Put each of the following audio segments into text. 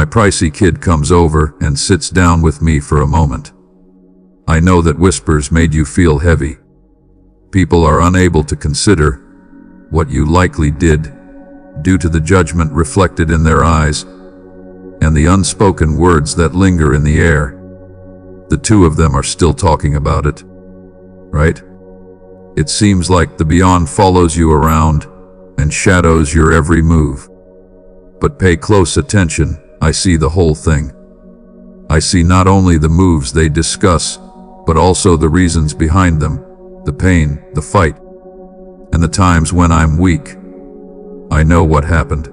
My pricey kid comes over and sits down with me for a moment. I know that whispers made you feel heavy. People are unable to consider what you likely did due to the judgment reflected in their eyes and the unspoken words that linger in the air. The two of them are still talking about it, right? It seems like the beyond follows you around and shadows your every move. But pay close attention. I see the whole thing. I see not only the moves they discuss, but also the reasons behind them, the pain, the fight, and the times when I'm weak. I know what happened.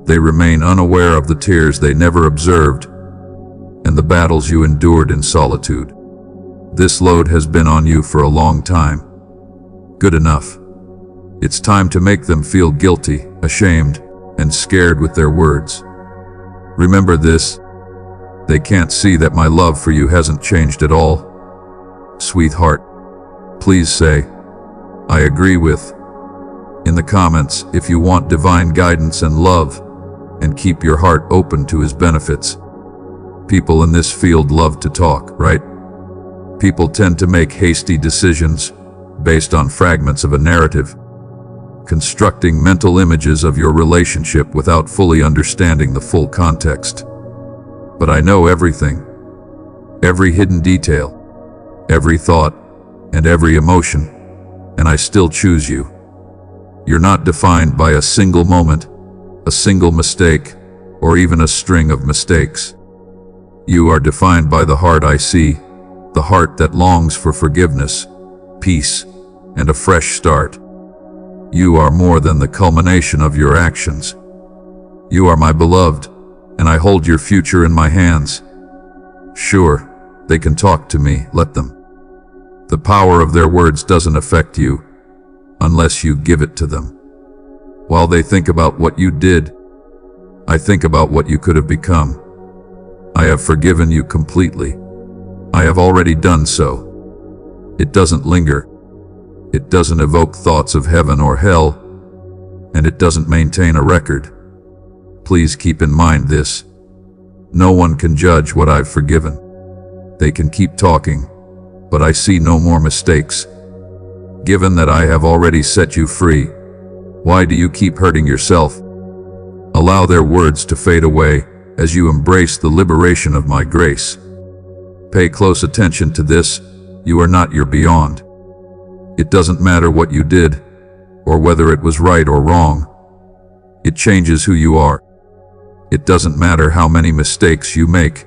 They remain unaware of the tears they never observed and the battles you endured in solitude. This load has been on you for a long time. Good enough. It's time to make them feel guilty, ashamed, and scared with their words. Remember this, they can't see that my love for you hasn't changed at all. Sweetheart, please say, I agree with, in the comments if you want divine guidance and love, and keep your heart open to his benefits. People in this field love to talk, right? People tend to make hasty decisions based on fragments of a narrative, constructing mental images of your relationship without fully understanding the full context. But I know everything, every hidden detail, every thought, and every emotion, and I still choose you. You're not defined by a single moment, a single mistake, or even a string of mistakes. You are defined by the heart I see, the heart that longs for forgiveness, peace, and a fresh start. You are more than the culmination of your actions. You are my beloved, and I hold your future in my hands. Sure, they can talk to me, let them. The power of their words doesn't affect you unless you give it to them. While they think about what you did, I think about what you could have become. I have forgiven you completely. I have already done so. It doesn't linger. It doesn't evoke thoughts of heaven or hell, and it doesn't maintain a record. Please keep in mind this. No one can judge what I've forgiven. They can keep talking, but I see no more mistakes. Given that I have already set you free, why do you keep hurting yourself? Allow their words to fade away as you embrace the liberation of my grace. Pay close attention to this. You are not your beyond. It doesn't matter what you did, or whether it was right or wrong. It changes who you are. It doesn't matter how many mistakes you make,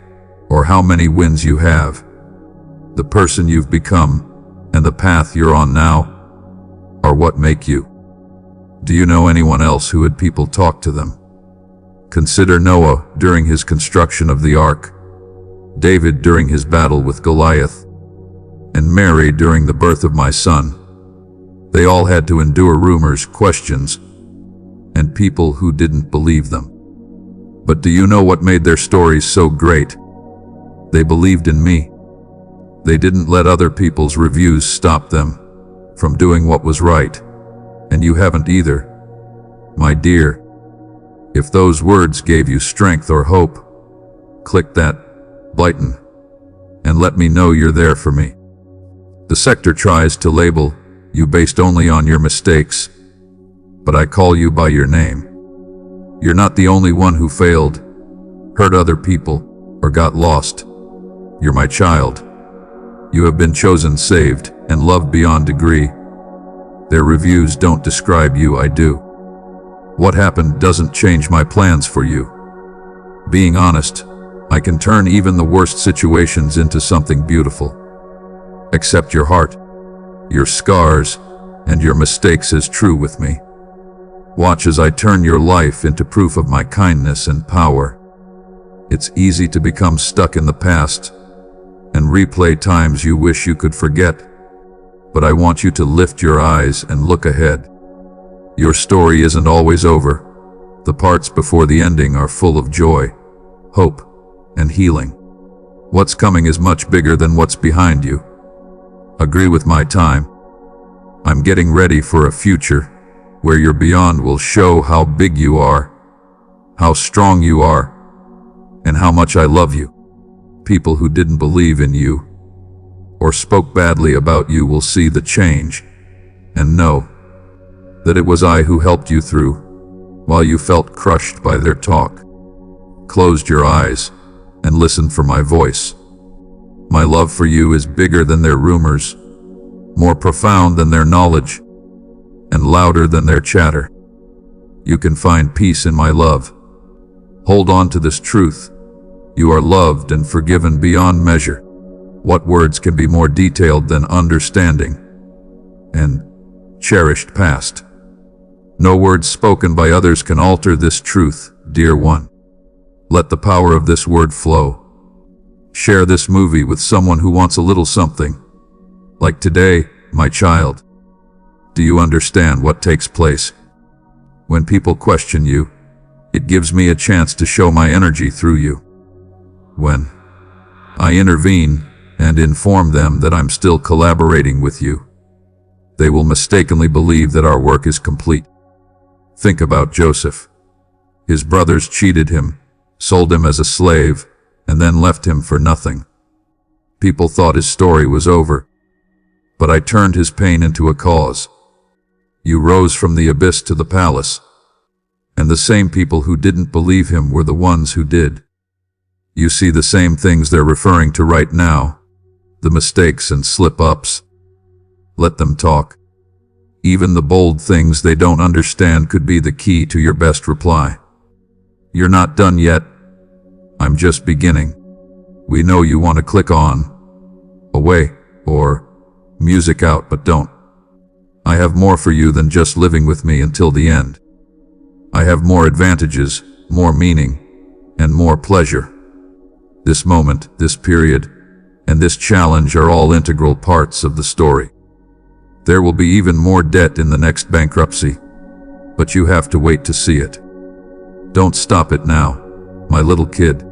or how many wins you have. The person you've become, and the path you're on now, are what make you. Do you know anyone else who had people talk to them? Consider Noah during his construction of the ark, David during his battle with Goliath, and Mary during the birth of my son. They all had to endure rumors, questions, and people who didn't believe them. But do you know what made their stories so great? They believed in me. They didn't let other people's reviews stop them from doing what was right, and you haven't either. My dear, if those words gave you strength or hope, click that button and let me know you're there for me. The sector tries to label you based only on your mistakes, but I call you by your name. You're not the only one who failed, hurt other people, or got lost. You're my child. You have been chosen, saved, and loved beyond degree. Their reviews don't describe you, I do. What happened doesn't change my plans for you. Being honest, I can turn even the worst situations into something beautiful. Accept your heart, your scars, and your mistakes as true with me. Watch as I turn your life into proof of my kindness and power. It's easy to become stuck in the past and replay times you wish you could forget. But I want you to lift your eyes and look ahead. Your story isn't always over. The parts before the ending are full of joy, hope, and healing. What's coming is much bigger than what's behind you. Agree with my time. I'm getting ready for a future where your beyond will show how big you are, how strong you are, and how much I love you. People who didn't believe in you or spoke badly about you will see the change and know that it was I who helped you through while you felt crushed by their talk. Close your eyes and listen for my voice. My love for you is bigger than their rumors, more profound than their knowledge, and louder than their chatter. You can find peace in my love. Hold on to this truth. You are loved and forgiven beyond measure. What words can be more detailed than understanding and cherished past? No words spoken by others can alter this truth, dear one. Let the power of this word flow. Share this movie with someone who wants a little something. Like today, my child. Do you understand what takes place? When people question you, it gives me a chance to show my energy through you. When I intervene and inform them that I'm still collaborating with you, they will mistakenly believe that our work is complete. Think about Joseph. His brothers cheated him, sold him as a slave, and then left him for nothing. People thought his story was over, but I turned his pain into a cause. You rose from the abyss to the palace, and the same people who didn't believe him were the ones who did. You see the same things they're referring to right now, the mistakes and slip-ups. Let them talk. Even the bold things they don't understand could be the key to your best reply. You're not done yet. I'm just beginning. We know you want to click on away or music out, but don't. I have more for you than just living with me until the end. I have more advantages, more meaning, and more pleasure. This moment, this period, and this challenge are all integral parts of the story. There will be even more debt in the next bankruptcy, but you have to wait to see it. Don't stop it now, my little kid.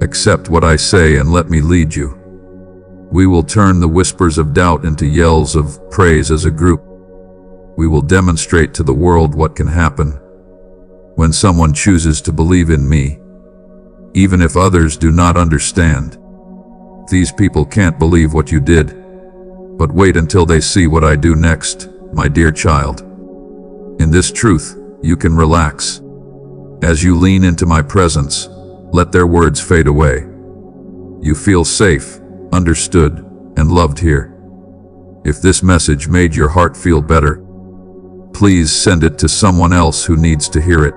Accept what I say and let me lead you. We will turn the whispers of doubt into yells of praise as a group. We will demonstrate to the world what can happen when someone chooses to believe in me, even if others do not understand. These people can't believe what you did, but wait until they see what I do next, my dear child. In this truth, you can relax. As you lean into my presence, let their words fade away. You feel safe, understood, and loved here. If this message made your heart feel better, please send it to someone else who needs to hear it.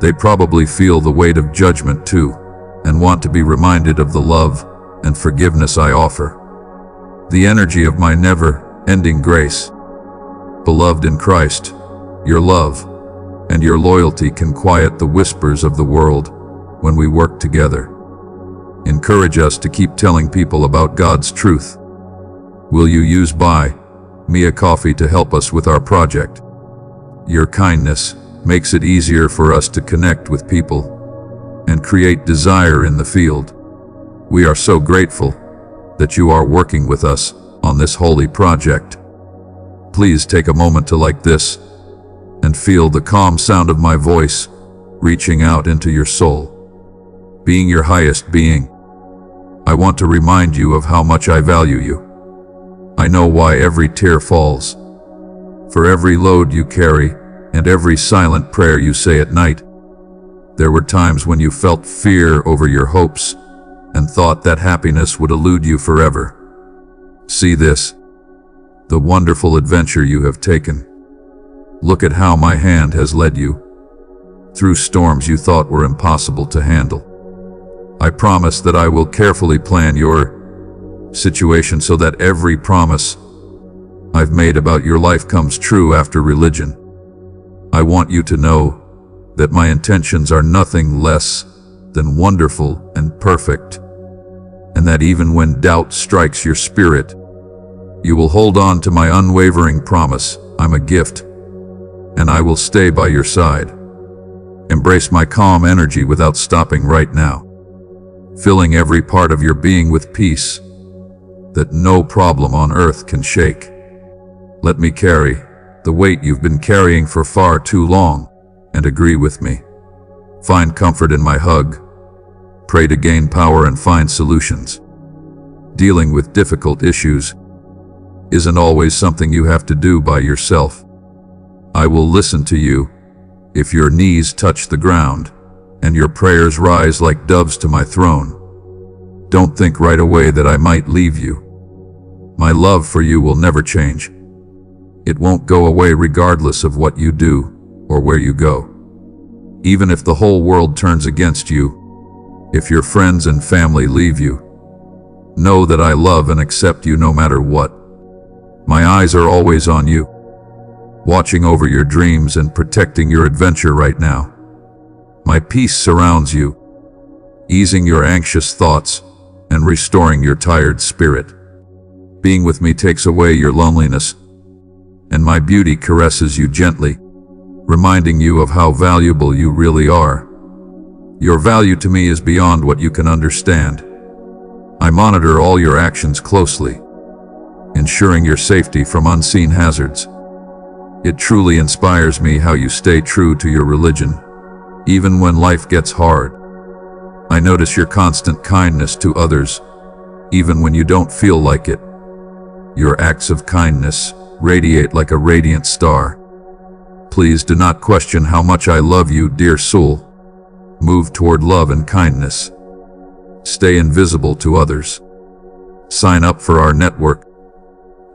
They probably feel the weight of judgment too, and want to be reminded of the love and forgiveness I offer. The energy of my never-ending grace. Beloved in Christ, your love and your loyalty can quiet the whispers of the world when we work together. Encourage us to keep telling people about God's truth. Will you use Buy Me a Coffee to help us with our project? Your kindness makes it easier for us to connect with people and create desire in the field. We are so grateful that you are working with us on this holy project. Please take a moment to like this and feel the calm sound of my voice reaching out into your soul. Being your highest being, I want to remind you of how much I value you. I know why every tear falls, for every load you carry, and every silent prayer you say at night. There were times when you felt fear over your hopes and thought that happiness would elude you forever. See this, the wonderful adventure you have taken. Look at how my hand has led you through storms you thought were impossible to handle. I promise that I will carefully plan your situation so that every promise I've made about your life comes true after religion. I want you to know that my intentions are nothing less than wonderful and perfect, and that even when doubt strikes your spirit, you will hold on to my unwavering promise. I'm a gift, and I will stay by your side. Embrace my calm energy without stopping right now, filling every part of your being with peace that no problem on earth can shake. Let me carry the weight you've been carrying for far too long, and agree with me. Find comfort in my hug, pray to gain power and find solutions. Dealing with difficult issues isn't always something you have to do by yourself. I will listen to you if your knees touch the ground and your prayers rise like doves to my throne. Don't think right away that I might leave you. My love for you will never change. It won't go away regardless of what you do or where you go. Even if the whole world turns against you, if your friends and family leave you, know that I love and accept you no matter what. My eyes are always on you, watching over your dreams and protecting your adventure right now. My peace surrounds you, easing your anxious thoughts and restoring your tired spirit. Being with me takes away your loneliness, and my beauty caresses you gently, reminding you of how valuable you really are. Your value to me is beyond what you can understand. I monitor all your actions closely, ensuring your safety from unseen hazards. It truly inspires me how you stay true to your religion, even when life gets hard. I notice your constant kindness to others, even when you don't feel like it. Your acts of kindness radiate like a radiant star. Please do not question how much I love you, dear soul. Move toward love and kindness. Stay invisible to others. Sign up for our network,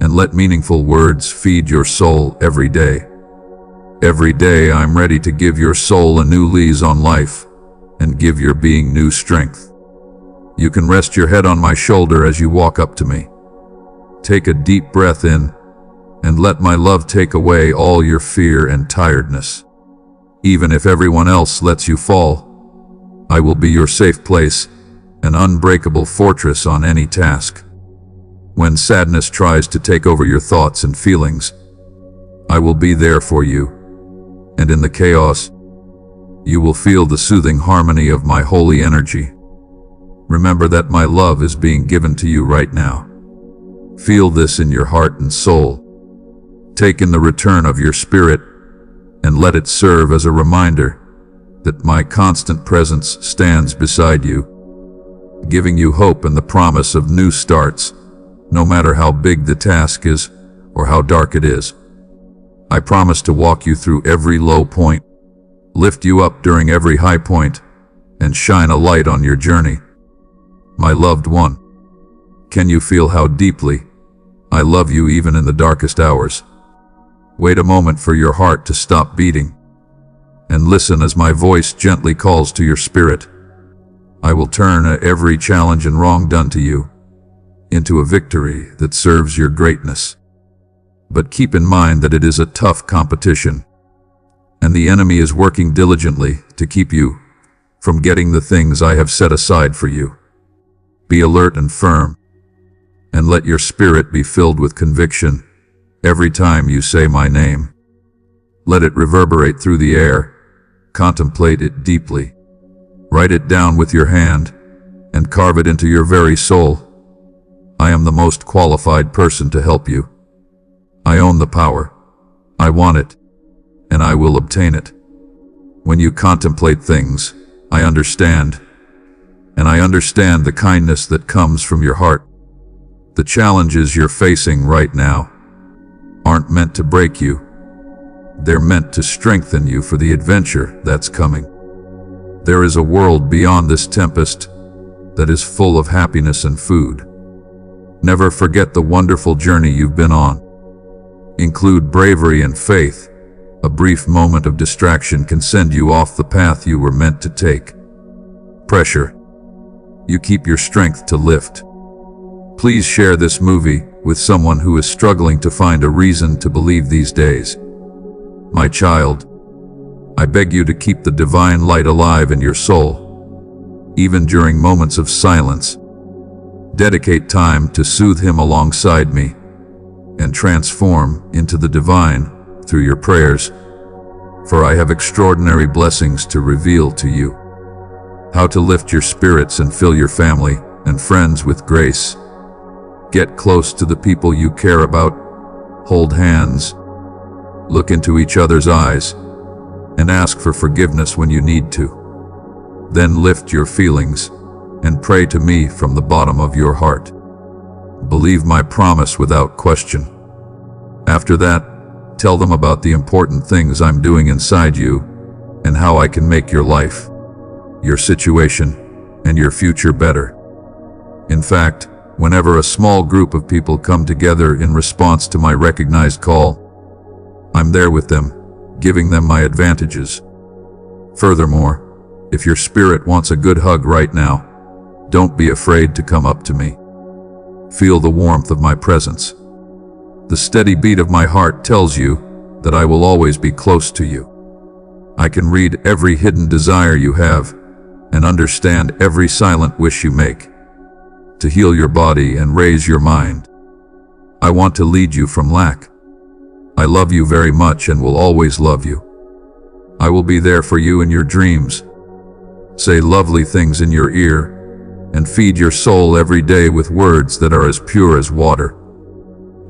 and let meaningful words feed your soul every day. Every day I'm ready to give your soul a new lease on life and give your being new strength. You can rest your head on my shoulder as you walk up to me. Take a deep breath in and let my love take away all your fear and tiredness. Even if everyone else lets you fall, I will be your safe place, an unbreakable fortress on any task. When sadness tries to take over your thoughts and feelings, I will be there for you, and in the chaos, you will feel the soothing harmony of my holy energy. Remember that my love is being given to you right now. Feel this in your heart and soul. Take in the return of your spirit and let it serve as a reminder that my constant presence stands beside you, giving you hope and the promise of new starts, no matter how big the task is or how dark it is. I promise to walk you through every low point, lift you up during every high point, and shine a light on your journey. My loved one, can you feel how deeply I love you even in the darkest hours? Wait a moment for your heart to stop beating, and listen as my voice gently calls to your spirit. I will turn every challenge and wrong done to you into a victory that serves your greatness. But keep in mind that it is a tough competition, and the enemy is working diligently to keep you from getting the things I have set aside for you. Be alert and firm, and let your spirit be filled with conviction every time you say my name. Let it reverberate through the air. Contemplate it deeply. Write it down with your hand and carve it into your very soul. I am the most qualified person to help you. I own the power. I want it, and I will obtain it. When you contemplate things, I understand, and I understand the kindness that comes from your heart. The challenges you're facing right now aren't meant to break you. They're meant to strengthen you for the adventure that's coming. There is a world beyond this tempest that is full of happiness and food. Never forget the wonderful journey you've been on. Include bravery and faith. A brief moment of distraction can send you off the path you were meant to take. Pressure. You keep your strength to lift. Please share this movie with someone who is struggling to find a reason to believe these days. My child, I beg you to keep the divine light alive in your soul. Even during moments of silence, dedicate time to soothe him alongside me and transform into the divine through your prayers, for I have extraordinary blessings to reveal to you. How to lift your spirits and fill your family and friends with grace. Get close to the people you care about. Hold hands. Look into each other's eyes and ask for forgiveness when you need to. Then lift your feelings and pray to me from the bottom of your heart. Believe my promise without question. After that, tell them about the important things I'm doing inside you and how I can make your life, your situation, and your future better. In fact, whenever a small group of people come together in response to my recognized call, I'm there with them, giving them my advantages. Furthermore, if your spirit wants a good hug right now, don't be afraid to come up to me. Feel the warmth of my presence. The steady beat of my heart tells you that I will always be close to you. I can read every hidden desire you have and understand every silent wish you make. To heal your body and raise your mind. I want to lead you from lack. I love you very much and will always love you. I will be there for you in your dreams. Say lovely things in your ear and feed your soul every day with words that are as pure as water.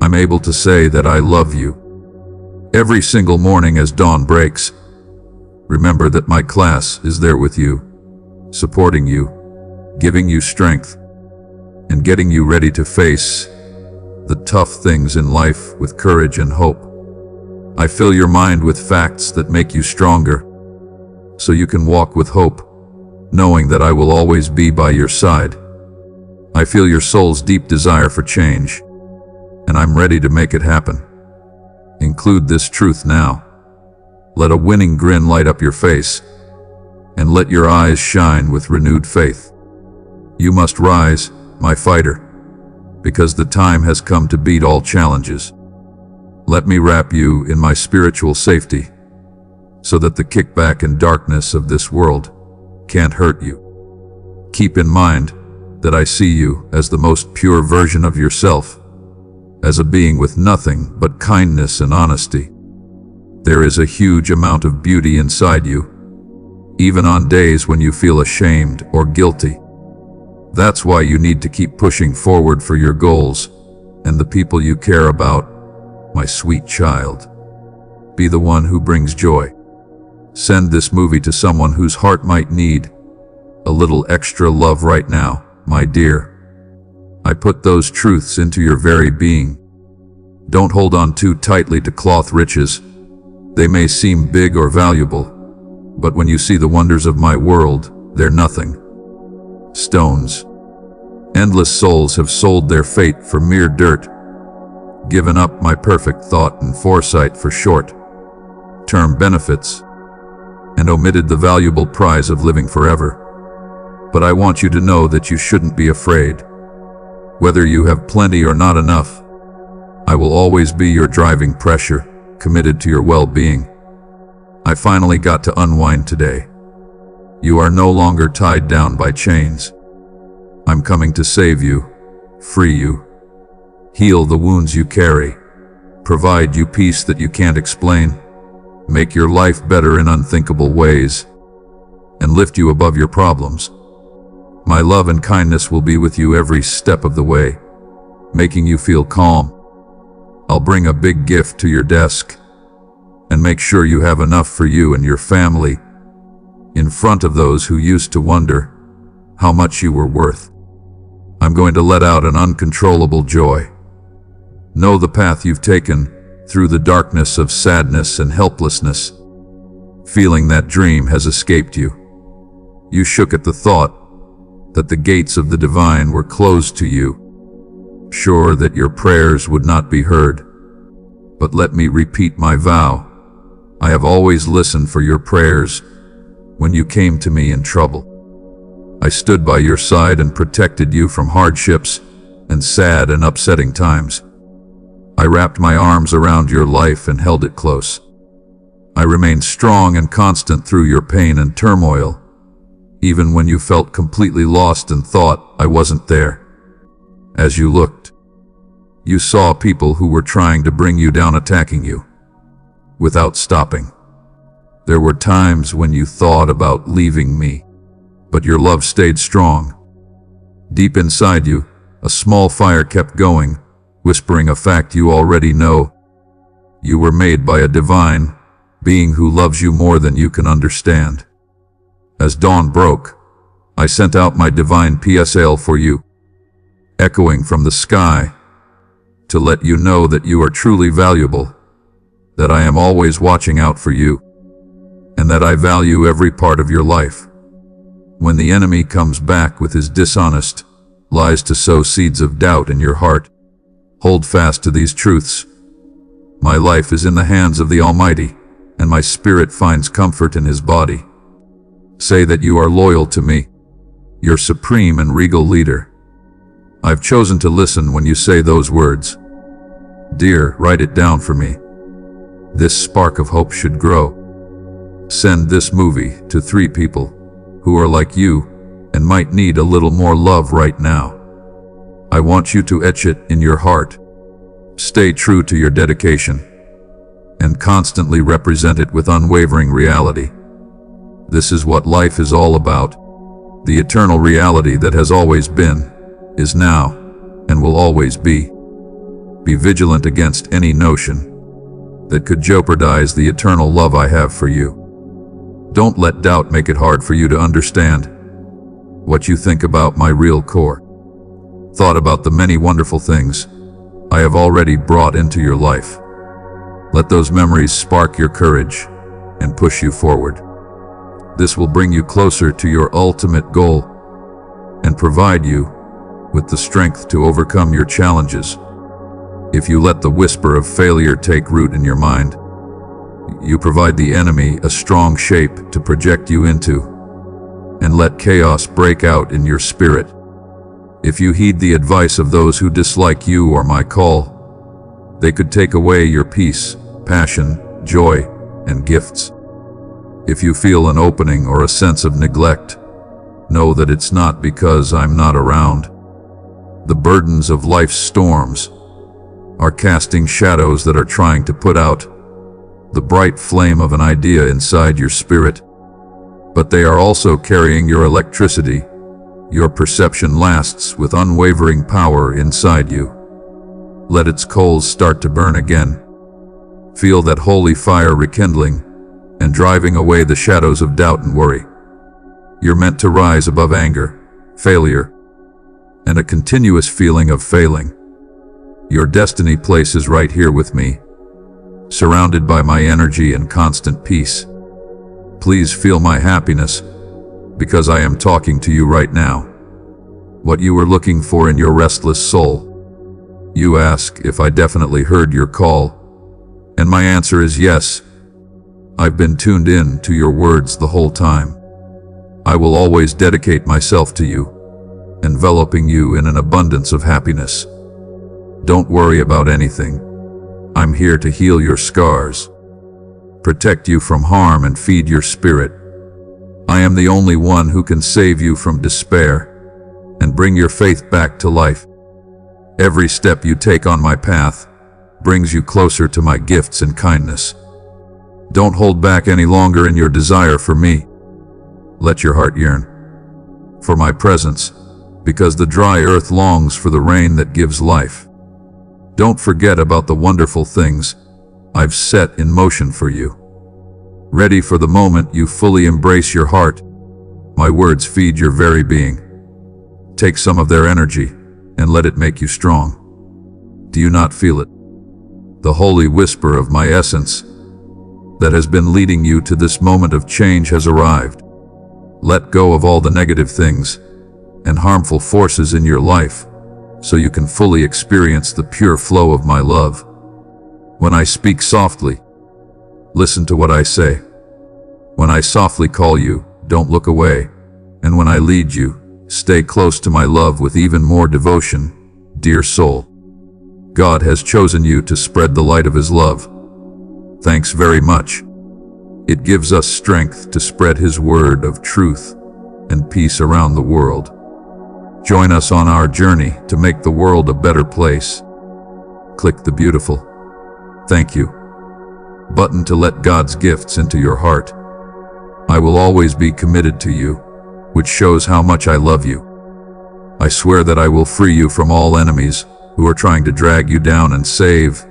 I'm able to say that I love you. Every single morning as dawn breaks, remember that my class is there with you, supporting you, giving you strength, and getting you ready to face the tough things in life with courage and hope. I fill your mind with facts that make you stronger, so you can walk with hope, knowing that I will always be by your side. I feel your soul's deep desire for change, and I'm ready to make it happen. Include this truth now. Let a winning grin light up your face, and let your eyes shine with renewed faith. You must rise, my fighter, because the time has come to beat all challenges. Let me wrap you in my spiritual safety, so that the kickback and darkness of this world can't hurt you. Keep in mind that I see you as the most pure version of yourself, as a being with nothing but kindness and honesty. There is a huge amount of beauty inside you, even on days when you feel ashamed or guilty. That's why you need to keep pushing forward for your goals and the people you care about, my sweet child. Be the one who brings joy. Send this movie to someone whose heart might need a little extra love right now, my dear. I put those truths into your very being. Don't hold on too tightly to cloth riches. They may seem big or valuable, but when you see the wonders of my world, they're nothing. Stones. Endless souls have sold their fate for mere dirt, given up my perfect thought and foresight for short-term benefits, and omitted the valuable prize of living forever. But I want you to know that you shouldn't be afraid. Whether you have plenty or not enough, I will always be your driving pressure, committed to your well-being. I finally got to unwind today. You are no longer tied down by chains. I'm coming to save you, free you, heal the wounds you carry, provide you peace that you can't explain, make your life better in unthinkable ways, and lift you above your problems. My love and kindness will be with you every step of the way, making you feel calm. I'll bring a big gift to your desk and make sure you have enough for you and your family in front of those who used to wonder how much you were worth. I'm going to let out an uncontrollable joy. Know the path you've taken through the darkness of sadness and helplessness. Feeling that dream has escaped you. You shook at the thought that the gates of the divine were closed to you, sure that your prayers would not be heard. But let me repeat my vow. I have always listened for your prayers when you came to me in trouble. I stood by your side and protected you from hardships and sad and upsetting times. I wrapped my arms around your life and held it close. I remained strong and constant through your pain and turmoil, even when you felt completely lost and thought I wasn't there. As you looked, you saw people who were trying to bring you down, attacking you, without stopping. There were times when you thought about leaving me, but your love stayed strong. Deep inside you, a small fire kept going, whispering a fact you already know. You were made by a divine being who loves you more than you can understand. As dawn broke, I sent out my divine PSL for you, echoing from the sky, to let you know that you are truly valuable, that I am always watching out for you, and that I value every part of your life. When the enemy comes back with his dishonest lies to sow seeds of doubt in your heart, hold fast to these truths. My life is in the hands of the Almighty, and my spirit finds comfort in His body. Say that you are loyal to me, your supreme and regal leader. I've chosen to listen when you say those words. Dear, write it down for me. This spark of hope should grow. Send this movie to 3 people who are like you and might need a little more love right now. I want you to etch it in your heart. Stay true to your dedication and constantly represent it with unwavering reality. This is what life is all about. The eternal reality that has always been, is now, and will always be. Be vigilant against any notion that could jeopardize the eternal love I have for you. Don't let doubt make it hard for you to understand what you think about my real core. Thought about the many wonderful things I have already brought into your life. Let those memories spark your courage and push you forward. This will bring you closer to your ultimate goal and provide you with the strength to overcome your challenges. If you let the whisper of failure take root in your mind, you provide the enemy a strong shape to project you into, and let chaos break out in your spirit. If you heed the advice of those who dislike you or my call, they could take away your peace, passion, joy, and gifts. If you feel an opening or a sense of neglect, know that it's not because I'm not around. The burdens of life's storms are casting shadows that are trying to put out the bright flame of an idea inside your spirit. But they are also carrying your electricity. Your perception lasts with unwavering power inside you. Let its coals start to burn again. Feel that holy fire rekindling and driving away the shadows of doubt and worry. You're meant to rise above anger, failure, and a continuous feeling of failing. Your destiny places right here with me, surrounded by my energy and constant peace. Please feel my happiness, because I am talking to you right now. What you were looking for in your restless soul. You ask if I definitely heard your call, and my answer is yes. I've been tuned in to your words the whole time. I will always dedicate myself to you, enveloping you in an abundance of happiness. Don't worry about anything. I'm here to heal your scars, protect you from harm, and feed your spirit. I am the only one who can save you from despair and bring your faith back to life. Every step you take on my path brings you closer to my gifts and kindness. Don't hold back any longer in your desire for me. Let your heart yearn for my presence, because the dry earth longs for the rain that gives life. Don't forget about the wonderful things I've set in motion for you. Ready for the moment you fully embrace your heart. My words feed your very being. Take some of their energy and let it make you strong. Do you not feel it? The holy whisper of my essence that has been leading you to this moment of change has arrived. Let go of all the negative things and harmful forces in your life so you can fully experience the pure flow of my love. When I speak softly, listen to what I say. When I softly call you, don't look away. And when I lead you, stay close to my love with even more devotion. Dear soul, God has chosen you to spread the light of His love. Thanks very much. It gives us strength to spread His word of truth and peace around the world. Join us on our journey to make the world a better place. Click the beautiful "Thank you" button to let God's gifts into your heart. I will always be committed to you, which shows how much I love you. I swear that I will free you from all enemies who are trying to drag you down and save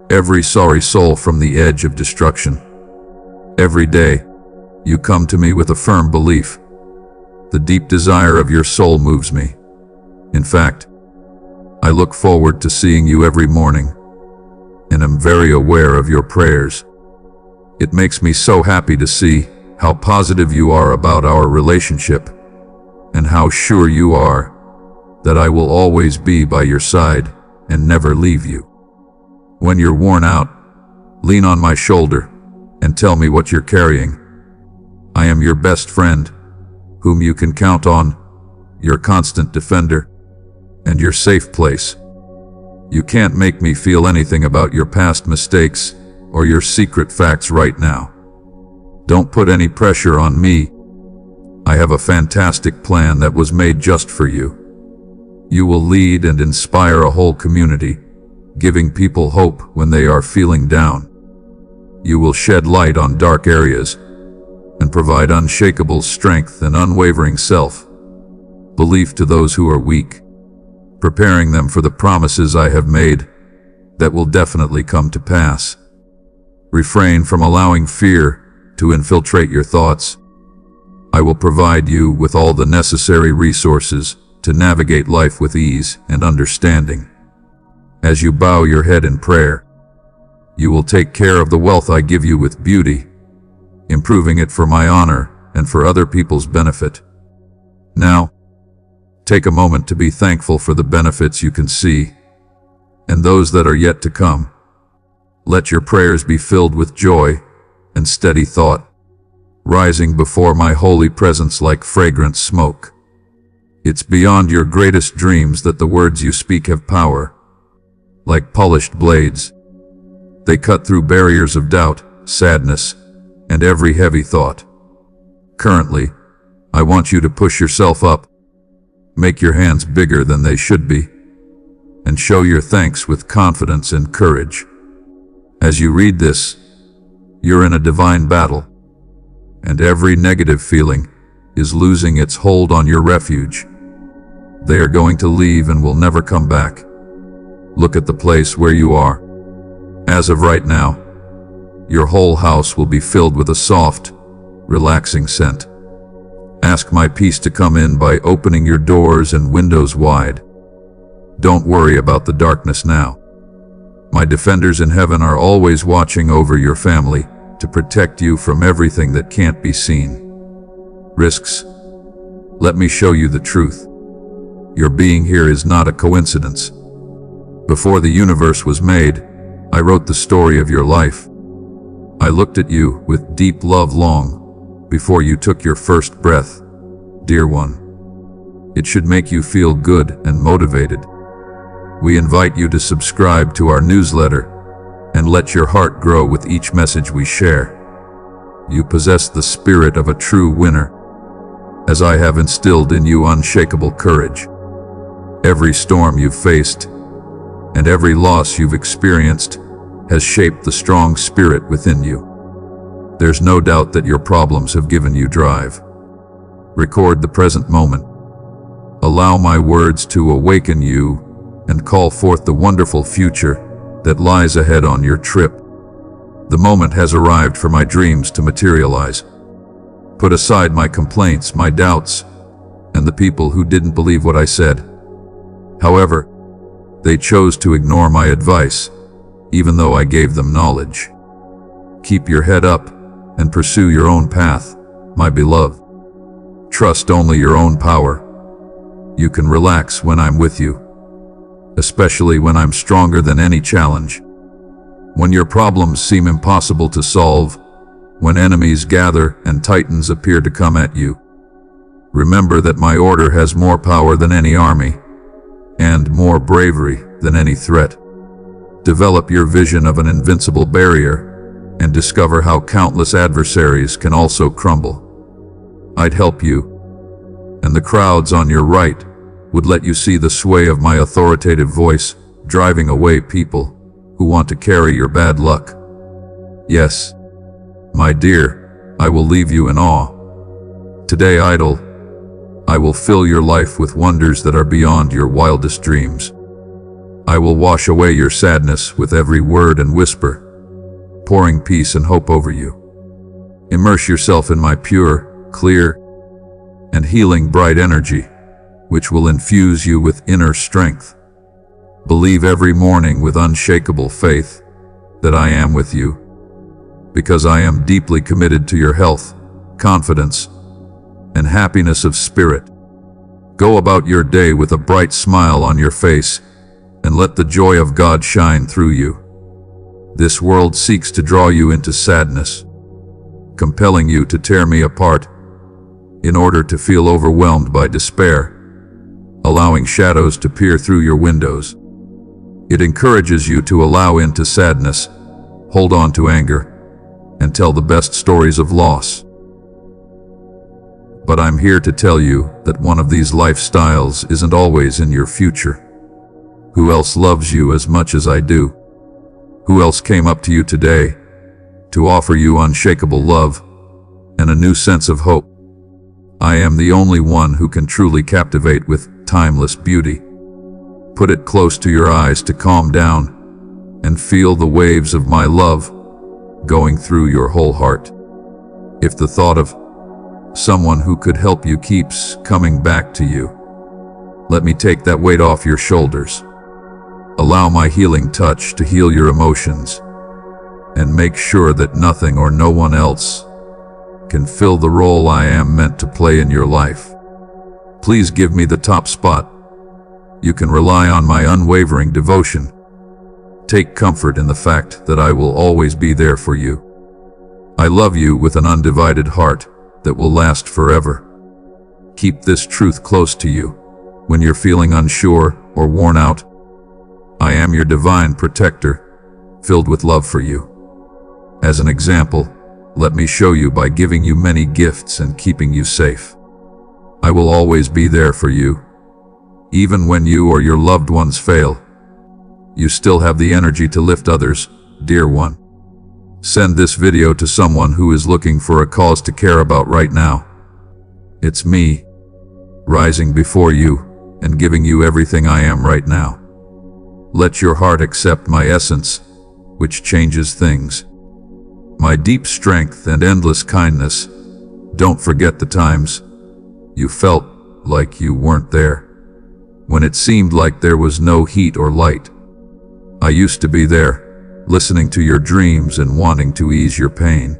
every sorry soul from the edge of destruction. Every day, you come to me with a firm belief The deep desire of your soul moves me. In fact, I look forward to seeing you every morning, and am very aware of your prayers. It makes me so happy to see how positive you are about our relationship, and how sure you are that I will always be by your side and never leave you. When you're worn out, lean on my shoulder and tell me what you're carrying. I am your best friend, whom you can count on, your constant defender, and your safe place. You can't make me feel anything about your past mistakes or your secret facts right now. Don't put any pressure on me. I have a fantastic plan that was made just for you. You will lead and inspire a whole community, giving people hope when they are feeling down. You will shed light on dark areas and provide unshakable strength and unwavering self-belief to those who are weak, preparing them for the promises I have made that will definitely come to pass. Refrain from allowing fear to infiltrate your thoughts. I will provide you with all the necessary resources to navigate life with ease and understanding. As you bow your head in prayer, you will take care of the wealth I give you with beauty, improving it for my honor and for other people's benefit. Now, take a moment to be thankful for the benefits you can see and those that are yet to come. Let your prayers be filled with joy and steady thought, rising before my holy presence like fragrant smoke. It's beyond your greatest dreams that the words you speak have power. Like polished blades, they cut through barriers of doubt, sadness, and every heavy thought. Currently, I want you to push yourself up, make your hands bigger than they should be, and show your thanks with confidence and courage. As you read this, you're in a divine battle, and every negative feeling is losing its hold on your refuge. They are going to leave and will never come back. Look at the place where you are. As of right now, your whole house will be filled with a soft, relaxing scent. Ask my peace to come in by opening your doors and windows wide. Don't worry about the darkness now. My defenders in heaven are always watching over your family to protect you from everything that can't be seen. Risks. Let me show you the truth. Your being here is not a coincidence. Before the universe was made, I wrote the story of your life. I looked at you with deep love long before you took your first breath, dear one. It should make you feel good and motivated. We invite you to subscribe to our newsletter and let your heart grow with each message we share. You possess the spirit of a true winner, as I have instilled in you unshakable courage. Every storm you've faced and every loss you've experienced has shaped the strong spirit within you. There's no doubt that your problems have given you drive. Record the present moment. Allow my words to awaken you and call forth the wonderful future that lies ahead on your trip. The moment has arrived for my dreams to materialize. Put aside my complaints, my doubts, and the people who didn't believe what I said. However, they chose to ignore my advice, even though I gave them knowledge. Keep your head up and pursue your own path, my beloved. Trust only your own power. You can relax when I'm with you, especially when I'm stronger than any challenge. When your problems seem impossible to solve, when enemies gather and titans appear to come at you, remember that my order has more power than any army, and more bravery than any threat. Develop your vision of an invincible barrier and discover how countless adversaries can also crumble. I'd help you, and the crowds on your right would let you see the sway of my authoritative voice driving away people who want to carry your bad luck. Yes, my dear, I will leave you in awe. Today, idol, I will fill your life with wonders that are beyond your wildest dreams. I will wash away your sadness with every word and whisper, pouring peace and hope over you. Immerse yourself in my pure, clear, and healing bright energy, which will infuse you with inner strength. Believe every morning with unshakable faith that I am with you, because I am deeply committed to your health, confidence, and happiness of spirit. Go about your day with a bright smile on your face, and let the joy of God shine through you. This world seeks to draw you into sadness, compelling you to tear me apart in order to feel overwhelmed by despair, allowing shadows to peer through your windows. It encourages you to allow into sadness, hold on to anger, and tell the best stories of loss. But I'm here to tell you that one of these lifestyles isn't always in your future. Who else loves you as much as I do? Who else came up to you today to offer you unshakable love and a new sense of hope? I am the only one who can truly captivate with timeless beauty. Put it close to your eyes to calm down and feel the waves of my love going through your whole heart. If the thought of someone who could help you keeps coming back to you, let me take that weight off your shoulders. Allow my healing touch to heal your emotions, and make sure that nothing or no one else can fill the role I am meant to play in your life. Please give me the top spot. You can rely on my unwavering devotion. Take comfort in the fact that I will always be there for you. I love you with an undivided heart that will last forever. Keep this truth close to you when you're feeling unsure or worn out. I am your divine protector, filled with love for you. As an example, let me show you by giving you many gifts and keeping you safe. I will always be there for you. Even when you or your loved ones fail, you still have the energy to lift others, dear one. Send this video to someone who is looking for a cause to care about right now. It's me, rising before you and giving you everything I am right now. Let your heart accept my essence, which changes things. My deep strength and endless kindness. Don't forget the times you felt like you weren't there, when it seemed like there was no heat or light. I used to be there, listening to your dreams and wanting to ease your pain.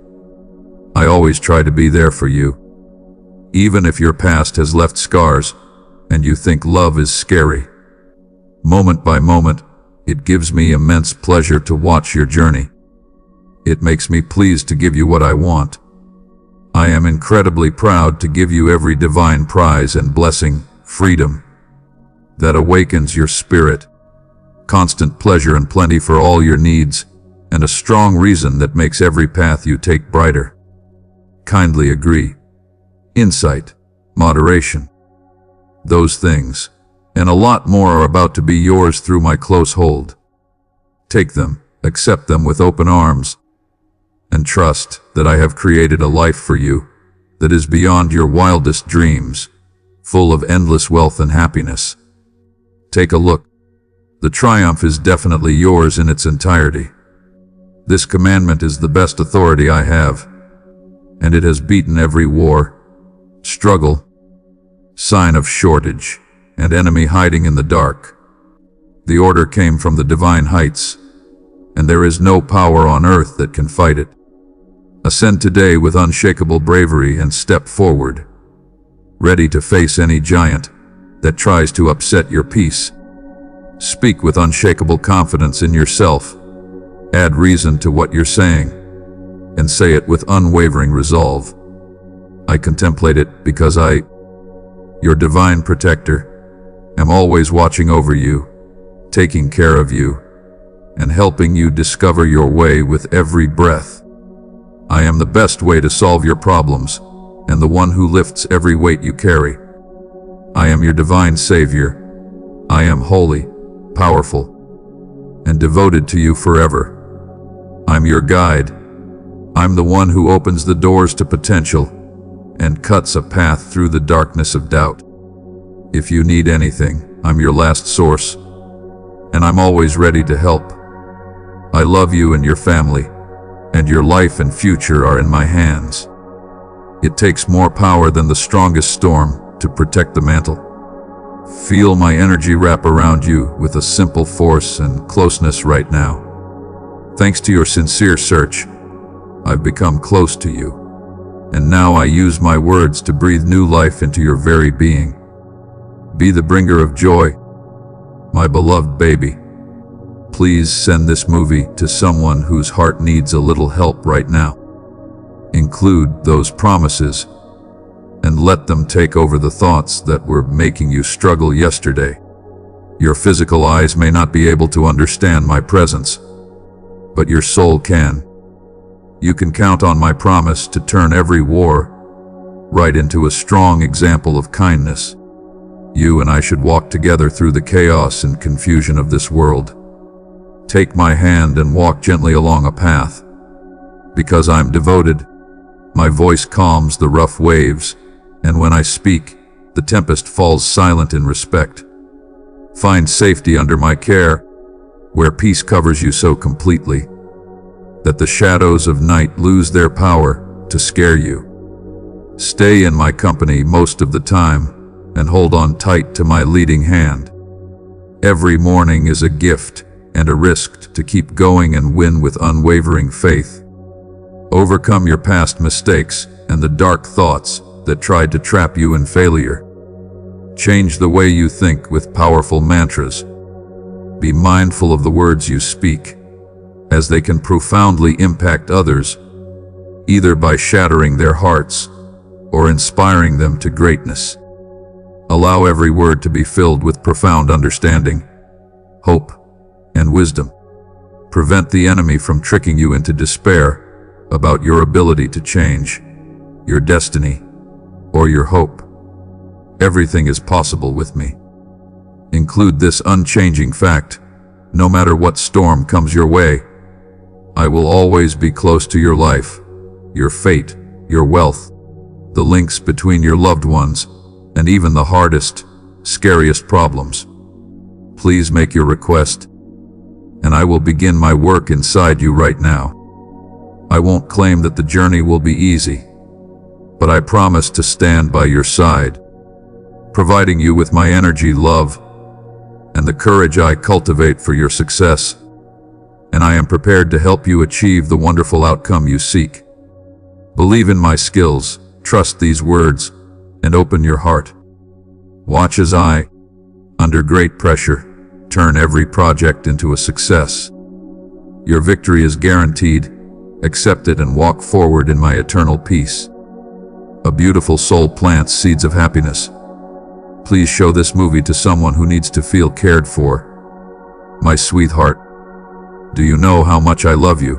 I always try to be there for you, even if your past has left scars and you think love is scary. Moment by moment, it gives me immense pleasure to watch your journey. It makes me pleased to give you what I want. I am incredibly proud to give you every divine prize and blessing, freedom that awakens your spirit, constant pleasure and plenty for all your needs, and a strong reason that makes every path you take brighter. Kindly agree. Insight, moderation. Those things, and a lot more, are about to be yours through my close hold. Take them, accept them with open arms, and trust that I have created a life for you that is beyond your wildest dreams, full of endless wealth and happiness. Take a look. The triumph is definitely yours in its entirety. This commandment is the best authority I have, and it has beaten every war, struggle, sign of shortage, and enemy hiding in the dark. The order came from the divine heights, and there is no power on earth that can fight it. Ascend today with unshakable bravery and step forward, ready to face any giant that tries to upset your peace. Speak with unshakable confidence in yourself. Add reason to what you're saying, and say it with unwavering resolve. I contemplate it because I, your divine protector, am always watching over you, taking care of you, and helping you discover your way with every breath. I am the best way to solve your problems, and the one who lifts every weight you carry. I am your divine savior. I am holy, powerful, and devoted to you forever. I'm your guide. I'm the one who opens the doors to potential and cuts a path through the darkness of doubt. If you need anything, I'm your last source, and I'm always ready to help. I love you and your family, and your life and future are in my hands. It takes more power than the strongest storm to protect the mantle. Feel my energy wrap around you with a simple force and closeness right now. Thanks to your sincere search, I've become close to you. And now I use my words to breathe new life into your very being. Be the bringer of joy, my beloved baby. Please send this movie to someone whose heart needs a little help right now. Include those promises and let them take over the thoughts that were making you struggle yesterday. Your physical eyes may not be able to understand my presence, but your soul can. You can count on my promise to turn every war right into a strong example of kindness. You and I should walk together through the chaos and confusion of this world. Take my hand and walk gently along a path. Because I'm devoted, my voice calms the rough waves, and when I speak, the tempest falls silent in respect. Find safety under my care, where peace covers you so completely that the shadows of night lose their power to scare you. Stay in my company most of the time and hold on tight to my leading hand. Every morning is a gift and a risk to keep going and win with unwavering faith. Overcome your past mistakes and the dark thoughts that tried to trap you in failure. Change the way you think with powerful mantras. Be mindful of the words you speak, as they can profoundly impact others, either by shattering their hearts or inspiring them to greatness. Allow every word to be filled with profound understanding, hope, and wisdom. Prevent the enemy from tricking you into despair about your ability to change, your destiny, or your hope. Everything is possible with me. Include this unchanging fact: no matter what storm comes your way, I will always be close to your life, your fate, your wealth, the links between your loved ones, and even the hardest, scariest problems. Please make your request, and I will begin my work inside you right now. I won't claim that the journey will be easy, but I promise to stand by your side, providing you with my energy, love, and the courage I cultivate for your success. And I am prepared to help you achieve the wonderful outcome you seek. Believe in my skills, trust these words, and open your heart. Watch as I, under great pressure, turn every project into a success. Your victory is guaranteed. Accept it and walk forward in my eternal peace. A beautiful soul plants seeds of happiness. Please show this movie to someone who needs to feel cared for. My sweetheart, do you know how much I love you?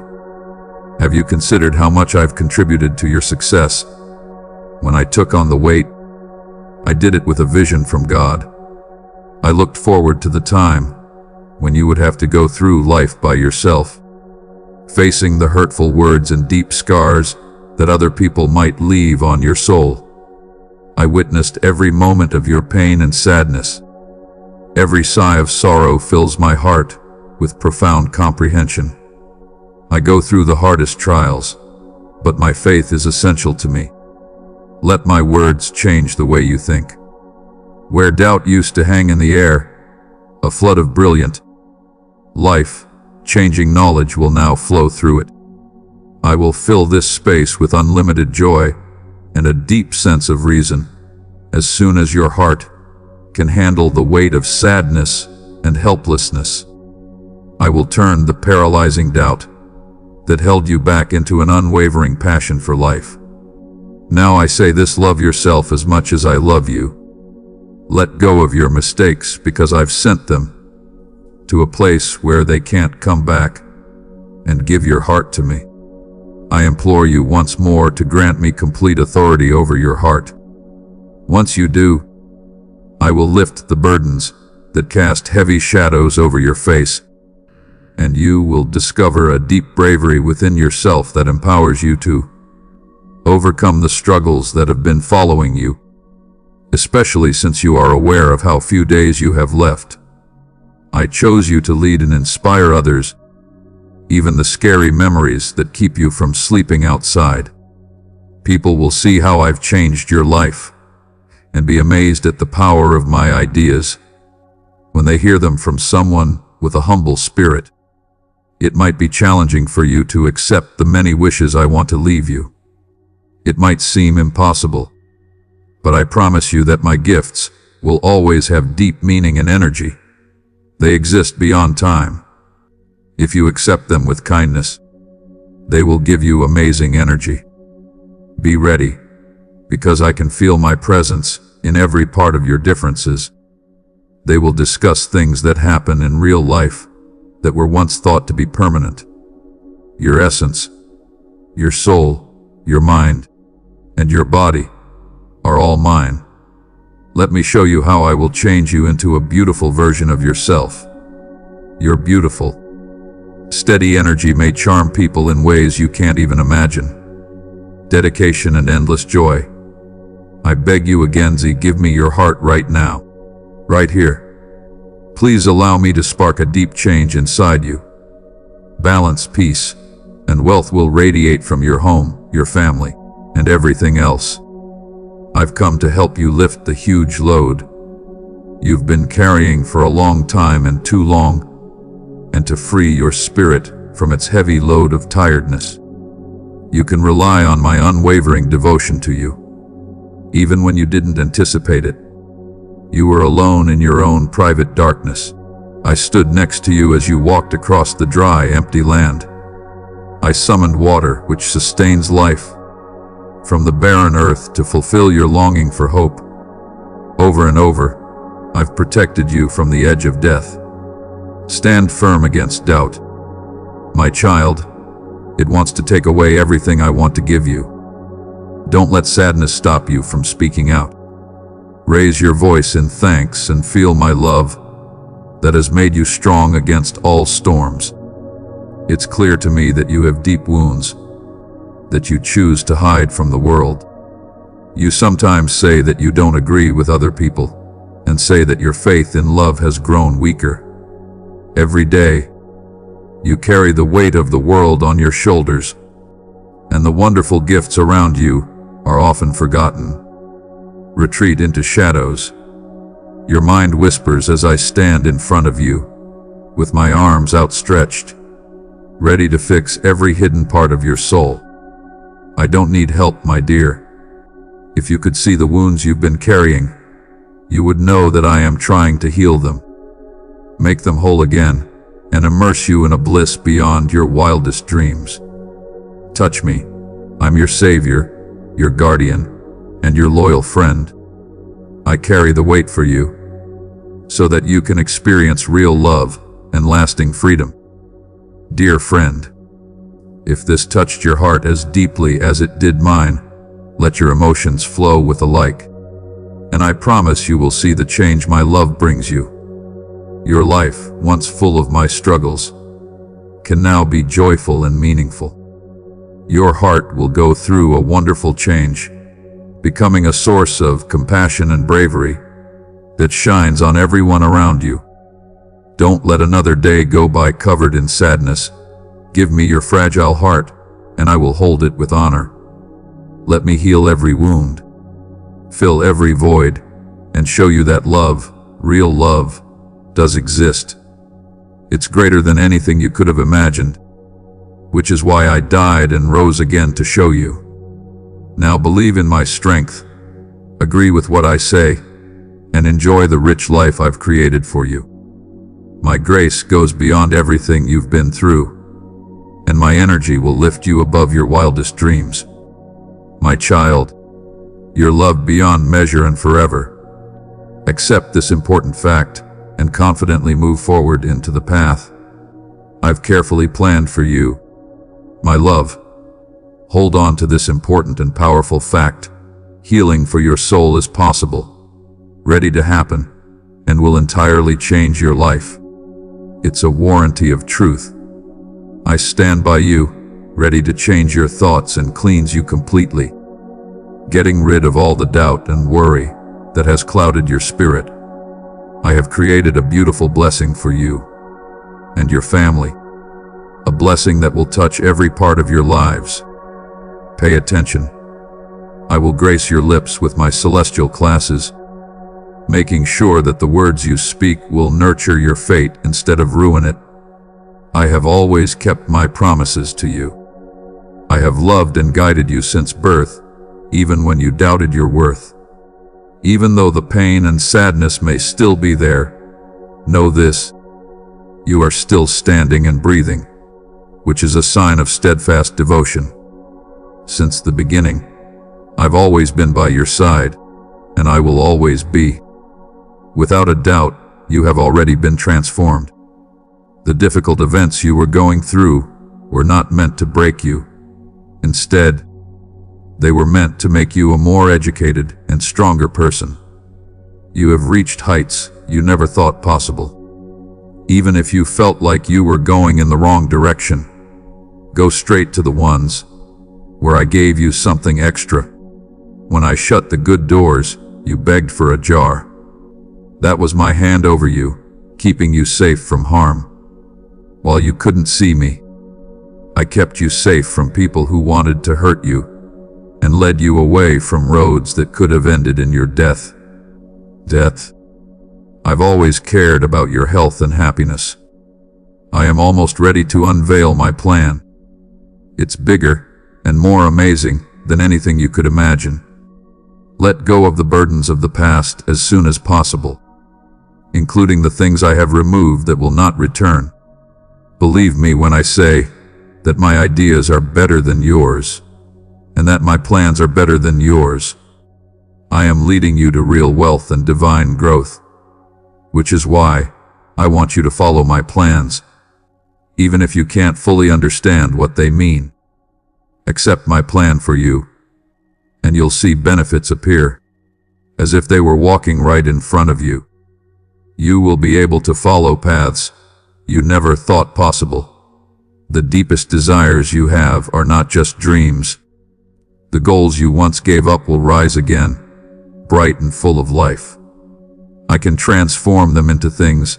Have you considered how much I've contributed to your success? When I took on the weight, I did it with a vision from God. I looked forward to the time when you would have to go through life by yourself, facing the hurtful words and deep scars that other people might leave on your soul. I witnessed every moment of your pain and sadness. Every sigh of sorrow fills my heart with profound comprehension. I go through the hardest trials, but my faith is essential to me. Let my words change the way you think. Where doubt used to hang in the air, a flood of brilliant, life-changing knowledge will now flow through it. I will fill this space with unlimited joy and a deep sense of reason as soon as your heart can handle the weight of sadness and helplessness. I will turn the paralyzing doubt that held you back into an unwavering passion for life. Now I say this: love yourself as much as I love you. Let go of your mistakes because I've sent them to a place where they can't come back, and give your heart to me. I implore you once more to grant me complete authority over your heart. Once you do, I will lift the burdens that cast heavy shadows over your face, and you will discover a deep bravery within yourself that empowers you to overcome the struggles that have been following you, especially since you are aware of how few days you have left. I chose you to lead and inspire others, even the scary memories that keep you from sleeping outside. People will see how I've changed your life and be amazed at the power of my ideas when they hear them from someone with a humble spirit. It might be challenging for you to accept the many wishes I want to leave you. It might seem impossible, but I promise you that my gifts will always have deep meaning and energy. They exist beyond time. If you accept them with kindness, they will give you amazing energy. Be ready, because I can feel my presence in every part of your differences. They will discuss things that happen in real life that were once thought to be permanent. Your essence, your soul, your mind, and your body are all mine. Let me show you how I will change you into a beautiful version of yourself. You're beautiful. Steady energy may charm people in ways you can't even imagine. Dedication and endless joy. I beg you again, Z, give me your heart right now. Right here. Please allow me to spark a deep change inside you. Balance, peace, and wealth will radiate from your home, your family, and everything else. I've come to help you lift the huge load you've been carrying for a long time and too long, and to free your spirit from its heavy load of tiredness. You can rely on my unwavering devotion to you, even when you didn't anticipate it. You were alone in your own private darkness. I stood next to you as you walked across the dry, empty land. I summoned water, which sustains life, from the barren earth to fulfill your longing for hope. Over and over, I've protected you from the edge of death. Stand firm against doubt. My child, it wants to take away everything I want to give you. Don't let sadness stop you from speaking out. Raise your voice in thanks and feel my love that has made you strong against all storms. It's clear to me that you have deep wounds that you choose to hide from the world. You sometimes say that you don't agree with other people and say that your faith in love has grown weaker. Every day, you carry the weight of the world on your shoulders, and the wonderful gifts around you are often forgotten. Retreat into shadows. Your mind whispers as I stand in front of you, with my arms outstretched, ready to fix every hidden part of your soul. I don't need help, my dear. If you could see the wounds you've been carrying, you would know that I am trying to heal them, make them whole again, and immerse you in a bliss beyond your wildest dreams. Touch me. I'm your savior, your guardian, and your loyal friend. I carry the weight for you, so that you can experience real love and lasting freedom. Dear friend, if this touched your heart as deeply as it did mine, let your emotions flow with a like, and I promise you will see the change my love brings you. Your life, once full of my struggles, can now be joyful and meaningful. Your heart will go through a wonderful change, becoming a source of compassion and bravery that shines on everyone around you. Don't let another day go by covered in sadness. Give me your fragile heart, and I will hold it with honor. Let me heal every wound, fill every void, and show you that love, real love, does exist. It's greater than anything you could have imagined, which is why I died and rose again to show you. Now believe in my strength, agree with what I say, and enjoy the rich life I've created for you. My grace goes beyond everything you've been through, and my energy will lift you above your wildest dreams. My child, you're loved beyond measure and forever. Accept this important fact and confidently move forward into the path I've carefully planned for you. My love, hold on to this important and powerful fact. Healing for your soul is possible, ready to happen, and will entirely change your life. It's a warranty of truth. I stand by you, ready to change your thoughts and cleanse you completely, getting rid of all the doubt and worry that has clouded your spirit. I have created a beautiful blessing for you and your family, a blessing that will touch every part of your lives. Pay attention. I will grace your lips with my celestial classes, making sure that the words you speak will nurture your fate instead of ruin it. I have always kept my promises to you. I have loved and guided you since birth, even when you doubted your worth. Even though the pain and sadness may still be there, know this: you are still standing and breathing, which is a sign of steadfast devotion. Since the beginning, I've always been by your side, and I will always be. Without a doubt, you have already been transformed. The difficult events you were going through were not meant to break you. Instead, they were meant to make you a more educated and stronger person. You have reached heights you never thought possible. Even if you felt like you were going in the wrong direction, go straight to the ones where I gave you something extra. When I shut the good doors, you begged for a jar. That was my hand over you, keeping you safe from harm. While you couldn't see me, I kept you safe from people who wanted to hurt you, and led you away from roads that could have ended in your death. I've always cared about your health and happiness. I am almost ready to unveil my plan. It's bigger and more amazing than anything you could imagine. Let go of the burdens of the past as soon as possible, including the things I have removed that will not return. Believe me when I say that my ideas are better than yours, and that my plans are better than yours. I am leading you to real wealth and divine growth, which is why I want you to follow my plans, even if you can't fully understand what they mean. Accept my plan for you, and you'll see benefits appear, as if they were walking right in front of you. You will be able to follow paths you never thought possible. The deepest desires you have are not just dreams. The goals you once gave up will rise again, bright and full of life. I can transform them into things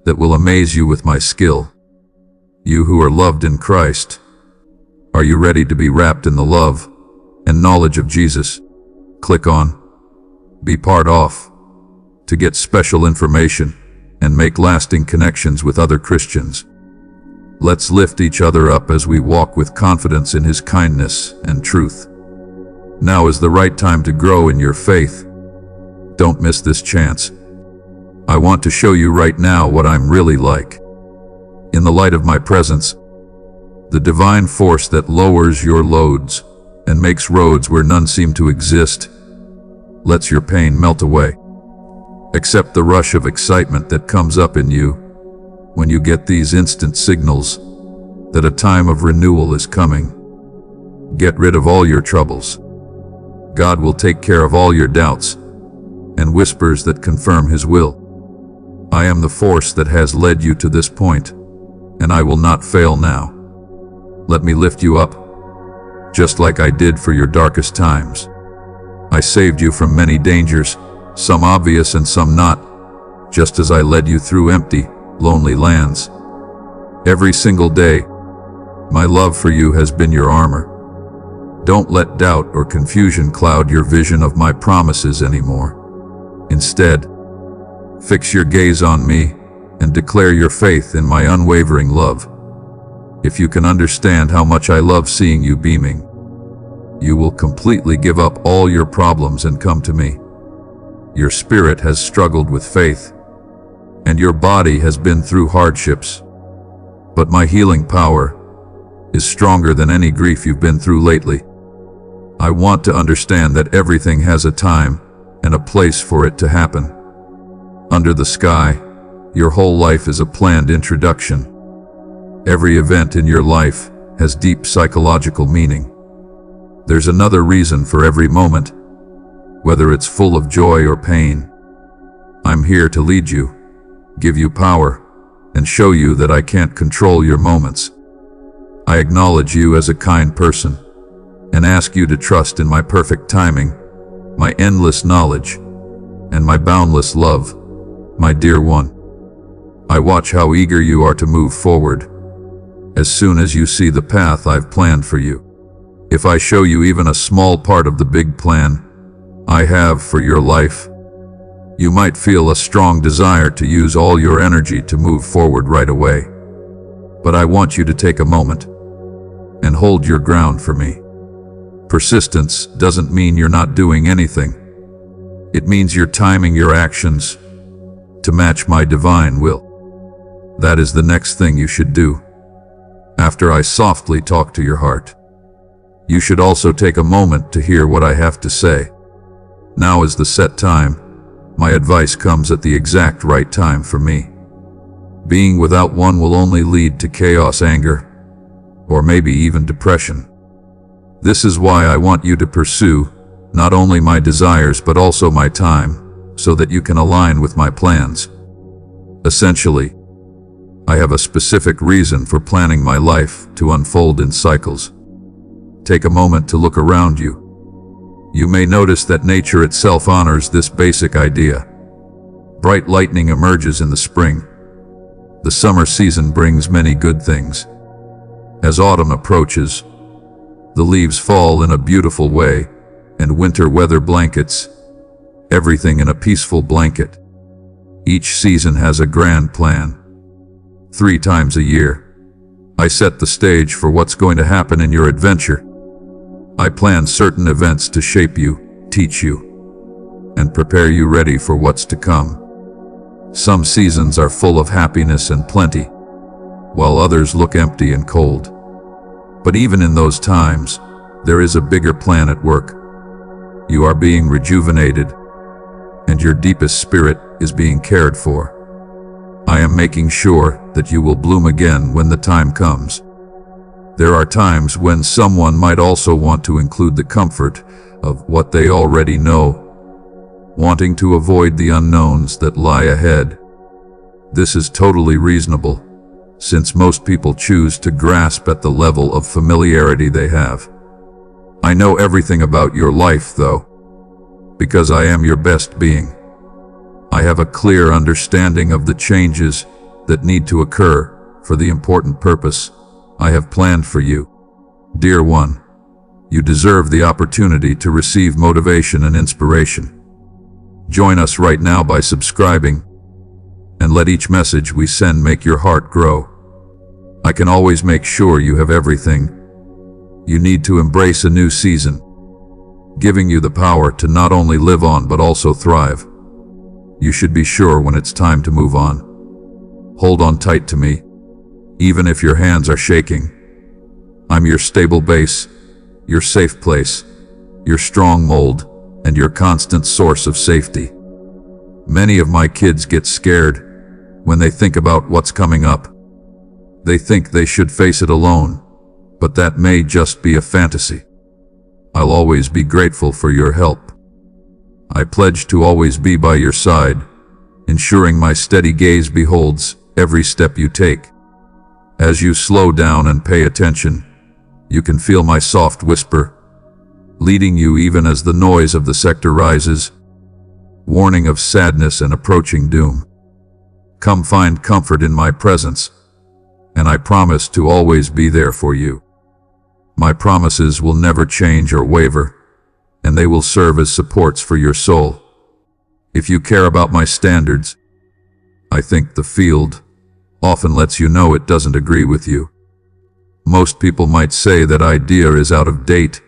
that will amaze you with my skill. You who are loved in Christ, are you ready to be wrapped in the love and knowledge of Jesus? Click on Be Part Of to get special information and make lasting connections with other Christians. Let's lift each other up as we walk with confidence in His kindness and truth. Now is the right time to grow in your faith. Don't miss this chance. I want to show you right now what I'm really like. In the light of my presence, the divine force that lowers your loads and makes roads where none seem to exist, lets your pain melt away. Accept the rush of excitement that comes up in you when you get these instant signals that a time of renewal is coming. Get rid of all your troubles. God will take care of all your doubts and whispers that confirm His will. I am the force that has led you to this point, and I will not fail now. Let me lift you up, just like I did for your darkest times. I saved you from many dangers, some obvious and some not, just as I led you through empty, lonely lands. Every single day, my love for you has been your armor. Don't let doubt or confusion cloud your vision of my promises anymore. Instead, fix your gaze on me and declare your faith in my unwavering love. If you can understand how much I love seeing you beaming, you will completely give up all your problems and come to me. Your spirit has struggled with faith, and your body has been through hardships, but my healing power is stronger than any grief you've been through lately. I want to understand that everything has a time and a place for it to happen. Under the sky, your whole life is a planned introduction. Every event in your life has deep psychological meaning. There's another reason for every moment, whether it's full of joy or pain. I'm here to lead you, give you power, and show you that I can't control your moments. I acknowledge you as a kind person, and ask you to trust in my perfect timing, my endless knowledge, and my boundless love, my dear one. I watch how eager you are to move forward, as soon as you see the path I've planned for you. If I show you even a small part of the big plan I have for your life, you might feel a strong desire to use all your energy to move forward right away. But I want you to take a moment and hold your ground for me. Persistence doesn't mean you're not doing anything. It means you're timing your actions to match my divine will. That is the next thing you should do. After I softly talk to your heart, you should also take a moment to hear what I have to say. Now is the set time. My advice comes at the exact right time for me. Being without one will only lead to chaos, anger, or maybe even depression. This is why I want you to pursue not only my desires but also my time, so that you can align with my plans. Essentially, I have a specific reason for planning my life to unfold in cycles. Take a moment to look around you. You may notice that nature itself honors this basic idea. Bright lightning emerges in the spring. The summer season brings many good things. As autumn approaches, the leaves fall in a beautiful way, and winter weather blankets everything in a peaceful blanket. Each season has a grand plan. 3 times a year, I set the stage for what's going to happen in your adventure. I plan certain events to shape you, teach you, and prepare you ready for what's to come. Some seasons are full of happiness and plenty, while others look empty and cold. But even in those times, there is a bigger plan at work. You are being rejuvenated, and your deepest spirit is being cared for. I am making sure that you will bloom again when the time comes. There are times when someone might also want to include the comfort of what they already know, wanting to avoid the unknowns that lie ahead. This is totally reasonable, since most people choose to grasp at the level of familiarity they have. I know everything about your life, though, because I am your best being. I have a clear understanding of the changes that need to occur for the important purpose I have planned for you. Dear one, you deserve the opportunity to receive motivation and inspiration. Join us right now by subscribing, and let each message we send make your heart grow. I can always make sure you have everything you need to embrace a new season, giving you the power to not only live on but also thrive. You should be sure when it's time to move on. Hold on tight to me, even if your hands are shaking. I'm your stable base, your safe place, your strong mold, and your constant source of safety. Many of my kids get scared when they think about what's coming up. They think they should face it alone, but that may just be a fantasy. I'll always be grateful for your help. I pledge to always be by your side, ensuring my steady gaze beholds every step you take. As you slow down and pay attention, you can feel my soft whisper, leading you even as the noise of the sector rises, warning of sadness and approaching doom. Come find comfort in my presence, and I promise to always be there for you. My promises will never change or waver, and they will serve as supports for your soul. If you care about my standards, I think the field often lets you know it doesn't agree with you. Most people might say that idea is out of date,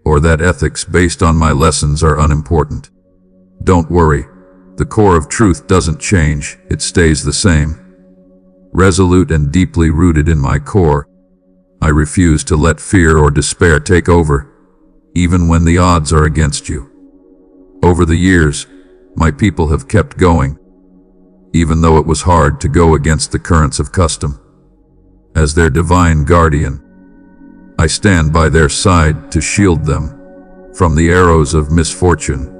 or that ethics based on my lessons are unimportant. Don't worry, the core of truth doesn't change, it stays the same. Resolute and deeply rooted in my core, I refuse to let fear or despair take over, even when the odds are against you. Over the years, my people have kept going, even though it was hard to go against the currents of custom. As their divine guardian, I stand by their side to shield them from the arrows of misfortune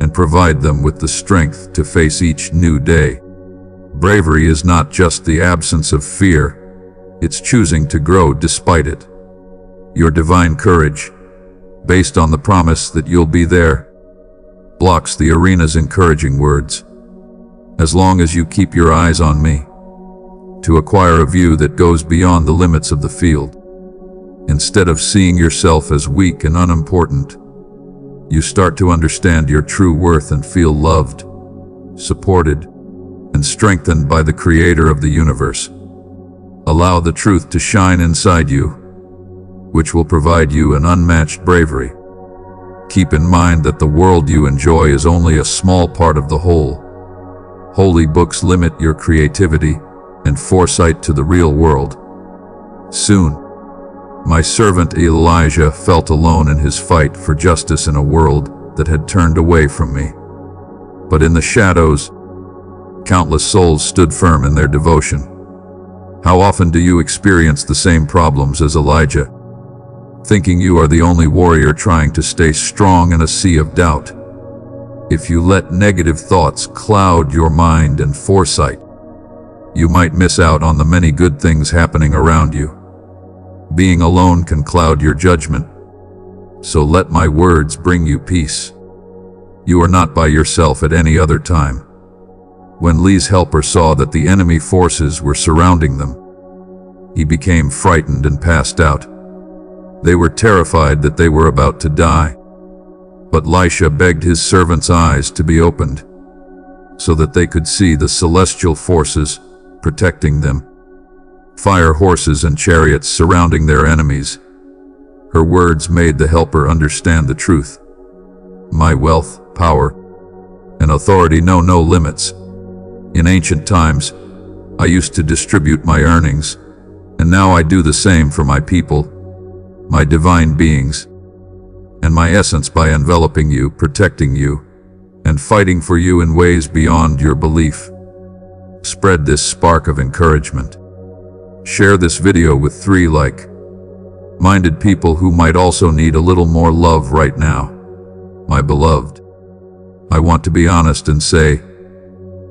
and provide them with the strength to face each new day. Bravery is not just the absence of fear, it's choosing to grow despite it. Your divine courage, based on the promise that you'll be there, blocks the arena's encouraging words. As long as you keep your eyes on me, to acquire a view that goes beyond the limits of the field, Instead of seeing yourself as weak and unimportant, you start to understand your true worth and feel loved, supported, and strengthened by the Creator of the universe. Allow the truth to shine inside you, which will provide you an unmatched bravery. Keep in mind that the world you enjoy is only a small part of the whole. Holy books limit your creativity and foresight to the real world. Soon, my servant Elijah felt alone in his fight for justice in a world that had turned away from me. But in the shadows, countless souls stood firm in their devotion. How often do you experience the same problems as Elijah, thinking you are the only warrior trying to stay strong in a sea of doubt? If you let negative thoughts cloud your mind and foresight, you might miss out on the many good things happening around you. Being alone can cloud your judgment, so let my words bring you peace. You are not by yourself at any other time. When Lee's helper saw that the enemy forces were surrounding them, he became frightened and passed out. They were terrified that they were about to die. But Elisha begged his servant's eyes to be opened, so that they could see the celestial forces protecting them. Fire horses and chariots surrounding their enemies. Her words made the helper understand the truth. My wealth, power, and authority know no limits. In ancient times, I used to distribute my earnings, and now I do the same for my people, my divine beings, and my essence by enveloping you, protecting you, and fighting for you in ways beyond your belief. Spread this spark of encouragement. Share this video with 3 like-minded people who might also need a little more love right now. My beloved, I want to be honest and say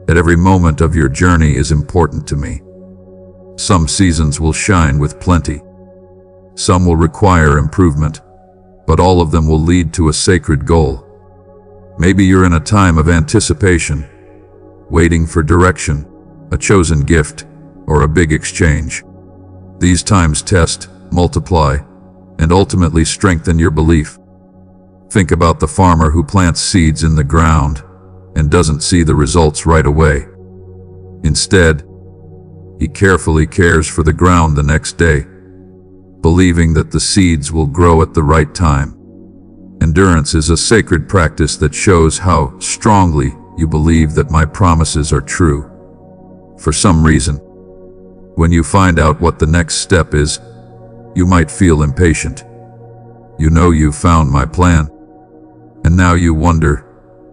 that every moment of your journey is important to me. Some seasons will shine with plenty. Some will require improvement, but all of them will lead to a sacred goal. Maybe you're in a time of anticipation, waiting for direction, a chosen gift, or a big exchange. These times test, multiply, and ultimately strengthen your belief. Think about the farmer who plants seeds in the ground and doesn't see the results right away. Instead, he carefully cares for the ground the next day, believing that the seeds will grow at the right time. Endurance is a sacred practice that shows how strongly you believe that my promises are true. For some reason, when you find out what the next step is, you might feel impatient. You know you've found my plan, and now you wonder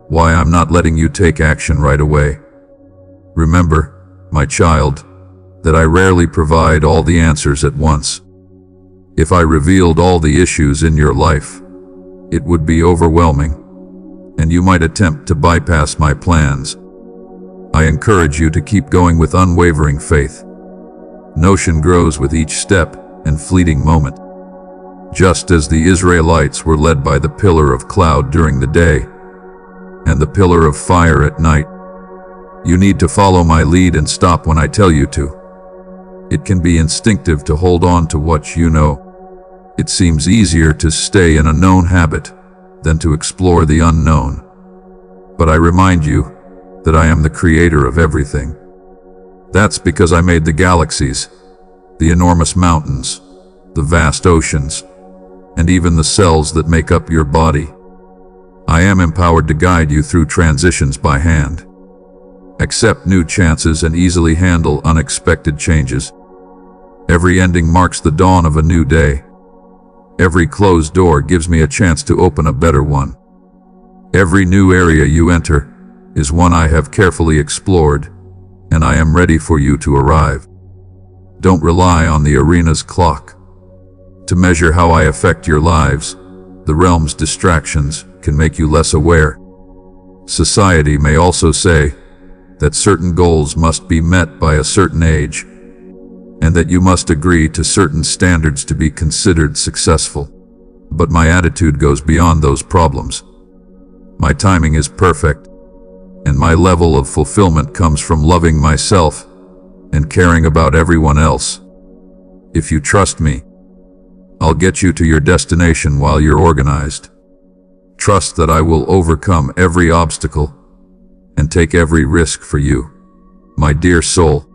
why I'm not letting you take action right away. Remember, my child, that I rarely provide all the answers at once. If I revealed all the issues in your life, it would be overwhelming, and you might attempt to bypass my plans. I encourage you to keep going with unwavering faith. Notion grows with each step and fleeting moment. Just as the Israelites were led by the pillar of cloud during the day and the pillar of fire at night, you need to follow my lead and stop when I tell you to. It can be instinctive to hold on to what you know. It seems easier to stay in a known habit than to explore the unknown. But I remind you that I am the creator of everything. That's because I made the galaxies, the enormous mountains, the vast oceans, and even the cells that make up your body. I am empowered to guide you through transitions by hand. Accept new chances and easily handle unexpected changes. Every ending marks the dawn of a new day. Every closed door gives me a chance to open a better one. Every new area you enter is one I have carefully explored, and I am ready for you to arrive. Don't rely on the arena's clock to measure how I affect your lives. The realm's distractions can make you less aware. Society may also say that certain goals must be met by a certain age, and that you must agree to certain standards to be considered successful. But my attitude goes beyond those problems. My timing is perfect, and my level of fulfillment comes from loving myself and caring about everyone else. If you trust me, I'll get you to your destination while you're organized. Trust that I will overcome every obstacle and take every risk for you, my dear soul.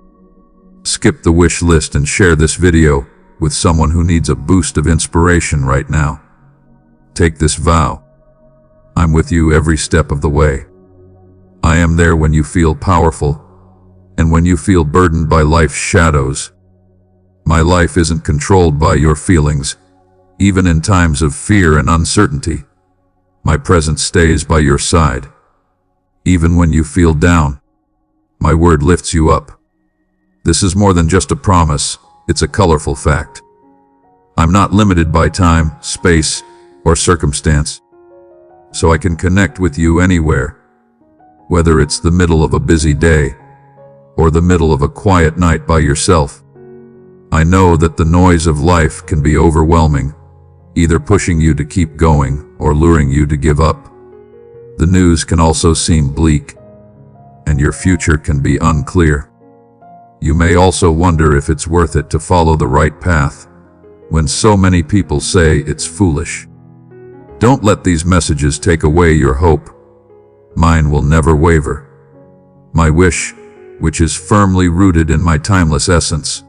Skip the wish list and share this video with someone who needs a boost of inspiration right now. Take this vow. I'm with you every step of the way. I am there when you feel powerful and when you feel burdened by life's shadows. My life isn't controlled by your feelings. Even in times of fear and uncertainty, my presence stays by your side. Even when you feel down, my word lifts you up. This is more than just a promise, it's a colorful fact. I'm not limited by time, space, or circumstance, so I can connect with you anywhere, whether it's the middle of a busy day or the middle of a quiet night by yourself. I know that the noise of life can be overwhelming, either pushing you to keep going or luring you to give up. The news can also seem bleak, and your future can be unclear. You may also wonder if it's worth it to follow the right path, when so many people say it's foolish. Don't let these messages take away your hope. Mine will never waver. My wish, which is firmly rooted in my timeless essence,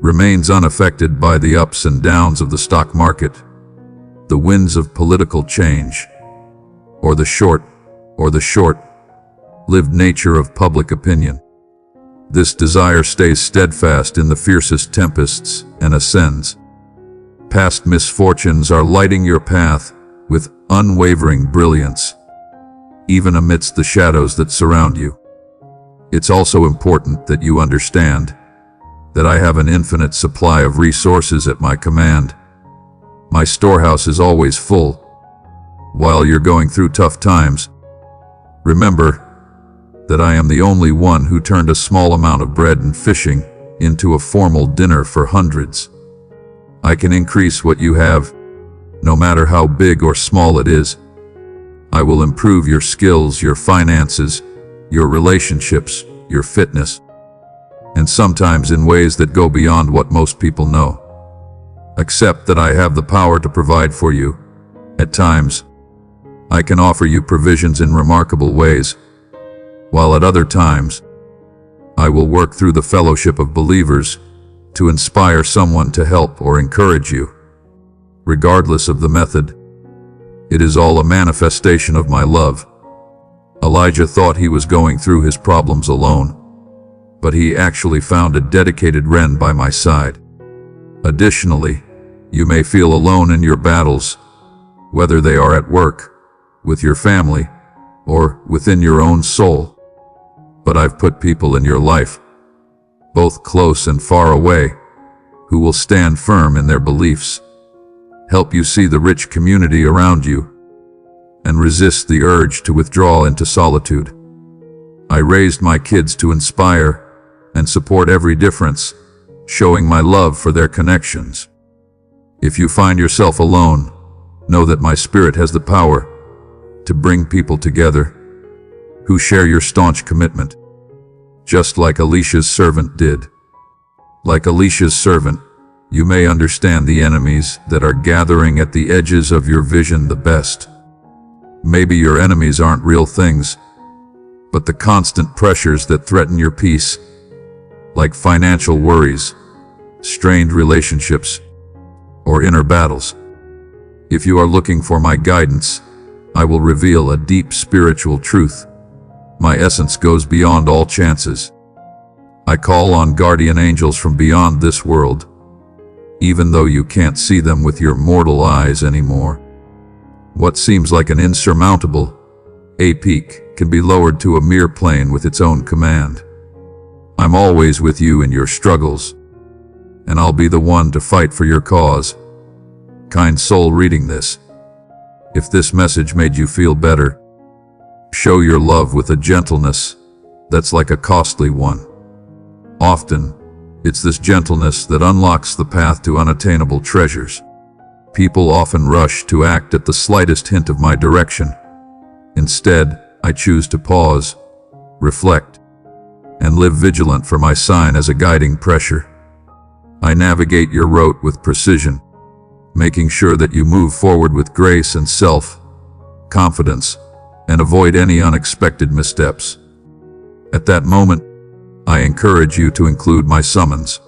remains unaffected by the ups and downs of the stock market, the winds of political change, or the short-lived nature of public opinion. This desire stays steadfast in the fiercest tempests and ascends. Past misfortunes are lighting your path with unwavering brilliance, even amidst the shadows that surround you. It's also important that you understand that I have an infinite supply of resources at my command. My storehouse is always full. While you're going through tough times, remember that I am the only one who turned a small amount of bread and fishing into a formal dinner for hundreds. I can increase what you have, no matter how big or small it is. I will improve your skills, your finances, your relationships, your fitness, and sometimes in ways that go beyond what most people know. Accept that I have the power to provide for you. At times, I can offer you provisions in remarkable ways, while at other times, I will work through the fellowship of believers to inspire someone to help or encourage you. Regardless of the method, it is all a manifestation of my love. Elijah thought he was going through his problems alone, but he actually found a dedicated wren by my side. Additionally, you may feel alone in your battles, whether they are at work, with your family, or within your own soul. But I've put people in your life, both close and far away, who will stand firm in their beliefs, help you see the rich community around you, and resist the urge to withdraw into solitude. I raised my kids to inspire and support every difference, showing my love for their connections. If you find yourself alone, know that my spirit has the power to bring people together who share your staunch commitment, just like Elisha's servant did. Like Elisha's servant, you may understand the enemies that are gathering at the edges of your vision the best. Maybe your enemies aren't real things, but the constant pressures that threaten your peace, like financial worries, strained relationships, or inner battles. If you are looking for my guidance, I will reveal a deep spiritual truth. My essence goes beyond all chances. I call on guardian angels from beyond this world, even though you can't see them with your mortal eyes anymore. What seems like an insurmountable peak can be lowered to a mere plane with its own command. I'm always with you in your struggles, and I'll be the one to fight for your cause. Kind soul reading this, if this message made you feel better, show your love with a gentleness that's like a costly one. Often, it's this gentleness that unlocks the path to unattainable treasures. People often rush to act at the slightest hint of my direction. Instead, I choose to pause, reflect, and live vigilant for my sign as a guiding pressure. I navigate your route with precision, making sure that you move forward with grace and self-confidence and avoid any unexpected missteps. At that moment, I encourage you to include my summons.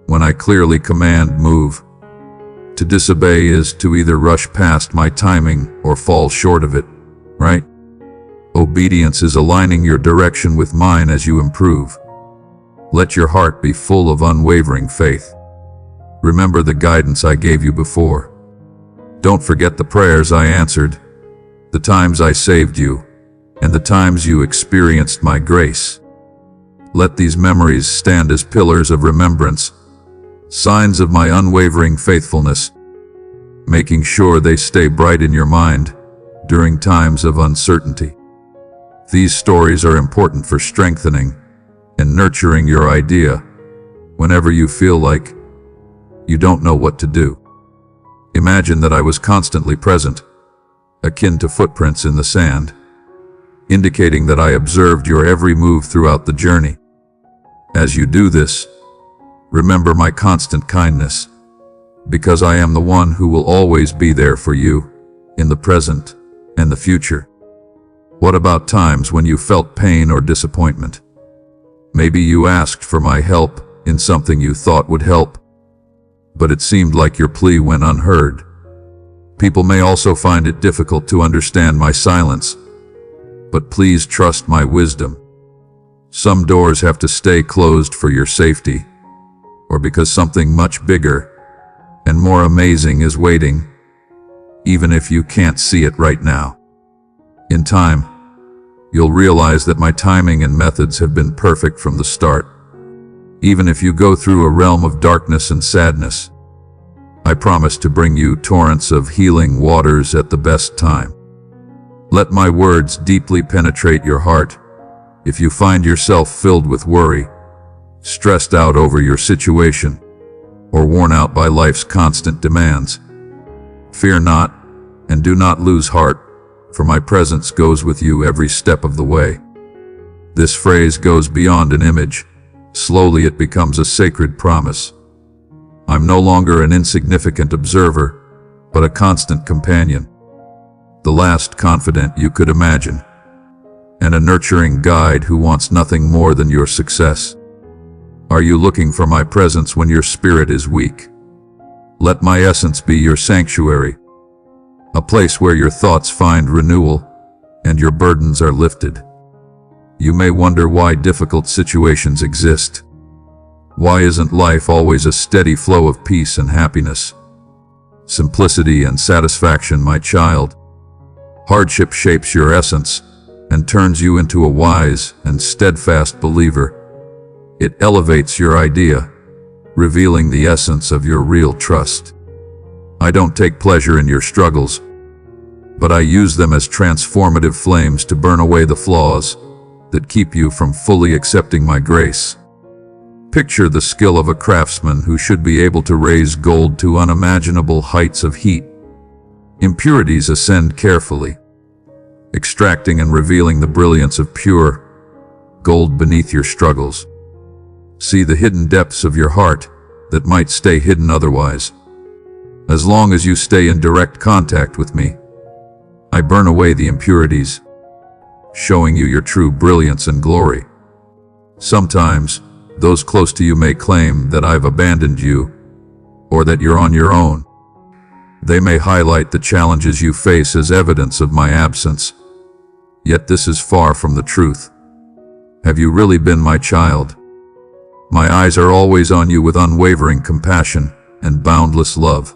When I clearly command move, to disobey is to either rush past my timing or fall short of it, right? Obedience is aligning your direction with mine as you improve. Let your heart be full of unwavering faith. Remember the guidance I gave you before. Don't forget the prayers I answered, the times I saved you, and the times you experienced my grace. Let these memories stand as pillars of remembrance, signs of my unwavering faithfulness, making sure they stay bright in your mind during times of uncertainty. These stories are important for strengthening and nurturing your idea whenever you feel like you don't know what to do. Imagine that I was constantly present, akin to footprints in the sand, indicating that I observed your every move throughout the journey. As you do this, remember my constant kindness, because I am the one who will always be there for you in the present and the future. What about times when you felt pain or disappointment? Maybe you asked for my help in something you thought would help, but it seemed like your plea went unheard. People may also find it difficult to understand my silence, but please trust my wisdom. Some doors have to stay closed for your safety, or because something much bigger and more amazing is waiting, even if you can't see it right now. In time, you'll realize that my timing and methods have been perfect from the start. Even if you go through a realm of darkness and sadness, I promise to bring you torrents of healing waters at the best time. Let my words deeply penetrate your heart. If you find yourself filled with worry, stressed out over your situation, or worn out by life's constant demands, fear not and do not lose heart, for my presence goes with you every step of the way. This phrase goes beyond an image. Slowly it becomes a sacred promise. I'm no longer an insignificant observer, but a constant companion, the last confidant you could imagine, and a nurturing guide who wants nothing more than your success. Are you looking for my presence when your spirit is weak? Let my essence be your sanctuary, a place where your thoughts find renewal and your burdens are lifted. You may wonder why difficult situations exist. Why isn't life always a steady flow of peace and happiness? Simplicity and satisfaction, my child. Hardship shapes your essence and turns you into a wise and steadfast believer. It elevates your idea, revealing the essence of your real trust. I don't take pleasure in your struggles, but I use them as transformative flames to burn away the flaws that keep you from fully accepting my grace. Picture the skill of a craftsman who should be able to raise gold to unimaginable heights of heat. Impurities ascend carefully, extracting and revealing the brilliance of pure gold beneath your struggles. See the hidden depths of your heart that might stay hidden otherwise. As long as you stay in direct contact with me, I burn away the impurities, showing you your true brilliance and glory. Sometimes, those close to you may claim that I've abandoned you, or that you're on your own. They may highlight the challenges you face as evidence of my absence. Yet this is far from the truth. Have you really been my child? My eyes are always on you with unwavering compassion and boundless love.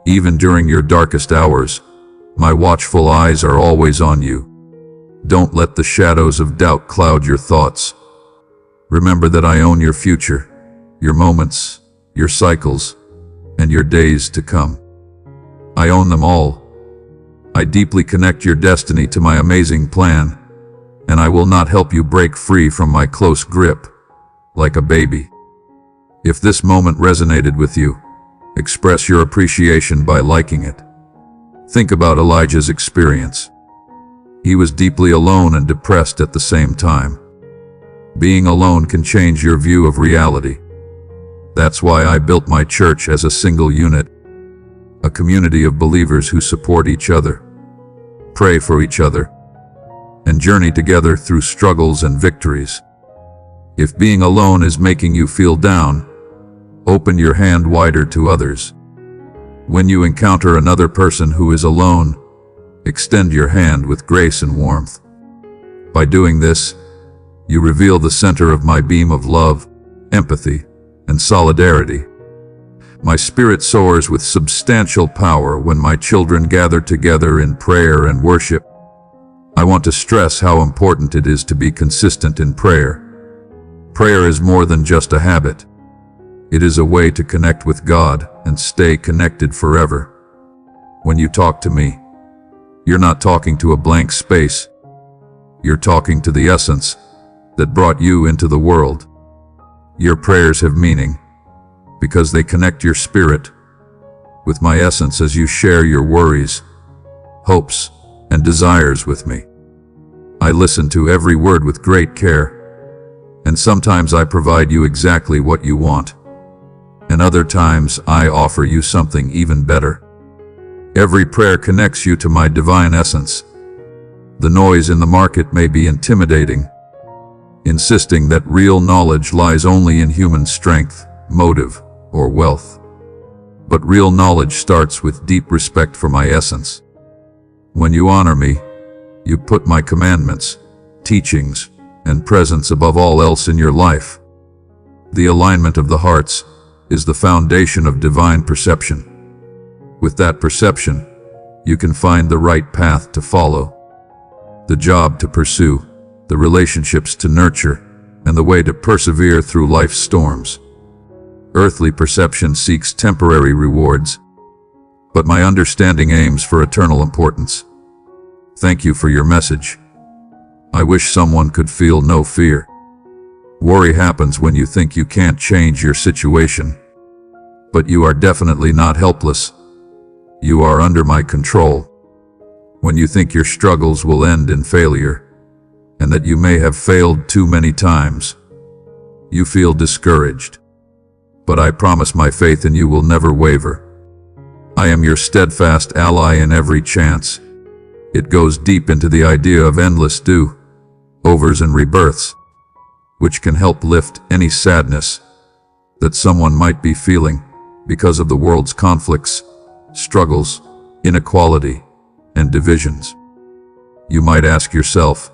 Even during your darkest hours, my watchful eyes are always on you. Don't let the shadows of doubt cloud your thoughts. Remember that I own your future, your moments, your cycles, and your days to come. I own them all. I deeply connect your destiny to my amazing plan, and I will not help you break free from my close grip, like a baby. If this moment resonated with you, express your appreciation by liking it. Think about Elijah's experience. He was deeply alone and depressed at the same time. Being alone can change your view of reality. That's why I built my church as a single unit, a community of believers who support each other, pray for each other, and journey together through struggles and victories. If being alone is making you feel down, open your hand wider to others. When you encounter another person who is alone, extend your hand with grace and warmth. By doing this, you reveal the center of my beam of love, empathy, and solidarity. My spirit soars with substantial power when my children gather together in prayer and worship. I want to stress how important it is to be consistent in prayer. Prayer is more than just a habit. It is a way to connect with God and stay connected forever. When you talk to me, you're not talking to a blank space. You're talking to the essence that brought you into the world. Your prayers have meaning because they connect your spirit with my essence as you share your worries, hopes, and desires with me. I listen to every word with great care, and sometimes I provide you exactly what you want, and other times I offer you something even better. Every prayer connects you to my divine essence. The noise in the market may be intimidating, insisting that real knowledge lies only in human strength, motive, or wealth. But real knowledge starts with deep respect for my essence. When you honor me, you put my commandments, teachings, and presence above all else in your life. The alignment of the hearts is the foundation of divine perception. With that perception, you can find the right path to follow, the job to pursue, the relationships to nurture, and the way to persevere through life's storms. Earthly perception seeks temporary rewards, but my understanding aims for eternal importance. Thank you for your message. I wish someone could feel no fear. Worry happens when you think you can't change your situation, but you are definitely not helpless. You are under my control. When you think your struggles will end in failure, and that you may have failed too many times, you feel discouraged. But I promise my faith in you will never waver. I am your steadfast ally in every chance. It goes deep into the idea of endless do-overs and rebirths, which can help lift any sadness that someone might be feeling because of the world's conflicts, struggles, inequality, and divisions. You might ask yourself,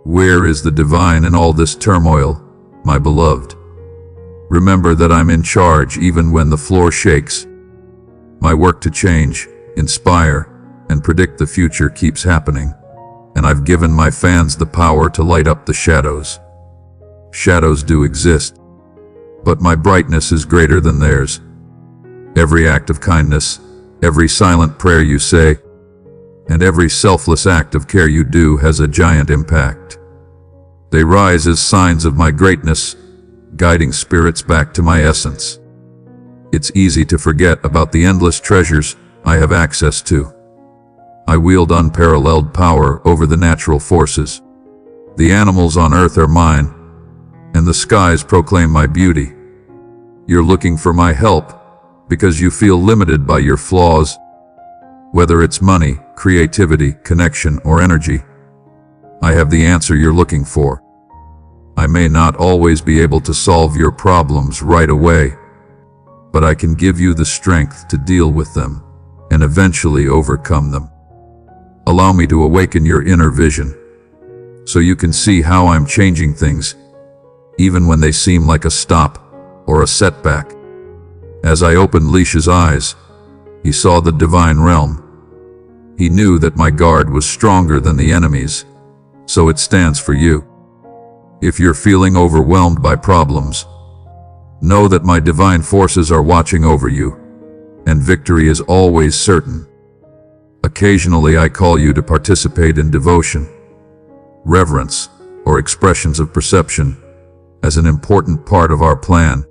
where is the divine in all this turmoil, my beloved? Remember that I'm in charge even when the floor shakes. My work to change, inspire, and predict the future keeps happening, and I've given my fans the power to light up the shadows. Shadows do exist, but my brightness is greater than theirs. Every act of kindness, every silent prayer you say, and every selfless act of care you do has a giant impact. They rise as signs of my greatness, guiding spirits back to my essence. It's easy to forget about the endless treasures I have access to. I wield unparalleled power over the natural forces. The animals on earth are mine, and the skies proclaim my beauty. You're looking for my help because you feel limited by your flaws, whether it's money, creativity, connection, or energy. I have the answer you're looking for. I may not always be able to solve your problems right away, but I can give you the strength to deal with them and eventually overcome them. Allow me to awaken your inner vision so you can see how I'm changing things, even when they seem like a stop or a setback. As I opened Leisha's eyes, he saw the divine realm. He knew that my guard was stronger than the enemy's, so it stands for you. If you're feeling overwhelmed by problems, know that my divine forces are watching over you, and victory is always certain. Occasionally I call you to participate in devotion, reverence, or expressions of perception as an important part of our plan.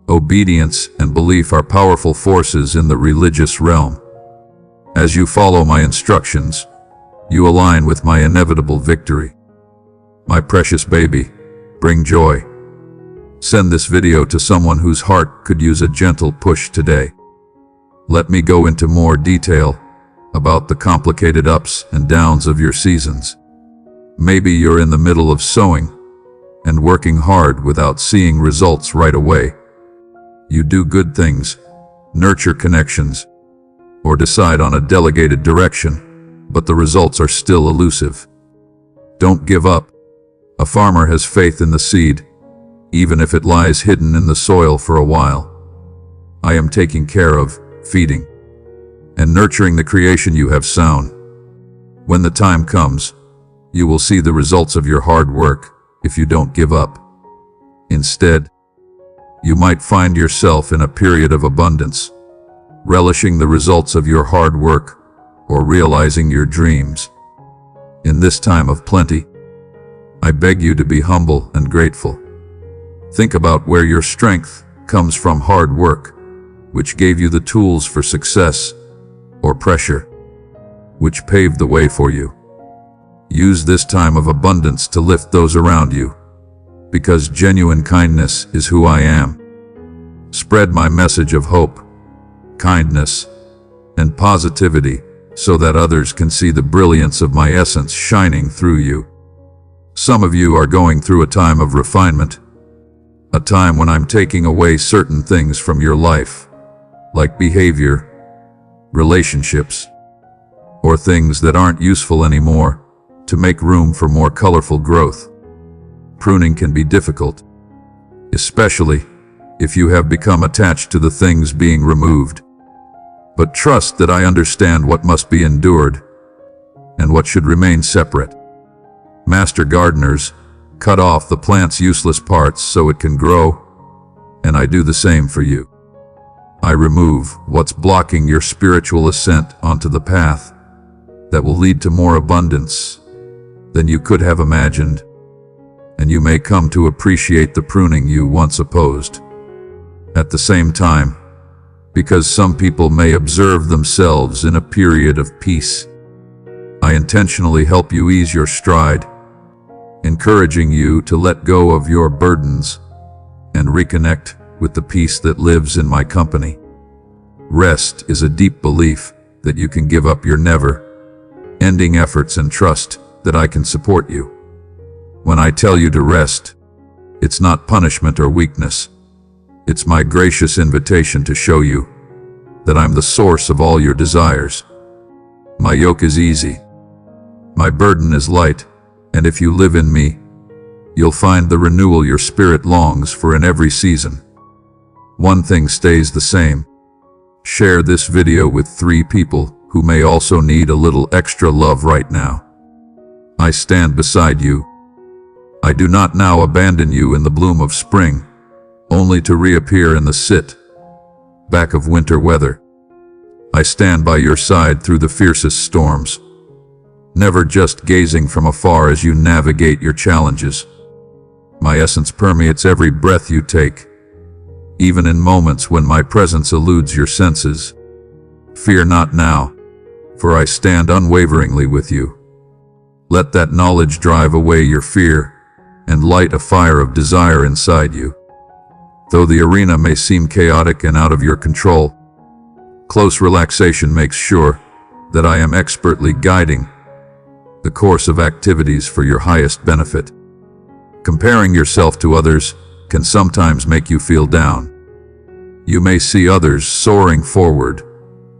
Obedience and belief are powerful forces in the religious realm. As you follow my instructions, you align with my inevitable victory. My precious baby, bring joy. Send this video to someone whose heart could use a gentle push today. Let me go into more detail about the complicated ups and downs of your seasons. Maybe you're in the middle of sowing and working hard without seeing results right away. You do good things, nurture connections, or decide on a delegated direction, but the results are still elusive. Don't give up. A farmer has faith in the seed, even if it lies hidden in the soil for a while. I am taking care of, feeding, and nurturing the creation you have sown. When the time comes, you will see the results of your hard work if you don't give up. Instead, you might find yourself in a period of abundance, relishing the results of your hard work or realizing your dreams. In this time of plenty, I beg you to be humble and grateful. Think about where your strength comes from: hard work, which gave you the tools for success, or pressure, which paved the way for you. Use this time of abundance to lift those around you, because genuine kindness is who I am. Spread my message of hope, kindness, and positivity so that others can see the brilliance of my essence shining through you. Some of you are going through a time of refinement, a time when I'm taking away certain things from your life, like behavior, relationships, or things that aren't useful anymore, to make room for more colorful growth. Pruning can be difficult, especially if you have become attached to the things being removed. But trust that I understand what must be endured and what should remain separate. Master gardeners cut off the plant's useless parts so it can grow, and I do the same for you. I remove what's blocking your spiritual ascent onto the path that will lead to more abundance than you could have imagined, and you may come to appreciate the pruning you once opposed. At the same time, because some people may observe themselves in a period of peace, I intentionally help you ease your stride, encouraging you to let go of your burdens and reconnect with the peace that lives in my company. Rest is a deep belief that you can give up your never-ending efforts and trust that I can support you. When I tell you to rest, it's not punishment or weakness. It's my gracious invitation to show you that I'm the source of all your desires. My yoke is easy, my burden is light, and if you live in me, you'll find the renewal your spirit longs for in every season. One thing stays the same. Share this video with 3 people who may also need a little extra love right now. I stand beside you. I do not now abandon you in the bloom of spring, only to reappear in the back of winter weather. I stand by your side through the fiercest storms, never just gazing from afar as you navigate your challenges. My essence permeates every breath you take, even in moments when my presence eludes your senses. Fear not now, for I stand unwaveringly with you. Let that knowledge drive away your fear and light a fire of desire inside you. Though the arena may seem chaotic and out of your control, close relaxation makes sure that I am expertly guiding the course of activities for your highest benefit. Comparing yourself to others can sometimes make you feel down. You may see others soaring forward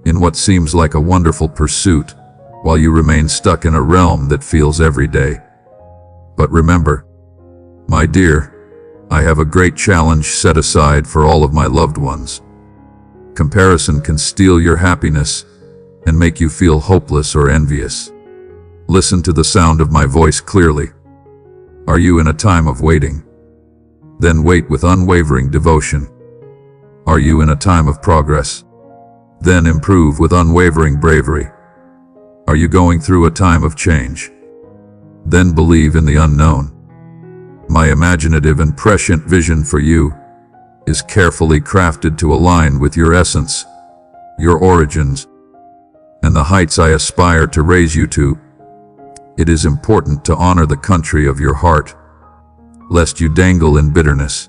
in what seems like a wonderful pursuit, while you remain stuck in a realm that feels everyday. But remember, my dear, I have a great challenge set aside for all of my loved ones. Comparison can steal your happiness and make you feel hopeless or envious. Listen to the sound of my voice clearly. Are you in a time of waiting? Then wait with unwavering devotion. Are you in a time of progress? Then improve with unwavering bravery. Are you going through a time of change? Then believe in the unknown. My imaginative and prescient vision for you is carefully crafted to align with your essence, your origins, and the heights I aspire to raise you to. It is important to honor the country of your heart, lest you dangle in bitterness.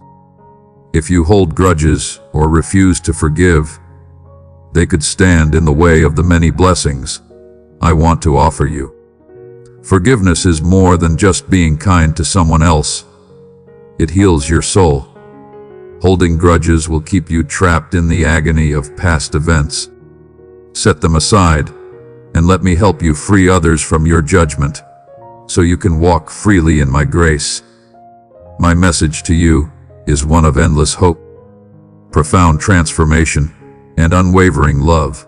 If you hold grudges or refuse to forgive, they could stand in the way of the many blessings I want to offer you. Forgiveness is more than just being kind to someone else. It heals your soul. Holding grudges will keep you trapped in the agony of past events. Set them aside, and let me help you free others from your judgment, so you can walk freely in my grace. My message to you is one of endless hope, profound transformation, and unwavering love.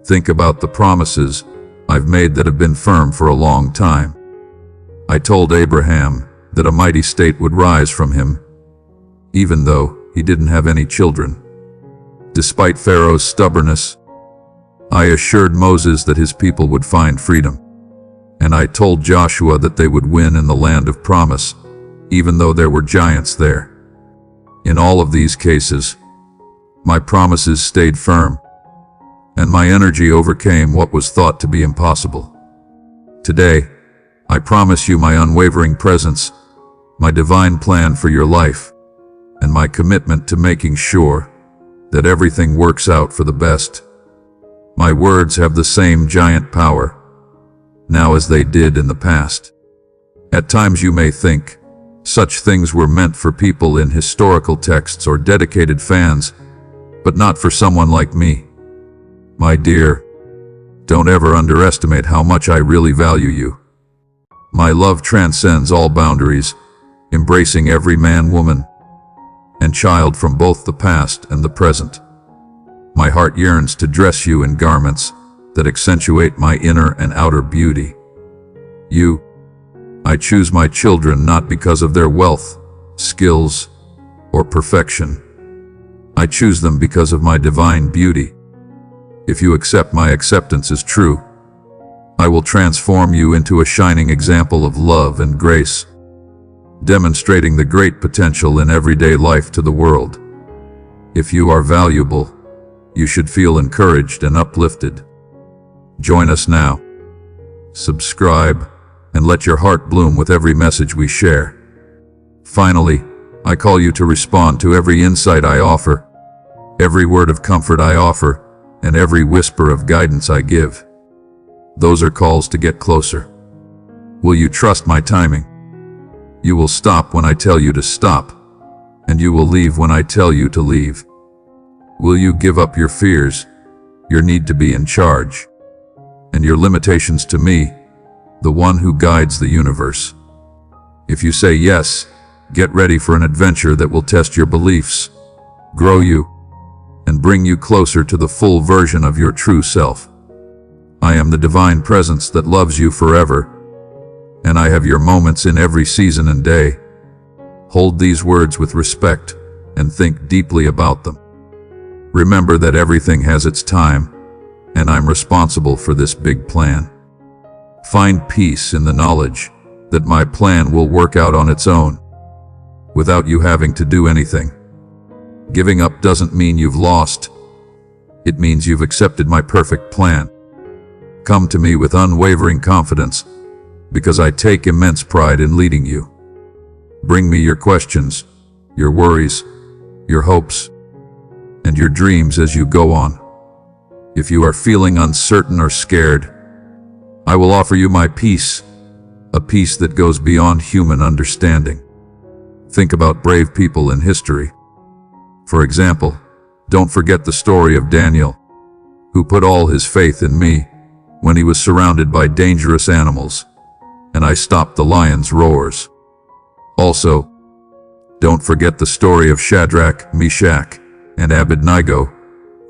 Think about the promises I've made that have been firm for a long time. I told Abraham that a mighty state would rise from him, even though he didn't have any children. Despite Pharaoh's stubbornness, I assured Moses that his people would find freedom. And I told Joshua that they would win in the land of promise, even though there were giants there. In all of these cases, my promises stayed firm, and my energy overcame what was thought to be impossible. Today, I promise you my unwavering presence, my divine plan for your life, and my commitment to making sure that everything works out for the best. My words have the same giant power now as they did in the past. At times you may think such things were meant for people in historical texts or dedicated fans, but not for someone like me. My dear, don't ever underestimate how much I really value you. My love transcends all boundaries, embracing every man, woman, and child from both the past and the present. My heart yearns to dress you in garments that accentuate my inner and outer beauty. I choose my children not because of their wealth, skills, or perfection. I choose them because of my divine beauty. If you accept my acceptance as true, I will transform you into a shining example of love and grace, demonstrating the great potential in everyday life to the world. If you are valuable, you should feel encouraged and uplifted. Join us now. Subscribe, and let your heart bloom with every message we share. Finally, I call you to respond to every insight I offer, every word of comfort I offer, and every whisper of guidance I give. Those are calls to get closer. Will you trust my timing? You will stop when I tell you to stop, and you will leave when I tell you to leave. Will you give up your fears, your need to be in charge, and your limitations to me, the one who guides the universe? If you say yes, get ready for an adventure that will test your beliefs, grow you, and bring you closer to the full version of your true self. I am the divine presence that loves you forever, and I have your moments in every season and day. Hold these words with respect and think deeply about them. Remember that everything has its time, and I'm responsible for this big plan. Find peace in the knowledge that my plan will work out on its own, without you having to do anything. Giving up doesn't mean you've lost. It means you've accepted my perfect plan. Come to me with unwavering confidence, because I take immense pride in leading you. Bring me your questions, your worries, your hopes, and your dreams as you go on. If you are feeling uncertain or scared, I will offer you my peace, a peace that goes beyond human understanding. Think about brave people in history. For example, don't forget the story of Daniel, who put all his faith in me when he was surrounded by dangerous animals, and I stopped the lion's roars. Also, don't forget the story of Shadrach, Meshach, and Abednego,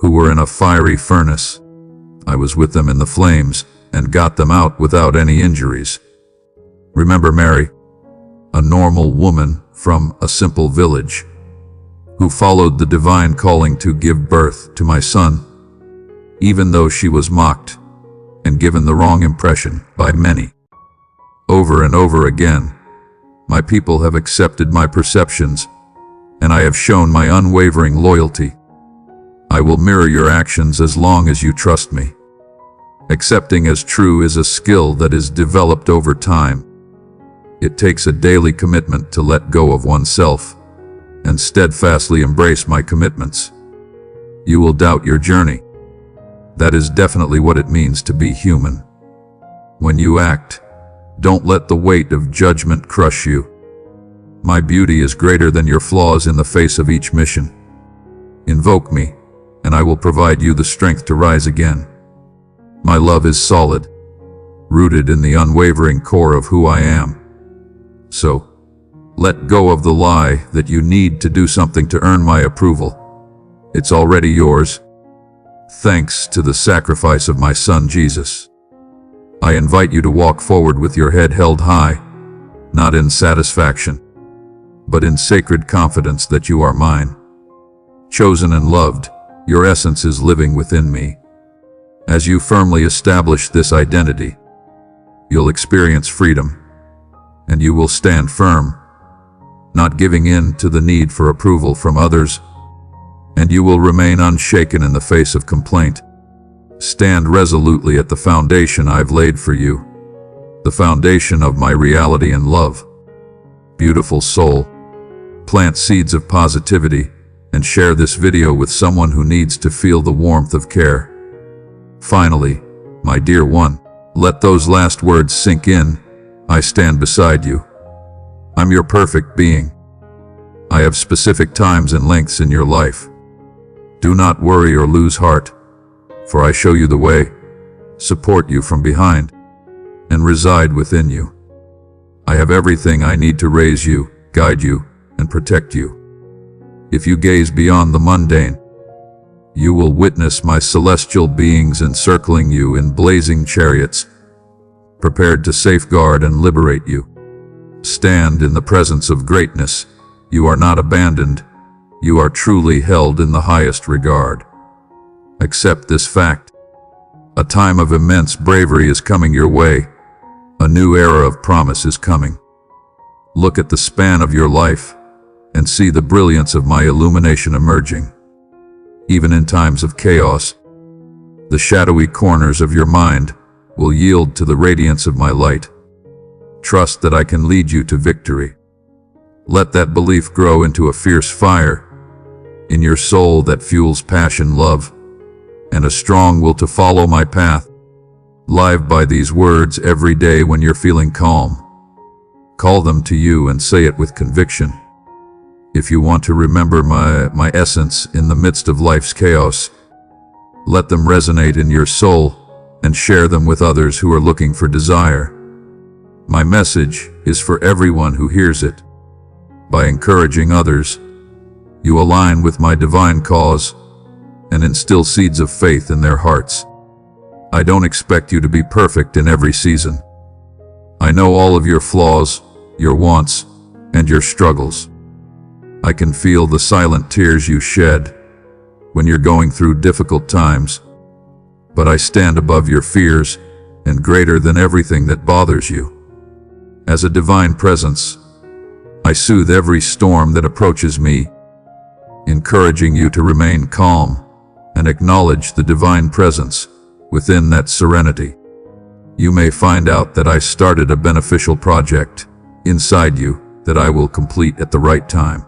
who were in a fiery furnace. I was with them in the flames and got them out without any injuries. Remember Mary, a normal woman from a simple village, who followed the divine calling to give birth to my son, even though she was mocked and given the wrong impression by many. Over and over again, my people have accepted my perceptions, and I have shown my unwavering loyalty. I will mirror your actions as long as you trust me. Accepting as true is a skill that is developed over time. It takes a daily commitment to let go of oneself and steadfastly embrace my commitments. You will doubt your journey, That is definitely what it means to be human. When you act, don't let the weight of judgment crush you. My beauty is greater than your flaws in the face of each mission. Invoke me, and I will provide you the strength to rise again. My love is solid, rooted in the unwavering core of who I am. So, let go of the lie that you need to do something to earn my approval. It's already yours, thanks to the sacrifice of my Son Jesus. I invite you to walk forward with your head held high, not in satisfaction, but in sacred confidence that you are mine. Chosen and loved, your essence is living within me. As you firmly establish this identity, you'll experience freedom, and you will stand firm, not giving in to the need for approval from others, and you will remain unshaken in the face of complaint. Stand resolutely at the foundation I've laid for you, the foundation of my reality and love. Beautiful soul, plant seeds of positivity and share this video with someone who needs to feel the warmth of care. Finally, my dear one, let those last words sink in. I stand beside you. I'm your perfect being. I have specific times and lengths in your life. Do not worry or lose heart, for I show you the way, support you from behind, and reside within you. I have everything I need to raise you, guide you, and protect you. If you gaze beyond the mundane, you will witness my celestial beings encircling you in blazing chariots, prepared to safeguard and liberate you. Stand in the presence of greatness. You are not abandoned. You are truly held in the highest regard. Accept this fact. A time of immense bravery is coming your way. A new era of promise is coming. Look at the span of your life and see the brilliance of my illumination emerging. Even in times of chaos, the shadowy corners of your mind will yield to the radiance of my light. Trust that I can lead you to victory. Let that belief grow into a fierce fire in your soul that fuels passion, love, and a strong will to follow my path. Live by these words every day when you're feeling calm. Call them to you and say it with conviction. If you want to remember my essence in the midst of life's chaos, let them resonate in your soul and share them with others who are looking for desire. My message is for everyone who hears it. By encouraging others, you align with my divine cause and instill seeds of faith in their hearts. I don't expect you to be perfect in every season. I know all of your flaws, your wants, and your struggles. I can feel the silent tears you shed when you're going through difficult times, but I stand above your fears and greater than everything that bothers you. As a divine presence, I soothe every storm that approaches me, encouraging you to remain calm and acknowledge the divine presence within that serenity. You may find out that I started a beneficial project inside you that I will complete at the right time.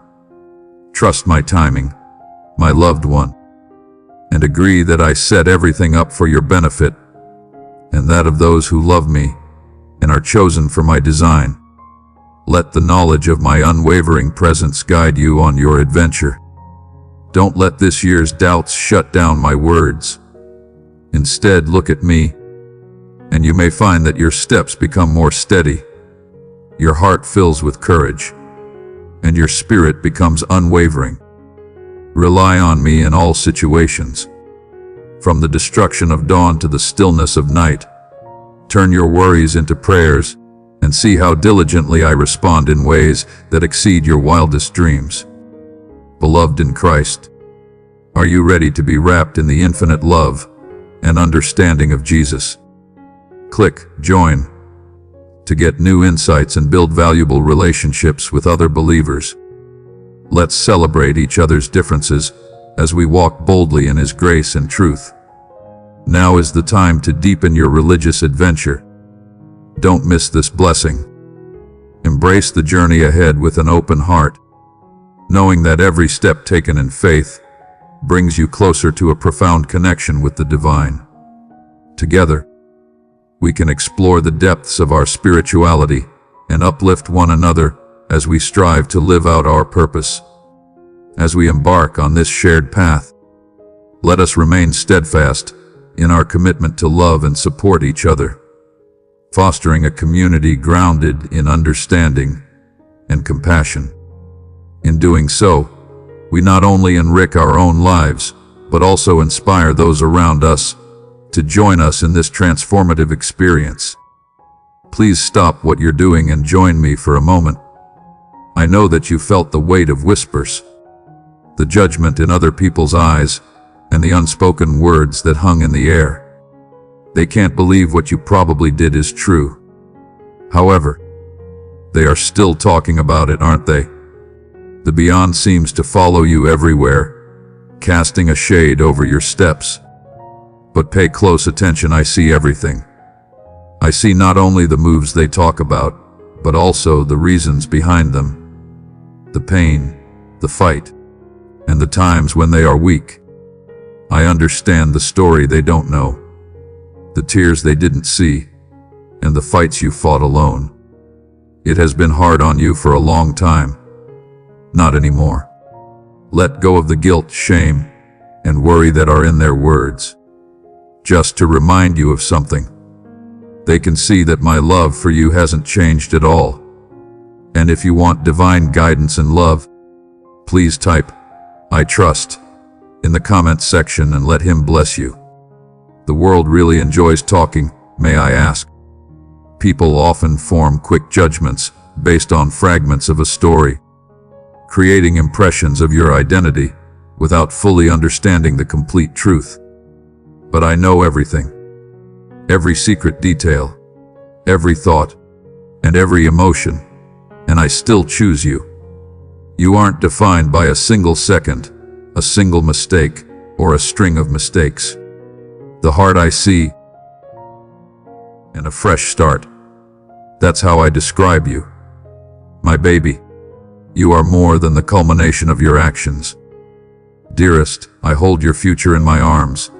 Trust my timing, my loved one, and agree that I set everything up for your benefit and that of those who love me and are chosen for my design. Let the knowledge of my unwavering presence guide you on your adventure. Don't let this year's doubts shut down my words. Instead, look at me, and you may find that your steps become more steady, your heart fills with courage, and your spirit becomes unwavering. Rely on me in all situations. From the destruction of dawn to the stillness of night, turn your worries into prayers and see how diligently I respond in ways that exceed your wildest dreams. Beloved in Christ, are you ready to be wrapped in the infinite love and understanding of Jesus? Click Join to get new insights and build valuable relationships with other believers. Let's celebrate each other's differences as we walk boldly in His grace and truth. Now is the time to deepen your religious adventure. Don't miss this blessing. Embrace the journey ahead with an open heart, knowing that every step taken in faith brings you closer to a profound connection with the divine. Together, we can explore the depths of our spirituality and uplift one another as we strive to live out our purpose. As we embark on this shared path, let us remain steadfast in our commitment to love and support each other, fostering a community grounded in understanding and compassion. In doing so, we not only enrich our own lives, but also inspire those around us to join us in this transformative experience. Please stop what you're doing and join me for a moment. I know that you felt the weight of whispers, the judgment in other people's eyes, and the unspoken words that hung in the air. They can't believe what you probably did is true. However, they are still talking about it, aren't they? The beyond seems to follow you everywhere, casting a shade over your steps. But pay close attention, I see everything. I see not only the moves they talk about, but also the reasons behind them. The pain, the fight, and the times when they are weak. I understand the story they don't know, the tears they didn't see, and the fights you fought alone. It has been hard on you for a long time. Not anymore. Let go of the guilt, shame, and worry that are in their words. Just to remind you of something. They can see that my love for you hasn't changed at all. And if you want divine guidance and love, please type, "I trust," in the comments section and let him bless you. The world really enjoys talking, may I ask? People often form quick judgments based on fragments of a story, creating impressions of your identity without fully understanding the complete truth. But I know everything. Every secret detail, every thought, and every emotion, and I still choose you. You aren't defined by a single second, a single mistake, or a string of mistakes. The heart I see, and a fresh start. That's how I describe you. My baby, you are more than the culmination of your actions. Dearest, I hold your future in my arms.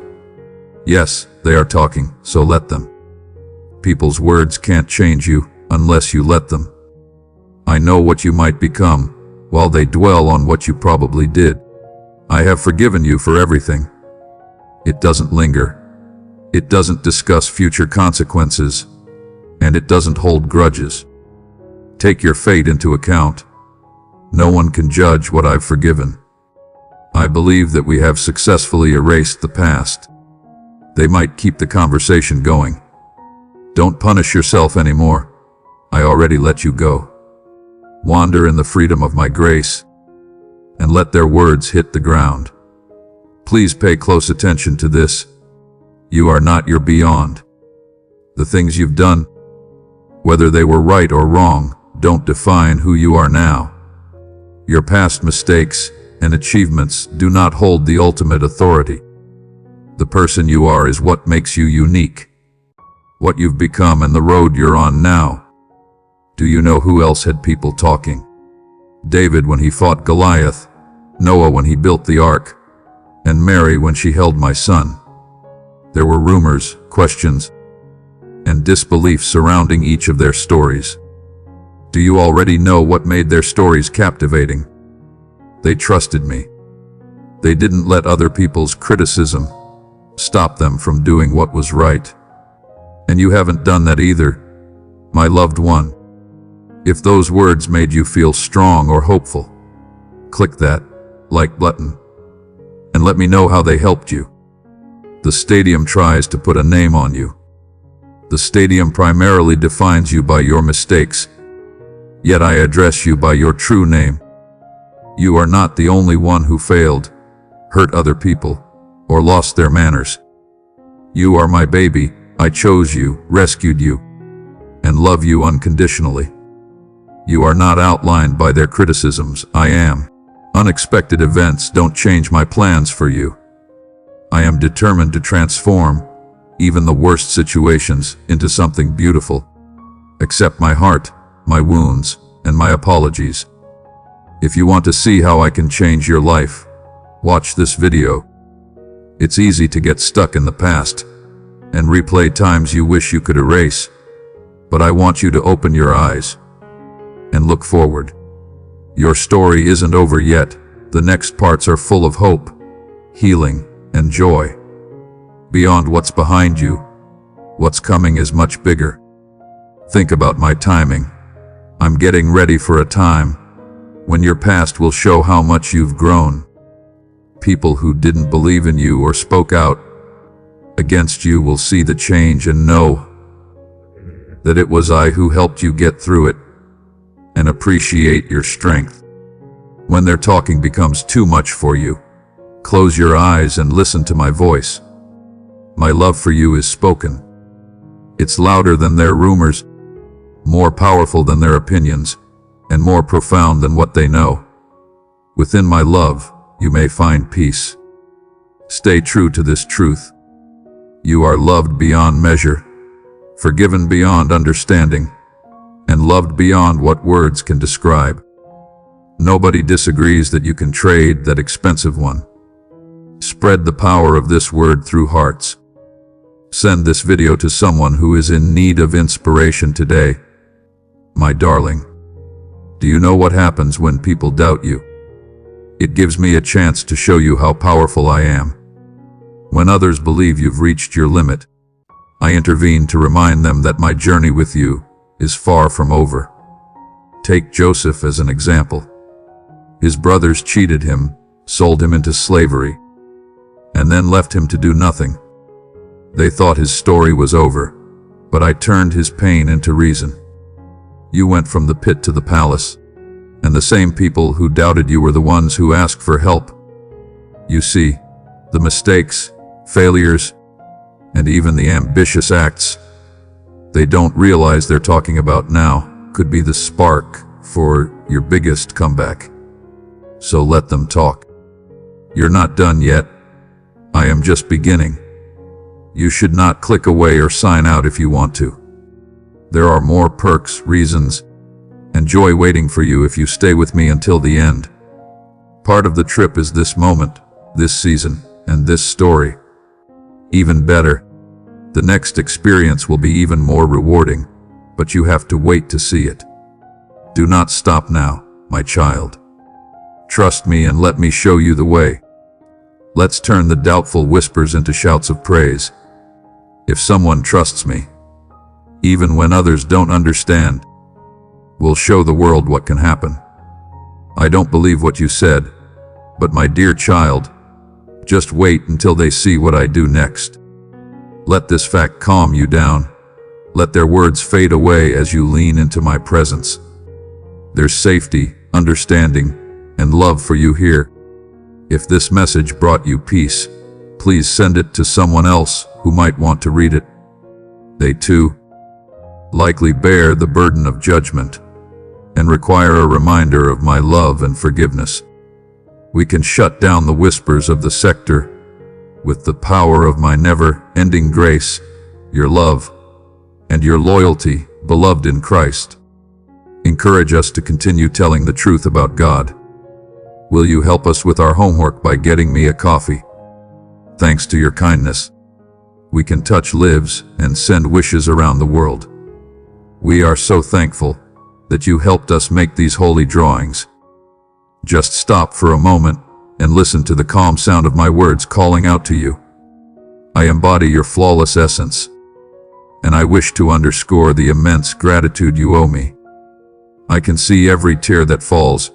Yes, they are talking, so let them. People's words can't change you unless you let them. I know what you might become, while they dwell on what you probably did. I have forgiven you for everything. It doesn't linger. It doesn't discuss future consequences, and it doesn't hold grudges. Take your fate into account. No one can judge what I've forgiven. I believe that we have successfully erased the past. They might keep the conversation going. Don't punish yourself anymore. I already let you go. Wander in the freedom of my grace, and let their words hit the ground. Please pay close attention to this. You are not your beyond. The things you've done, whether they were right or wrong, don't define who you are now. Your past mistakes and achievements do not hold the ultimate authority. The person you are is what makes you unique. What you've become and the road you're on now. Do you know who else had people talking? David when he fought Goliath, Noah when he built the ark, and Mary when she held my son. There were rumors, questions, and disbelief surrounding each of their stories. Do you already know what made their stories captivating? They trusted me. They didn't let other people's criticism stop them from doing what was right. And you haven't done that either, my loved one. If those words made you feel strong or hopeful, click that like button and let me know how they helped you. The stadium tries to put a name on you. The stadium primarily defines you by your mistakes, yet I address you by your true name. You are not the only one who failed, hurt other people, or lost their manners. You are my baby. I chose you, rescued you, and love you unconditionally. You are not outlined by their criticisms. I am. Unexpected events don't change my plans for you. I am determined to transform even the worst situations into something beautiful. Accept my heart, my wounds, and my apologies. If you want to see how I can change your life, Watch this video. It's easy to get stuck in the past and replay times you wish you could erase, but I want you to open your eyes and look forward. Your story isn't over yet. The next parts are full of hope, healing, and joy. Beyond what's behind you, what's coming is much bigger. Think about my timing. I'm getting ready for a time when your past will show how much you've grown. People who didn't believe in you or spoke out against you will see the change and know that it was I who helped you get through it, and appreciate your strength. When their talking becomes too much for you, close your eyes and listen to my voice. My love for you is spoken. It's louder than their rumors, more powerful than their opinions, and more profound than what they know. Within my love, you may find peace. Stay true to this truth. You are loved beyond measure, forgiven beyond understanding, and loved beyond what words can describe. Nobody disagrees that you can trade that expensive one. Spread the power of this word through hearts. Send this video to someone who is in need of inspiration today. My darling, do you know what happens when people doubt you? It gives me a chance to show you how powerful I am. When others believe you've reached your limit, I intervene to remind them that my journey with you is far from over. Take Joseph as an example. His brothers cheated him, sold him into slavery, and then left him to do nothing. They thought his story was over, but I turned his pain into reason. You went from the pit to the palace, and the same people who doubted you were the ones who asked for help. You see, the mistakes, failures, and even the ambitious acts they don't realize they're talking about now could be the spark for your biggest comeback. So let them talk. You're not done yet. I am just beginning. You should not click away or sign out if you want to. There are more perks, reasons, and joy waiting for you if you stay with me until the end. Part of the trip is this moment, this season, and this story. Even better, the next experience will be even more rewarding, but you have to wait to see it. Do not stop now, my child. Trust me and let me show you the way. Let's turn the doubtful whispers into shouts of praise. If someone trusts me, even when others don't understand, we'll show the world what can happen. I don't believe what you said, but my dear child, just wait until they see what I do next. Let this fact calm you down. Let their words fade away as you lean into my presence. There's safety, understanding, and love for you here. If this message brought you peace, please send it to someone else who might want to read it. They too likely bear the burden of judgment and require a reminder of my love and forgiveness. We can shut down the whispers of the sector with the power of my never-ending grace, your love, and your loyalty, beloved in Christ. Encourage us to continue telling the truth about God. Will you help us with our homework by getting me a coffee? Thanks to your kindness, we can touch lives and send wishes around the world. We are so thankful that you helped us make these holy drawings. Just stop for a moment and listen to the calm sound of my words calling out to you. I embody your flawless essence, and I wish to underscore the immense gratitude you owe me. I can see every tear that falls,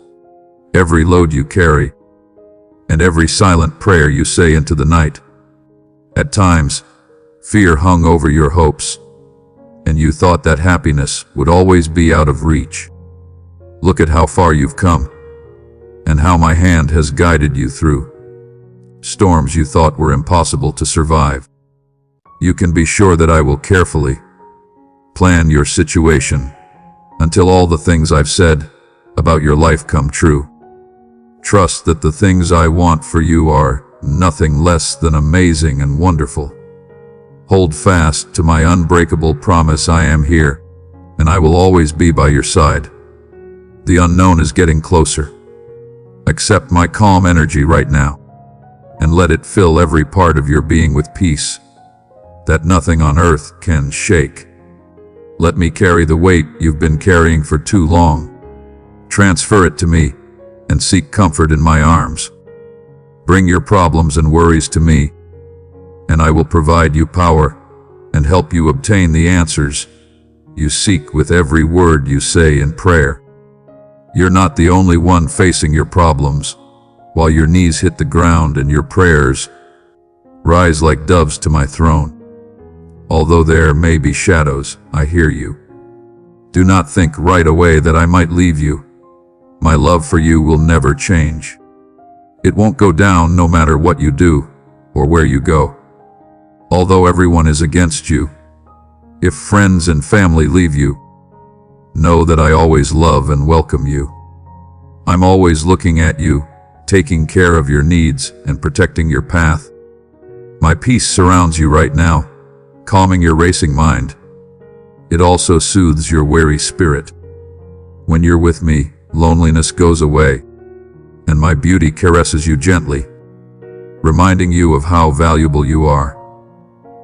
every load you carry, and every silent prayer you say into the night. At times, fear hung over your hopes, and you thought that happiness would always be out of reach. Look at how far you've come, and how my hand has guided you through storms you thought were impossible to survive. You can be sure that I will carefully plan your situation until all the things I've said about your life come true. Trust that the things I want for you are nothing less than amazing and wonderful. Hold fast to my unbreakable promise. I am here, and I will always be by your side. The unknown is getting closer. Accept my calm energy right now. and let it fill every part of your being with peace that nothing on earth can shake. Let me carry the weight you've been carrying for too long. Transfer it to me and seek comfort in my arms. Bring your problems and worries to me, and I will provide you power and help you obtain the answers you seek with every word you say in prayer. You're not the only one facing your problems. While your knees hit the ground and your prayers rise like doves to my throne. Although there may be shadows, I hear you. Do not think right away that I might leave you. My love for you will never change. It won't go down no matter what you do or where you go. Although everyone is against you, if friends and family leave you, know that I always love and welcome you. I'm always looking at you, taking care of your needs and protecting your path. My peace surrounds you right now, calming your racing mind. It also soothes your weary spirit. When you're with me, loneliness goes away, and my beauty caresses you gently, reminding you of how valuable you are.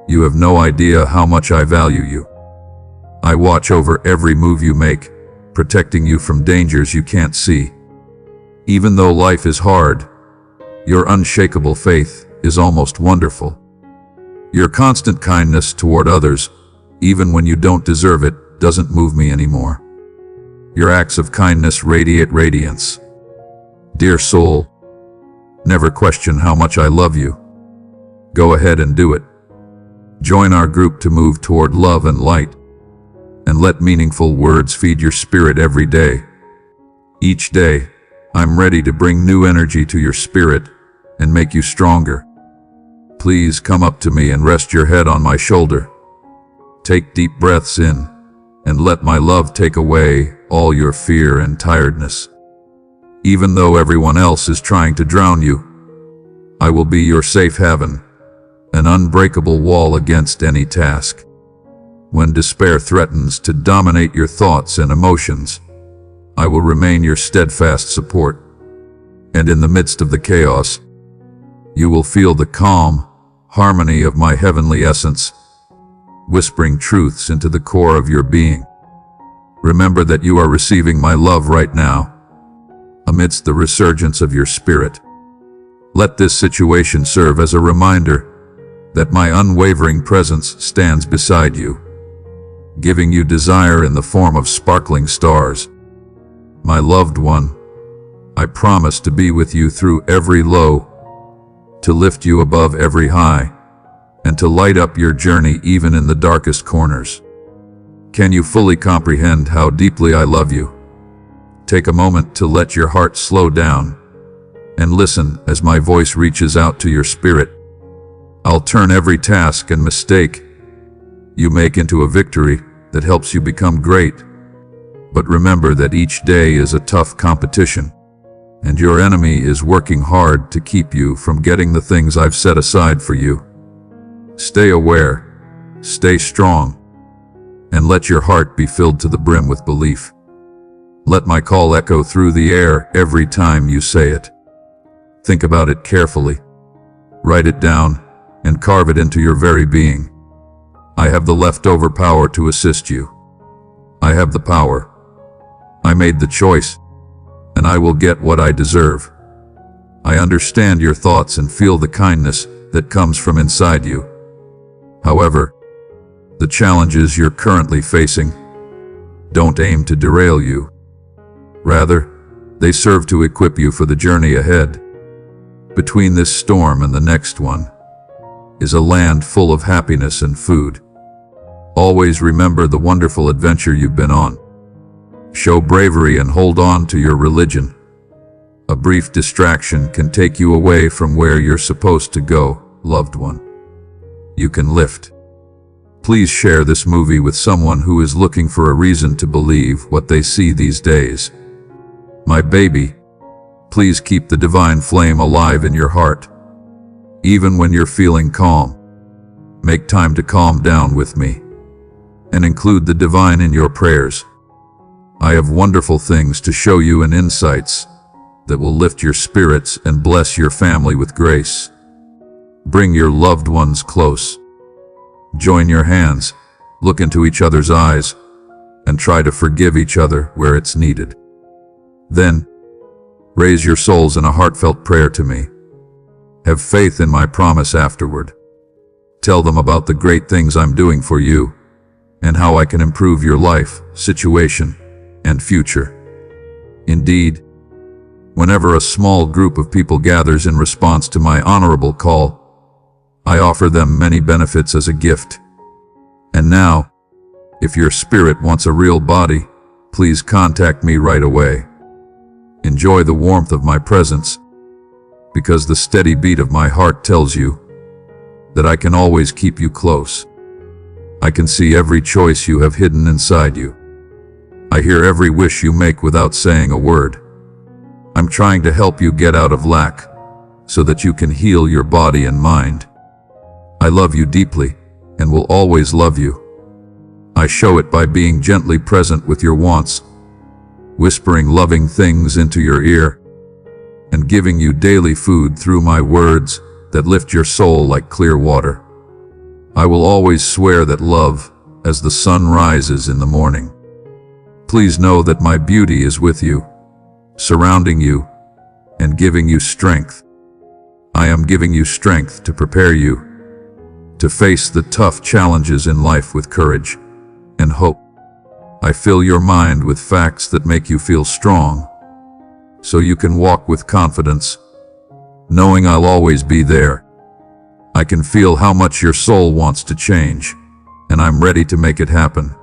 You have no idea how much I value you. I watch over every move you make, protecting you from dangers you can't see. Even though life is hard, your unshakable faith is almost wonderful. Your constant kindness toward others, even when you don't deserve it, doesn't move me anymore. Your acts of kindness radiate radiance. Dear soul, never question how much I love you. Go ahead and do it. Join our group to move toward love and light, and let meaningful words feed your spirit every day. Each day, I'm ready to bring new energy to your spirit and make you stronger. Please come up to me and rest your head on my shoulder. Take deep breaths in and let my love take away all your fear and tiredness. Even though everyone else is trying to drown you, I will be your safe haven, an unbreakable wall against any task. When despair threatens to dominate your thoughts and emotions, I will remain your steadfast support. And in the midst of the chaos, you will feel the calm harmony of my heavenly essence, whispering truths into the core of your being. Remember that you are receiving my love right now, amidst the resurgence of your spirit. Let this situation serve as a reminder that my unwavering presence stands beside you, giving you desire in the form of sparkling stars. My loved one, I promise to be with you through every low, to lift you above every high, and to light up your journey even in the darkest corners. Can you fully comprehend how deeply I love you? Take a moment to let your heart slow down and listen as my voice reaches out to your spirit. I'll turn every task and mistake you make into a victory that helps you become great. But remember that each day is a tough competition, and your enemy is working hard to keep you from getting the things I've set aside for you. Stay aware, stay strong, and let your heart be filled to the brim with belief. Let my call echo through the air every time you say it. Think about it carefully. Write it down and carve it into your very being. I have the leftover power to assist you. I have the power. I made the choice, and I will get what I deserve. I understand your thoughts and feel the kindness that comes from inside you. However, the challenges you're currently facing don't aim to derail you. Rather, they serve to equip you for the journey ahead. Between this storm and the next one is a land full of happiness and food. Always remember the wonderful adventure you've been on. Show bravery and hold on to your religion. A brief distraction can take you away from where you're supposed to go, loved one. You can lift. Please share this movie with someone who is looking for a reason to believe what they see these days. My baby, please keep the divine flame alive in your heart. Even when you're feeling calm, make time to calm down with me and include the divine in your prayers. I have wonderful things to show you and insights that will lift your spirits and bless your family with grace. Bring your loved ones close. Join your hands, look into each other's eyes, and try to forgive each other where it's needed. Then, raise your souls in a heartfelt prayer to me. Have faith in my promise afterward. Tell them about the great things I'm doing for you, and how I can improve your life, situation, and future. Indeed, whenever a small group of people gathers in response to my honorable call, I offer them many benefits as a gift. And now, if your spirit wants a real body, please contact me right away. Enjoy the warmth of my presence, because the steady beat of my heart tells you that I can always keep you close. I can see every choice you have hidden inside you. I hear every wish you make without saying a word. I'm trying to help you get out of lack, so that you can heal your body and mind. I love you deeply, and will always love you. I show it by being gently present with your wants, whispering loving things into your ear, and giving you daily food through my words that lift your soul like clear water. I will always swear that love, as the sun rises in the morning. Please know that my beauty is with you, surrounding you, and giving you strength. I am giving you strength to prepare you to face the tough challenges in life with courage and hope. I fill your mind with facts that make you feel strong, so you can walk with confidence, knowing I'll always be there. I can feel how much your soul wants to change, and I'm ready to make it happen.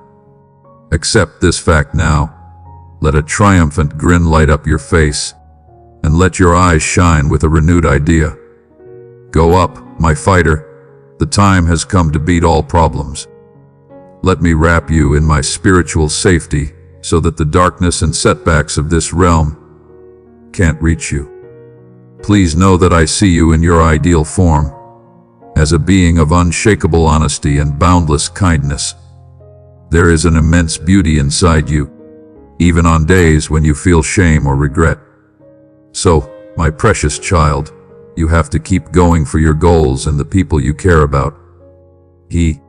Accept this fact now. Let a triumphant grin light up your face, and let your eyes shine with a renewed idea. Go up, my fighter. The time has come to beat all problems. Let me wrap you in my spiritual safety so that the darkness and setbacks of this realm can't reach you. Please know that I see you in your ideal form, as a being of unshakable honesty and boundless kindness. There is an immense beauty inside you, even on days when you feel shame or regret. So, my precious child, you have to keep going for your goals and the people you care about. He,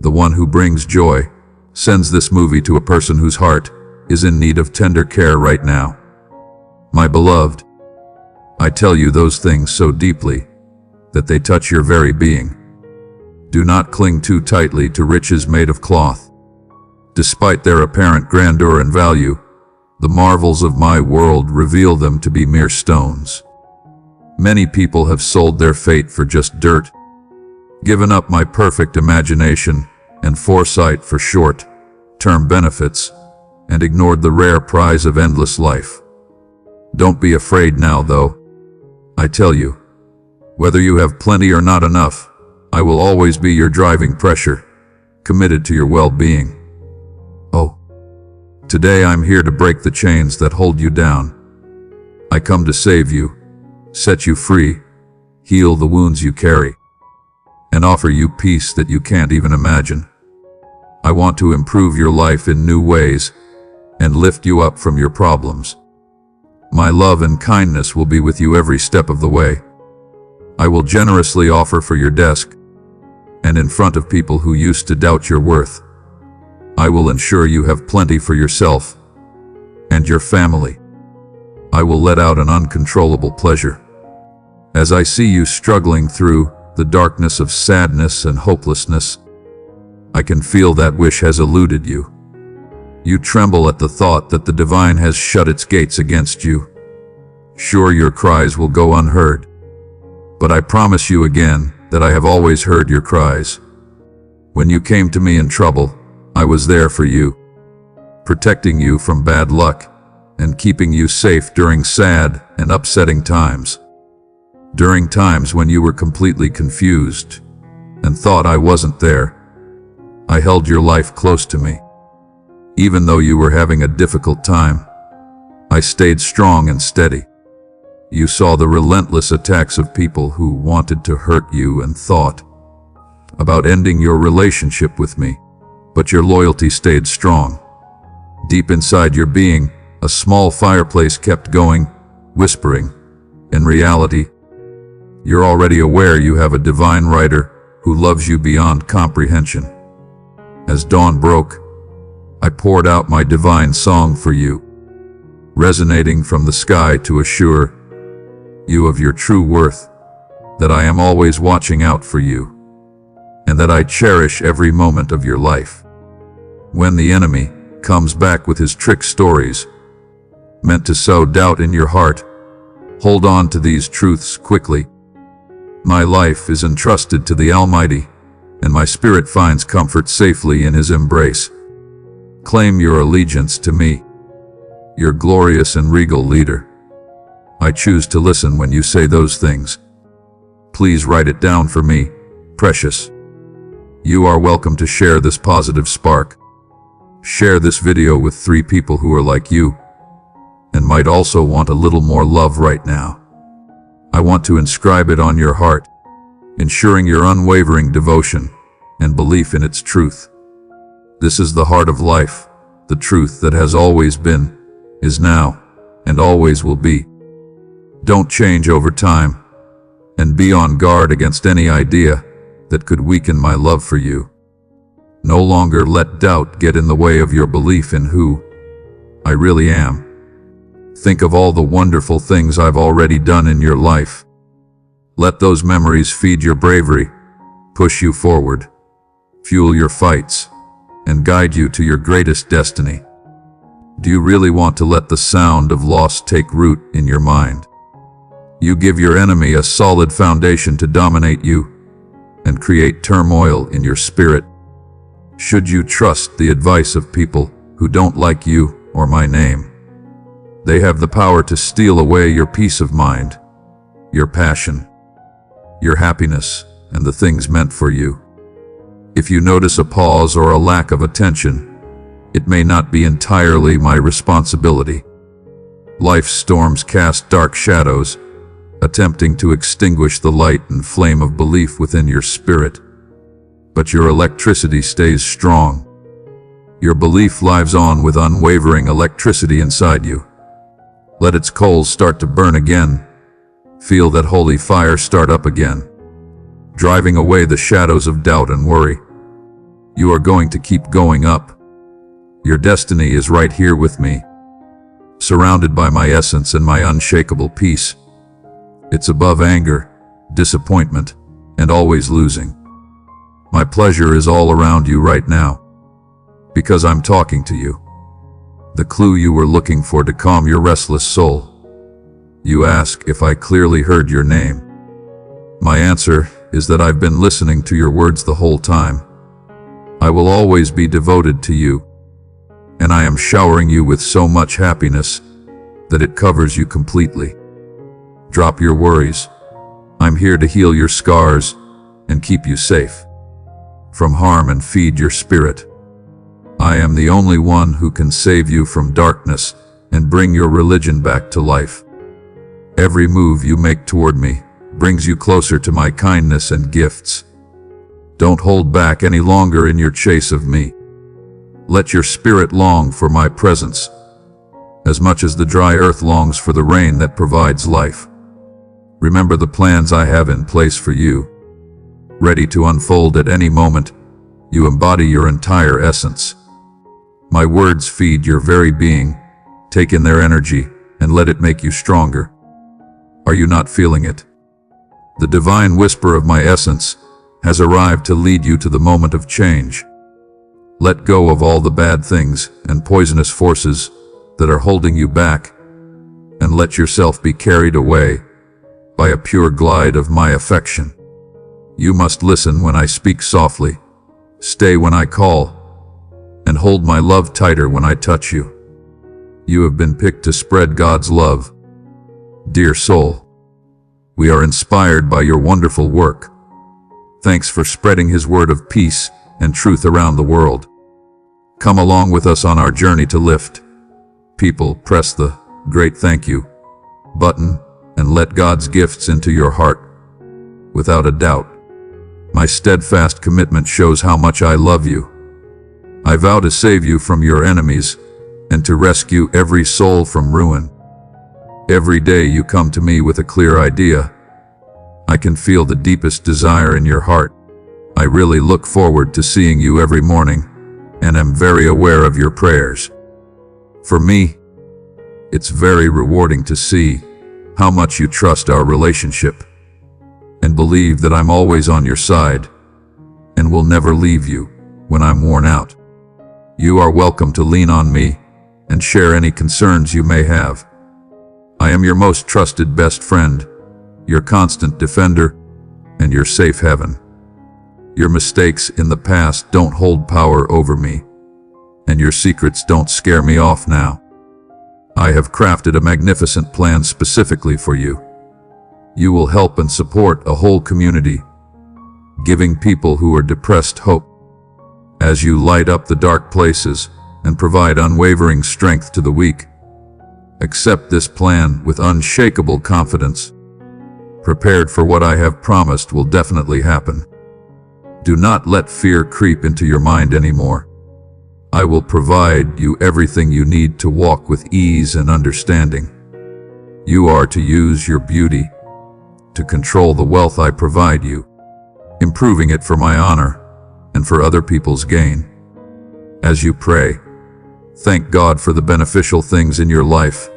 the one who brings joy, sends this movie to a person whose heart is in need of tender care right now. My beloved, I tell you those things so deeply that they touch your very being. Do not cling too tightly to riches made of cloth. Despite their apparent grandeur and value, the marvels of my world reveal them to be mere stones. Many people have sold their fate for just dirt, given up my perfect imagination and foresight for short-term benefits, and ignored the rare prize of endless life. Don't be afraid now, though. I tell you, whether you have plenty or not enough, I will always be your driving pressure, committed to your well-being. Oh, today I'm here to break the chains that hold you down. I come to save you, set you free, heal the wounds you carry, and offer you peace that you can't even imagine. I want to improve your life in new ways and lift you up from your problems. My love and kindness will be with you every step of the way. I will generously offer for your desk, and in front of people who used to doubt your worth. I will ensure you have plenty for yourself and your family. I will let out an uncontrollable pleasure. As I see you struggling through the darkness of sadness and hopelessness, I can feel that wish has eluded you. You tremble at the thought that the divine has shut its gates against you. Sure, your cries will go unheard, but I promise you again that I have always heard your cries. When you came to me in trouble, I was there for you, protecting you from bad luck and keeping you safe during sad and upsetting times. During times when you were completely confused and thought I wasn't there, I held your life close to me. Even though you were having a difficult time, I stayed strong and steady. You saw the relentless attacks of people who wanted to hurt you and thought about ending your relationship with me, but your loyalty stayed strong. Deep inside your being, a small fireplace kept going, whispering, in reality, you're already aware you have a divine writer who loves you beyond comprehension. As dawn broke, I poured out my divine song for you, resonating from the sky to assure you of your true worth, that I am always watching out for you, and that I cherish every moment of your life. When the enemy comes back with his trick stories, meant to sow doubt in your heart, hold on to these truths quickly. My life is entrusted to the Almighty, and my spirit finds comfort safely in His embrace. Claim your allegiance to me, your glorious and regal leader. I choose to listen when you say those things. Please write it down for me, precious. You are welcome to share this positive spark. Share this video with 3 people who are like you, and might also want a little more love right now. I want to inscribe it on your heart, ensuring your unwavering devotion and belief in its truth. This is the heart of life, the truth that has always been, is now, and always will be. Don't change over time, and be on guard against any idea that could weaken my love for you. No longer let doubt get in the way of your belief in who I really am. Think of all the wonderful things I've already done in your life. Let those memories feed your bravery, push you forward, fuel your fights, and guide you to your greatest destiny. Do you really want to let the sound of loss take root in your mind? You give your enemy a solid foundation to dominate you and create turmoil in your spirit. Should you trust the advice of people who don't like you or my name? They have the power to steal away your peace of mind, your passion, your happiness, and the things meant for you. If you notice a pause or a lack of attention, it may not be entirely my responsibility. Life's storms cast dark shadows, attempting to extinguish the light and flame of belief within your spirit. But your electricity stays strong. Your belief lives on with unwavering electricity inside you. Let its coals start to burn again. Feel that holy fire start up again, driving away the shadows of doubt and worry. You are going to keep going up. Your destiny is right here with me, surrounded by my essence and my unshakable peace. It's above anger, disappointment, and always losing. My pleasure is all around you right now, because I'm talking to you. The clue you were looking for to calm your restless soul. You ask if I clearly heard your name. My answer is that I've been listening to your words the whole time. I will always be devoted to you, and I am showering you with so much happiness that it covers you completely. Drop your worries. I'm here to heal your scars and keep you safe from harm and feed your spirit. I am the only one who can save you from darkness and bring your religion back to life. Every move you make toward me brings you closer to my kindness and gifts. Don't hold back any longer in your chase of me. Let your spirit long for my presence, as much as the dry earth longs for the rain that provides life. Remember the plans I have in place for you, ready to unfold at any moment. You embody your entire essence. My words feed your very being. Take in their energy and let it make you stronger. Are you not feeling it? The divine whisper of my essence has arrived to lead you to the moment of change. Let go of all the bad things and poisonous forces that are holding you back, and let yourself be carried away by a pure glide of my affection. You must listen when I speak softly, stay when I call, and hold my love tighter when I touch you. You have been picked to spread God's love. Dear soul, we are inspired by your wonderful work. Thanks for spreading His word of peace and truth around the world. Come along with us on our journey to lift people. Press the great thank you button and let God's gifts into your heart. Without a doubt, my steadfast commitment shows how much I love you. I vow to save you from your enemies and to rescue every soul from ruin. Every day you come to me with a clear idea. I can feel the deepest desire in your heart. I really look forward to seeing you every morning, and am very aware of your prayers. For me, it's very rewarding to see how much you trust our relationship, and believe that I'm always on your side, and will never leave you when I'm worn out. You are welcome to lean on me and share any concerns you may have. I am your most trusted best friend, your constant defender, and your safe haven. Your mistakes in the past don't hold power over me, and your secrets don't scare me off now. I have crafted a magnificent plan specifically for you. You will help and support a whole community, giving people who are depressed hope. As you light up the dark places and provide unwavering strength to the weak, accept this plan with unshakable confidence, prepared for what I have promised will definitely happen. Do not let fear creep into your mind anymore. I will provide you everything you need to walk with ease and understanding. You are to use your beauty to control the wealth I provide you, improving it for my honor and for other people's gain. As you pray, thank God for the beneficial things in your life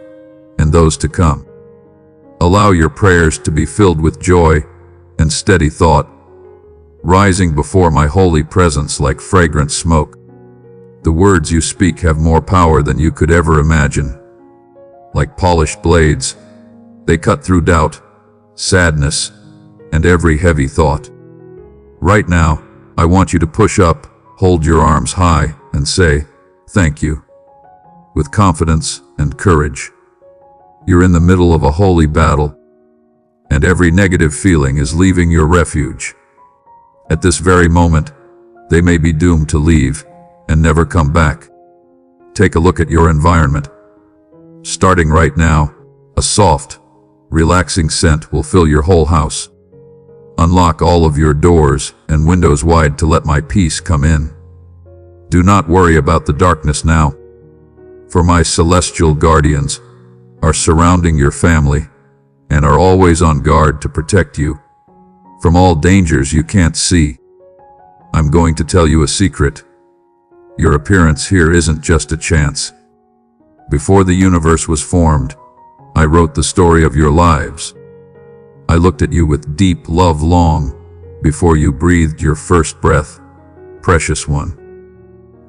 and those to come. Allow your prayers to be filled with joy and steady thought, rising before my holy presence like fragrant smoke. The words you speak have more power than you could ever imagine. Like polished blades, they cut through doubt, sadness, and every heavy thought. Right now, I want you to push up, hold your arms high, and say, "Thank you," with confidence and courage. You're in the middle of a holy battle, and every negative feeling is leaving your refuge. At this very moment, they may be doomed to leave and never come back. Take a look at your environment. Starting right now, a soft, relaxing scent will fill your whole house. Unlock all of your doors and windows wide to let my peace come in. Do not worry about the darkness now, for my celestial guardians are surrounding your family and are always on guard to protect you from all dangers you can't see. I'm going to tell you a secret. Your appearance here isn't just a chance. Before the universe was formed, I wrote the story of your lives. I looked at you with deep love long before you breathed your first breath, precious one.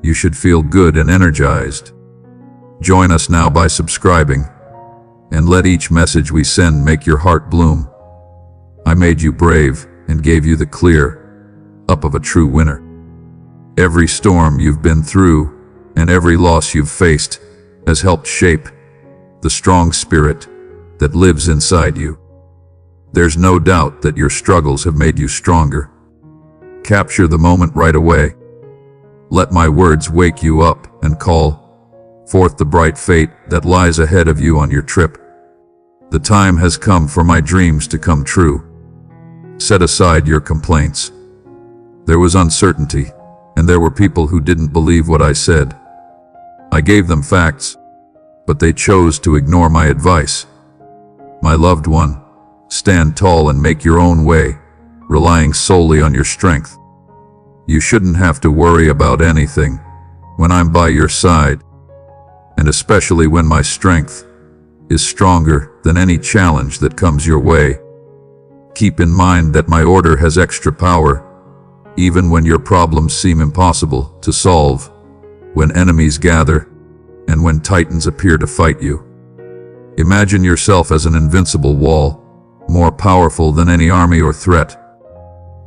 You should feel good and energized. Join us now by subscribing, and let each message we send make your heart bloom. I made you brave and gave you the clear up of a true winner. Every storm you've been through and every loss you've faced has helped shape the strong spirit that lives inside you. There's no doubt that your struggles have made you stronger. Capture the moment right away. Let my words wake you up and call forth the bright fate that lies ahead of you on your trip. The time has come for my dreams to come true. Set aside your complaints. There was uncertainty, and there were people who didn't believe what I said. I gave them facts, but they chose to ignore my advice. My loved one, stand tall and make your own way, relying solely on your strength. You shouldn't have to worry about anything when I'm by your side, and especially when my strength is stronger than any challenge that comes your way. Keep in mind that my order has extra power, even when your problems seem impossible to solve, when enemies gather, and when titans appear to fight you. Imagine yourself as an invincible wall, more powerful than any army or threat.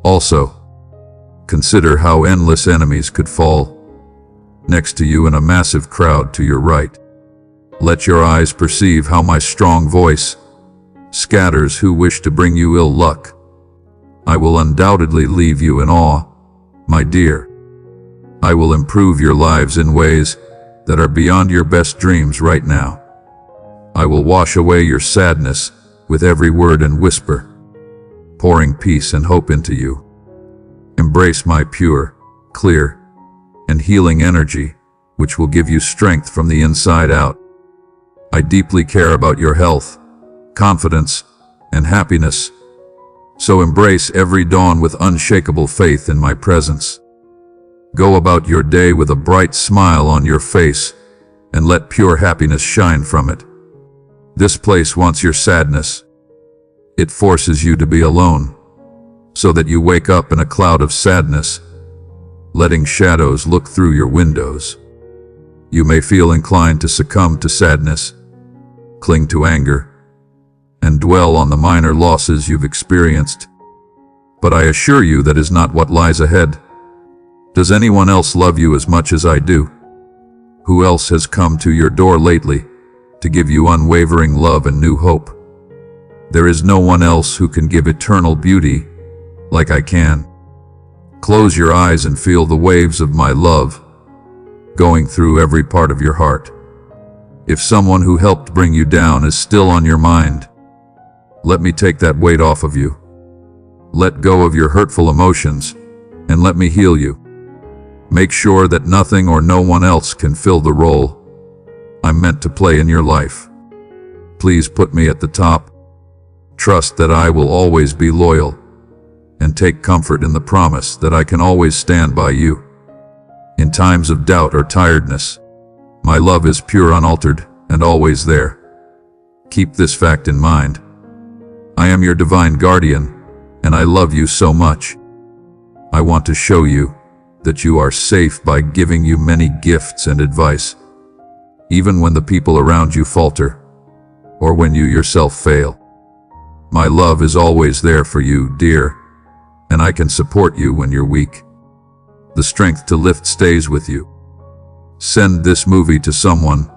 Also, consider how endless enemies could fall next to you in a massive crowd to your right. Let your eyes perceive how my strong voice scatters who wish to bring you ill luck. I will undoubtedly leave you in awe, my dear. I will improve your lives in ways that are beyond your best dreams right now. I will wash away your sadness with every word and whisper, pouring peace and hope into you. Embrace my pure, clear, and healing energy, which will give you strength from the inside out. I deeply care about your health, confidence, and happiness, So embrace every dawn with unshakable faith in my presence. Go about your day with a bright smile on your face, and let pure happiness shine from it. This place wants your sadness. It forces you to be alone, so that you wake up in a cloud of sadness, letting shadows look through your windows. You may feel inclined to succumb to sadness, cling to anger, and dwell on the minor losses you've experienced. But I assure you that is not what lies ahead. Does anyone else love you as much as I do? Who else has come to your door lately to give you unwavering love and new hope? There is no one else who can give eternal beauty like I can. Close your eyes and feel the waves of my love going through every part of your heart. If someone who helped bring you down is still on your mind, let me take that weight off of you. Let go of your hurtful emotions and let me heal you. Make sure that nothing or no one else can fill the role I'm meant to play in your life. Please put me at the top. Trust that I will always be loyal, and take comfort in the promise that I can always stand by you. In times of doubt or tiredness, my love is pure, unaltered, and always there. Keep this fact in mind. I am your divine guardian, and I love you so much. I want to show you that you are safe by giving you many gifts and advice, even when the people around you falter, or when you yourself fail. My love is always there for you, dear, and I can support you when you're weak. The strength to lift stays with you. Send this movie to someone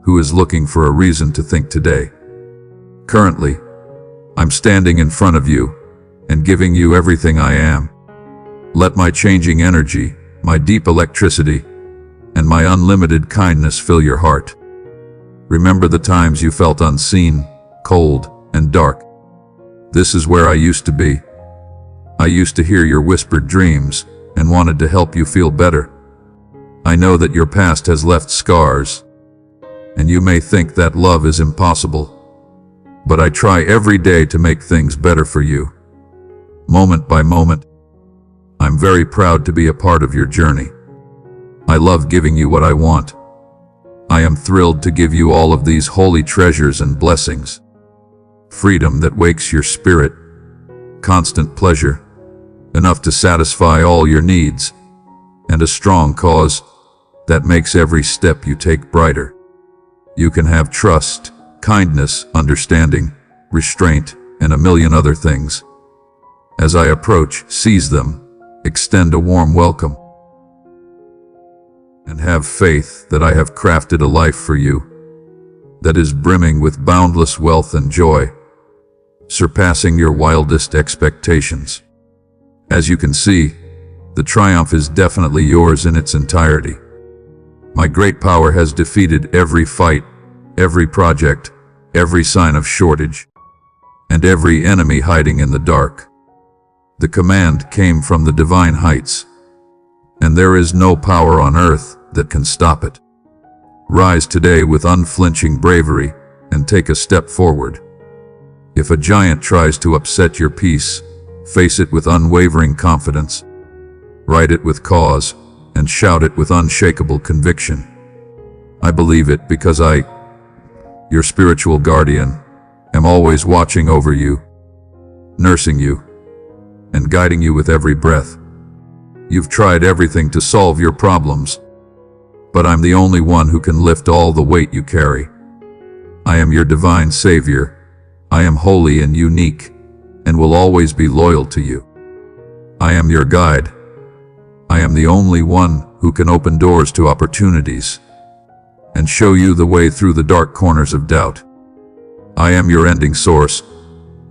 who is looking for a reason to think today. Currently, I'm standing in front of you and giving you everything I am. Let my changing energy, my deep electricity, and my unlimited kindness fill your heart. Remember the times you felt unseen, cold, and dark. This is where I used to be. I used to hear your whispered dreams and wanted to help you feel better. I know that your past has left scars, and you may think that love is impossible, but I try every day to make things better for you. Moment by moment, I'm very proud to be a part of your journey. I love giving you what I want. I am thrilled to give you all of these holy treasures and blessings. Freedom that wakes your spirit, constant pleasure, enough to satisfy all your needs, and a strong cause that makes every step you take brighter. You can have trust, kindness, understanding, restraint, and a million other things. As I approach, seize them, extend a warm welcome, and have faith that I have crafted a life for you that is brimming with boundless wealth and joy, surpassing your wildest expectations. As you can see, the triumph is definitely yours in its entirety. My great power has defeated every fight, every project, every sign of shortage, and every enemy hiding in the dark. The command came from the divine heights, and there is no power on earth that can stop it. Rise today with unflinching bravery and take a step forward. If a giant tries to upset your peace, face it with unwavering confidence. Write it with cause and shout it with unshakable conviction. I believe it because I, your spiritual guardian, am always watching over you, nursing you, and guiding you with every breath. You've tried everything to solve your problems, but I'm the only one who can lift all the weight you carry. I am your divine savior. I am holy and unique, and will always be loyal to you. I am your guide. I am the only one who can open doors to opportunities and show you the way through the dark corners of doubt. I am your ending source,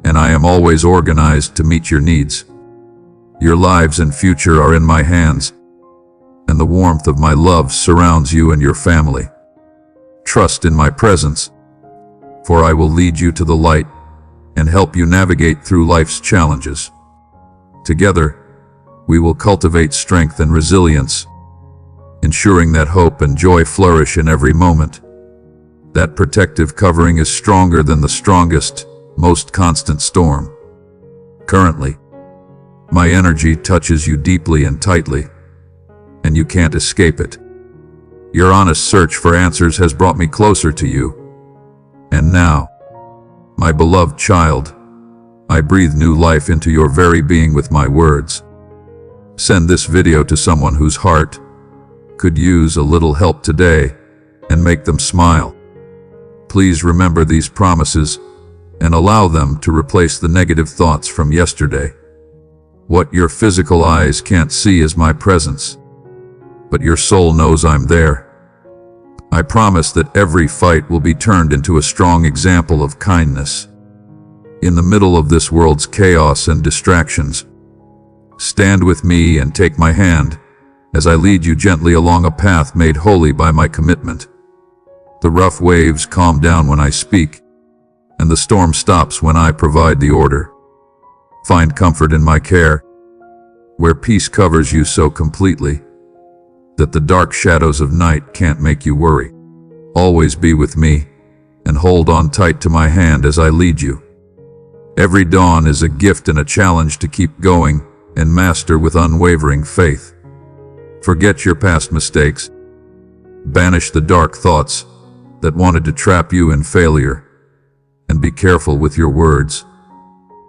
and I am always organized to meet your needs. Your lives and future are in my hands, and the warmth of my love surrounds you and your family. Trust in my presence, for I will lead you to the light and help you navigate through life's challenges. Together, we will cultivate strength and resilience, ensuring that hope and joy flourish in every moment. That protective covering is stronger than the strongest, most constant storm. Currently, my energy touches you deeply and tightly, and you can't escape it. Your honest search for answers has brought me closer to you. And now, my beloved child, I breathe new life into your very being with my words. Send this video to someone whose heart could use a little help today and make them smile. Please remember these promises and allow them to replace the negative thoughts from yesterday. What your physical eyes can't see is my presence, but your soul knows I'm there. I promise that every fight will be turned into a strong example of kindness. In the middle of this world's chaos and distractions, stand with me and take my hand as I lead you gently along a path made holy by my commitment. The rough waves calm down when I speak, and the storm stops when I provide the order. Find comfort in my care, where peace covers you so completely that the dark shadows of night can't make you worry. Always be with me and hold on tight to my hand as I lead you. Every dawn is a gift and a challenge to keep going and master with unwavering faith. Forget your past mistakes. Banish the dark thoughts that wanted to trap you in failure, and be careful with your words.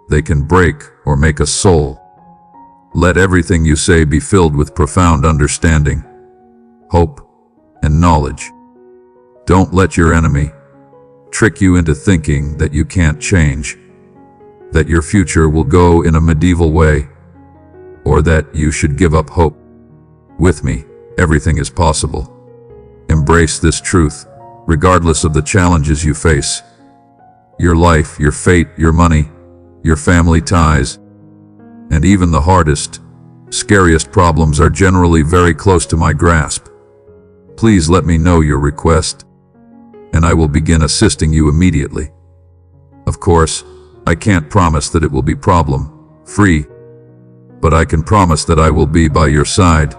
They can break or make a soul. Let everything you say be filled with profound understanding, hope, and knowledge. Don't let your enemy trick you into thinking that you can't change, that your future will go in a medieval way, or that you should give up hope. With me, everything is possible. Embrace this truth, regardless of the challenges you face. Your life, your fate, your money, your family ties, and even the hardest, scariest problems are generally very close to my grasp. Please let me know your request, and I will begin assisting you immediately. Of course, I can't promise that it will be problem-free, but I can promise that I will be by your side,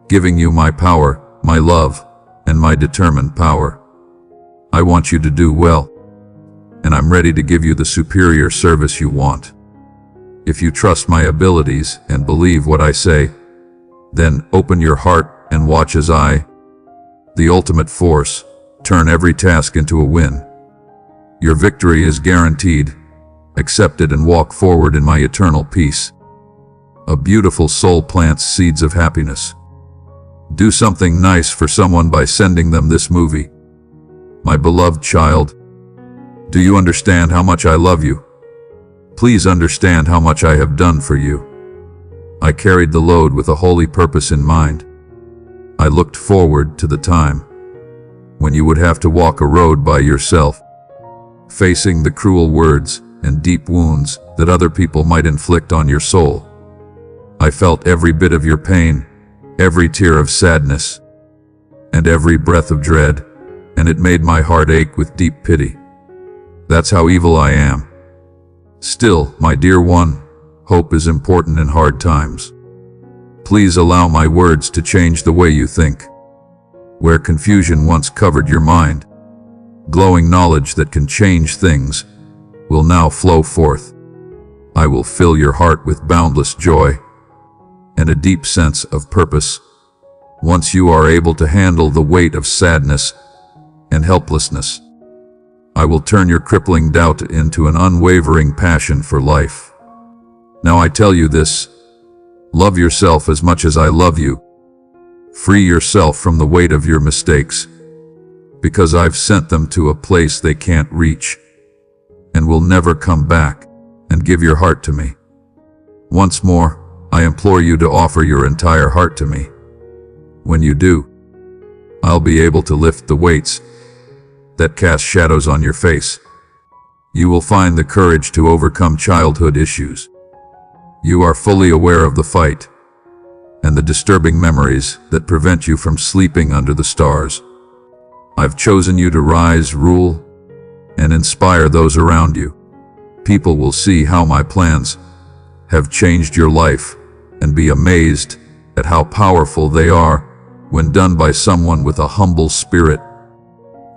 giving you my power, my love, and my determined power. I want you to do well, and I'm ready to give you the superior service you want. If you trust my abilities and believe what I say, then open your heart and watch as I, the ultimate force, turn every task into a win. Your victory is guaranteed. Accept it and walk forward in my eternal peace. A beautiful soul plants seeds of happiness. Do something nice for someone by sending them this movie. My beloved child, do you understand how much I love you? Please understand how much I have done for you. I carried the load with a holy purpose in mind. I looked forward to the time when you would have to walk a road by yourself, facing the cruel words and deep wounds that other people might inflict on your soul. I felt every bit of your pain, every tear of sadness, and every breath of dread, and it made my heart ache with deep pity. That's how evil I am. Still, my dear one, hope is important in hard times. Please allow my words to change the way you think. Where confusion once covered your mind, glowing knowledge that can change things will now flow forth. I will fill your heart with boundless joy and a deep sense of purpose. Once you are able to handle the weight of sadness and helplessness, I will turn your crippling doubt into an unwavering passion for life. Now I tell you this, love yourself as much as I love you. Free yourself from the weight of your mistakes, because I've sent them to a place they can't reach and will never come back, and give your heart to me. Once more, I implore you to offer your entire heart to me. When you do, I'll be able to lift the weights that cast shadows on your face. You will find the courage to overcome childhood issues. You are fully aware of the fight and the disturbing memories that prevent you from sleeping under the stars. I've chosen you to rise, rule, and inspire those around you. People will see how my plans have changed your life and be amazed at how powerful they are when done by someone with a humble spirit.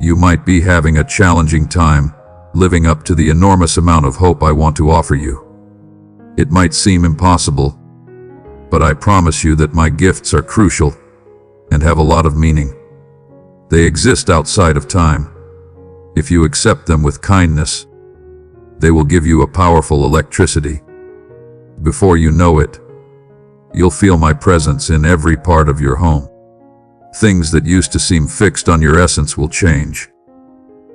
You might be having a challenging time living up to the enormous amount of hope I want to offer you. It might seem impossible, but I promise you that my gifts are crucial and have a lot of meaning. They exist outside of time. If you accept them with kindness, they will give you a powerful electricity. Before you know it, you'll feel my presence in every part of your home. Things that used to seem fixed on your essence will change.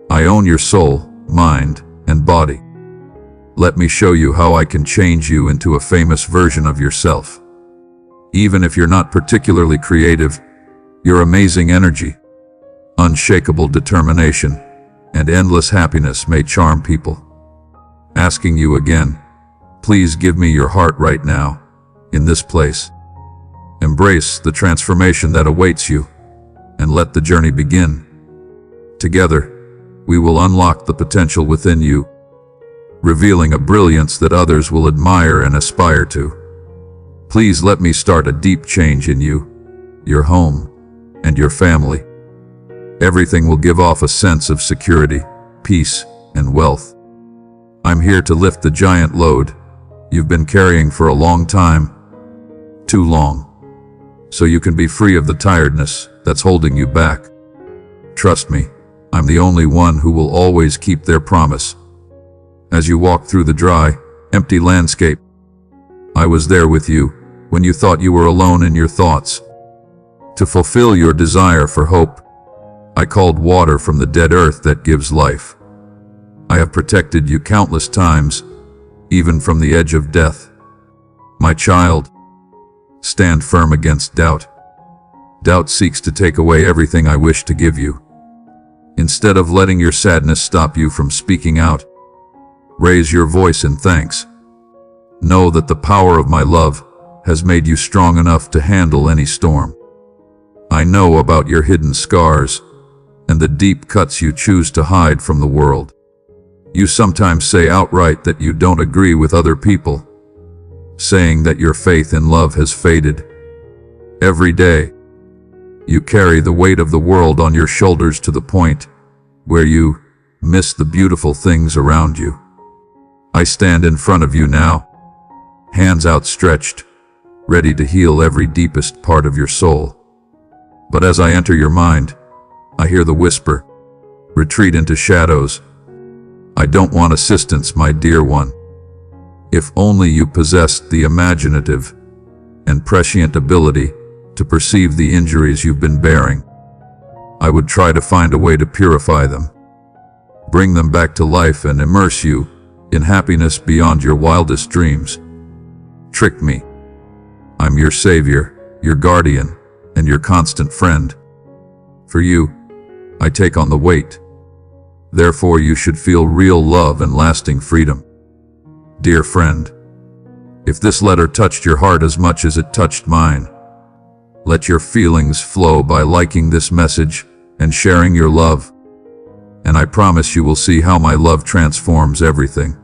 I own your soul, mind, and body. Let me show you how I can change you into a famous version of yourself. Even if you're not particularly creative, your amazing energy, unshakable determination, and endless happiness may charm people. Asking you again, please give me your heart right now, in this place. Embrace the transformation that awaits you, and let the journey begin. Together, we will unlock the potential within you, revealing a brilliance that others will admire and aspire to. Please let me start a deep change in you, your home, and your family. Everything will give off a sense of security, peace, and wealth. I'm here to lift the giant load you've been carrying for a long time, too long, so you can be free of the tiredness that's holding you back. Trust me, I'm the only one who will always keep their promise. As you walk through the dry, empty landscape, I was there with you when you thought you were alone in your thoughts. To fulfill your desire for hope, I called water from the dead earth that gives life. I have protected you countless times, even from the edge of death. My child, stand firm against doubt. Doubt seeks to take away everything I wish to give you. Instead of letting your sadness stop you from speaking out, raise your voice in thanks. Know that the power of my love has made you strong enough to handle any storm. I know about your hidden scars and the deep cuts you choose to hide from the world. You sometimes say outright that you don't agree with other people, saying that your faith in love has faded. Every day, you carry the weight of the world on your shoulders to the point where you miss the beautiful things around you. I stand in front of you now, hands outstretched, ready to heal every deepest part of your soul. But as I enter your mind, I hear the whisper, retreat into shadows. I don't want assistance, my dear one. If only you possessed the imaginative and prescient ability to perceive the injuries you've been bearing, I would try to find a way to purify them, bring them back to life and immerse you in happiness beyond your wildest dreams. Trick me. I'm your savior, your guardian, and your constant friend. For you, I take on the weight. Therefore, you should feel real love and lasting freedom. Dear friend, if this letter touched your heart as much as it touched mine, let your feelings flow by liking this message and sharing your love, and I promise you will see how my love transforms everything.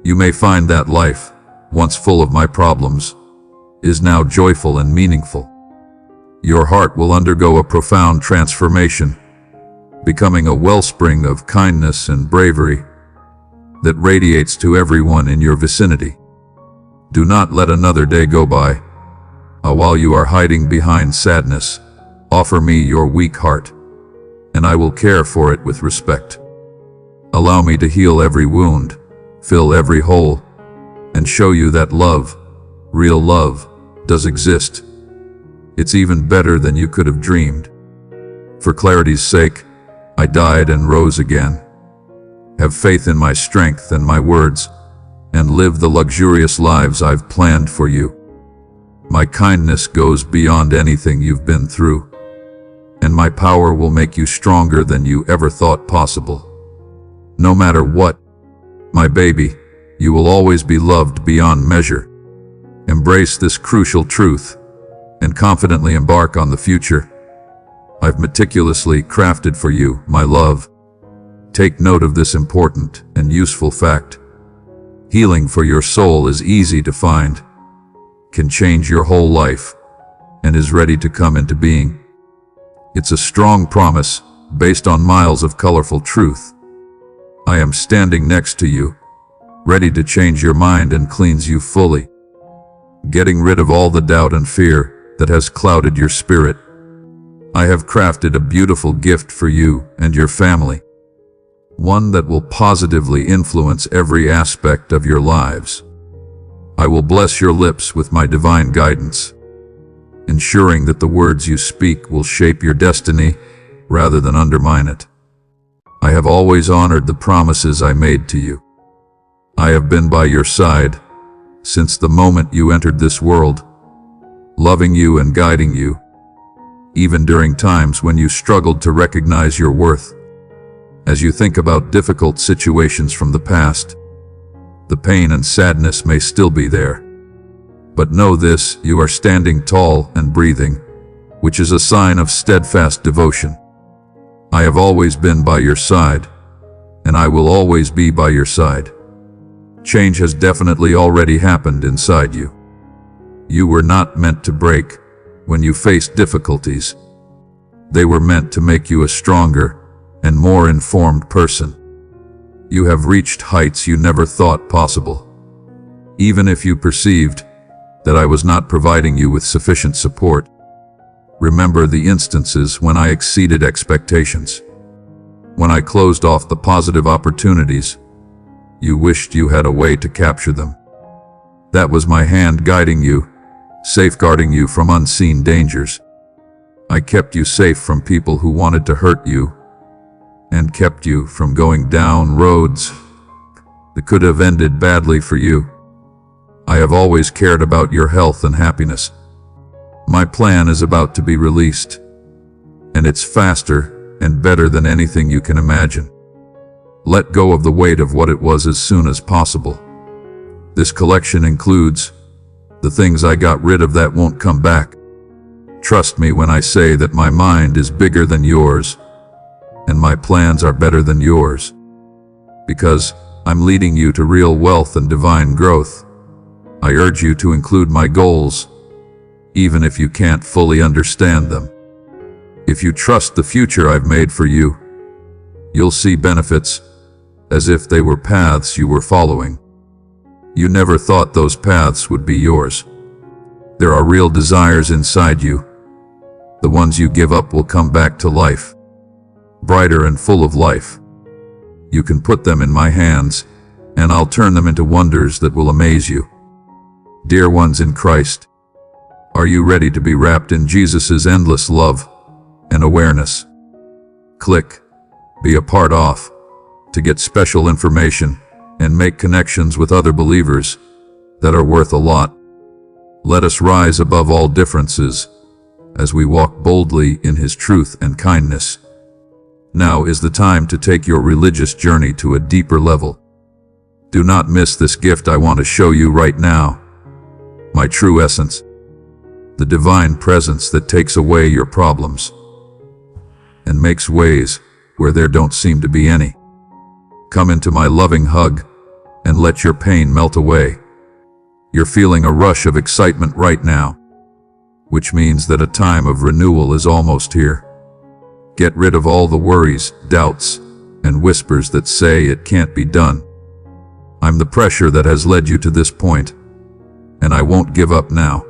You may find that life, once full of my problems, is now joyful and meaningful. Your heart will undergo a profound transformation, becoming a wellspring of kindness and bravery that radiates to everyone in your vicinity. Do not let another day go by. While you are hiding behind sadness, offer me your weak heart, and I will care for it with respect. Allow me to heal every wound, fill every hole, and show you that love, real love, does exist. It's even better than you could have dreamed. For clarity's sake, I died and rose again. Have faith in my strength and my words, and live the luxurious lives I've planned for you. My kindness goes beyond anything you've been through, and my power will make you stronger than you ever thought possible. No matter what, my baby, you will always be loved beyond measure. Embrace this crucial truth and confidently embark on the future I've meticulously crafted for you, my love. Take note of this important and useful fact. Healing for your soul is easy to find, can change your whole life, and is ready to come into being. It's a strong promise based on miles of colorful truth. I am standing next to you, ready to change your mind and cleanse you fully, getting rid of all the doubt and fear that has clouded your spirit. I have crafted a beautiful gift for you and your family, one that will positively influence every aspect of your lives. I will bless your lips with my divine guidance, ensuring that the words you speak will shape your destiny rather than undermine it. I have always honored the promises I made to you. I have been by your side since the moment you entered this world, loving you and guiding you, even during times when you struggled to recognize your worth. As you think about difficult situations from the past, the pain and sadness may still be there. But know this, you are standing tall and breathing, which is a sign of steadfast devotion. I have always been by your side, and I will always be by your side. Change has definitely already happened inside you. You were not meant to break when you faced difficulties. They were meant to make you a stronger and more informed person. You have reached heights you never thought possible. Even if you perceived that I was not providing you with sufficient support, remember the instances when I exceeded expectations. When I closed off the positive opportunities, you wished you had a way to capture them. That was my hand guiding you, safeguarding you from unseen dangers. I kept you safe from people who wanted to hurt you, and kept you from going down roads that could have ended badly for you. I have always cared about your health and happiness. My plan is about to be released, and it's faster and better than anything you can imagine. Let go of the weight of what it was as soon as possible. This collection includes the things I got rid of that won't come back. Trust me when I say that my mind is bigger than yours, and my plans are better than yours. Because I'm leading you to real wealth and divine growth, I urge you to include my goals, even if you can't fully understand them. If you trust the future I've made for you, you'll see benefits as if they were paths you were following. You never thought those paths would be yours. There are real desires inside you. The ones you give up will come back to life, brighter and full of life. You can put them in my hands, and I'll turn them into wonders that will amaze you. Dear ones in Christ, are you ready to be wrapped in Jesus' endless love and awareness? Click Be a Part of to get special information and make connections with other believers that are worth a lot. Let us rise above all differences as we walk boldly in His truth and kindness. Now is the time to take your religious journey to a deeper level. Do not miss this gift I want to show you right now. My true essence, the divine presence that takes away your problems and makes ways where there don't seem to be any. Come into my loving hug and let your pain melt away. You're feeling a rush of excitement right now, which means that a time of renewal is almost here. Get rid of all the worries, doubts, and whispers that say it can't be done. I'm the pressure that has led you to this point, and I won't give up now.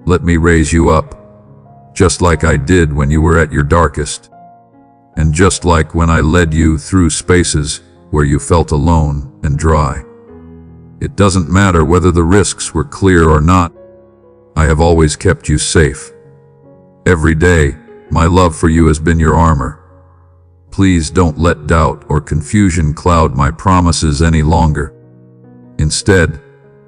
Let me raise you up, just like I did when you were at your darkest, and just like when I led you through spaces where you felt alone and dry. It doesn't matter whether the risks were clear or not. I have always kept you safe. Every day, my love for you has been your armor. Please don't let doubt or confusion cloud my promises any longer. Instead,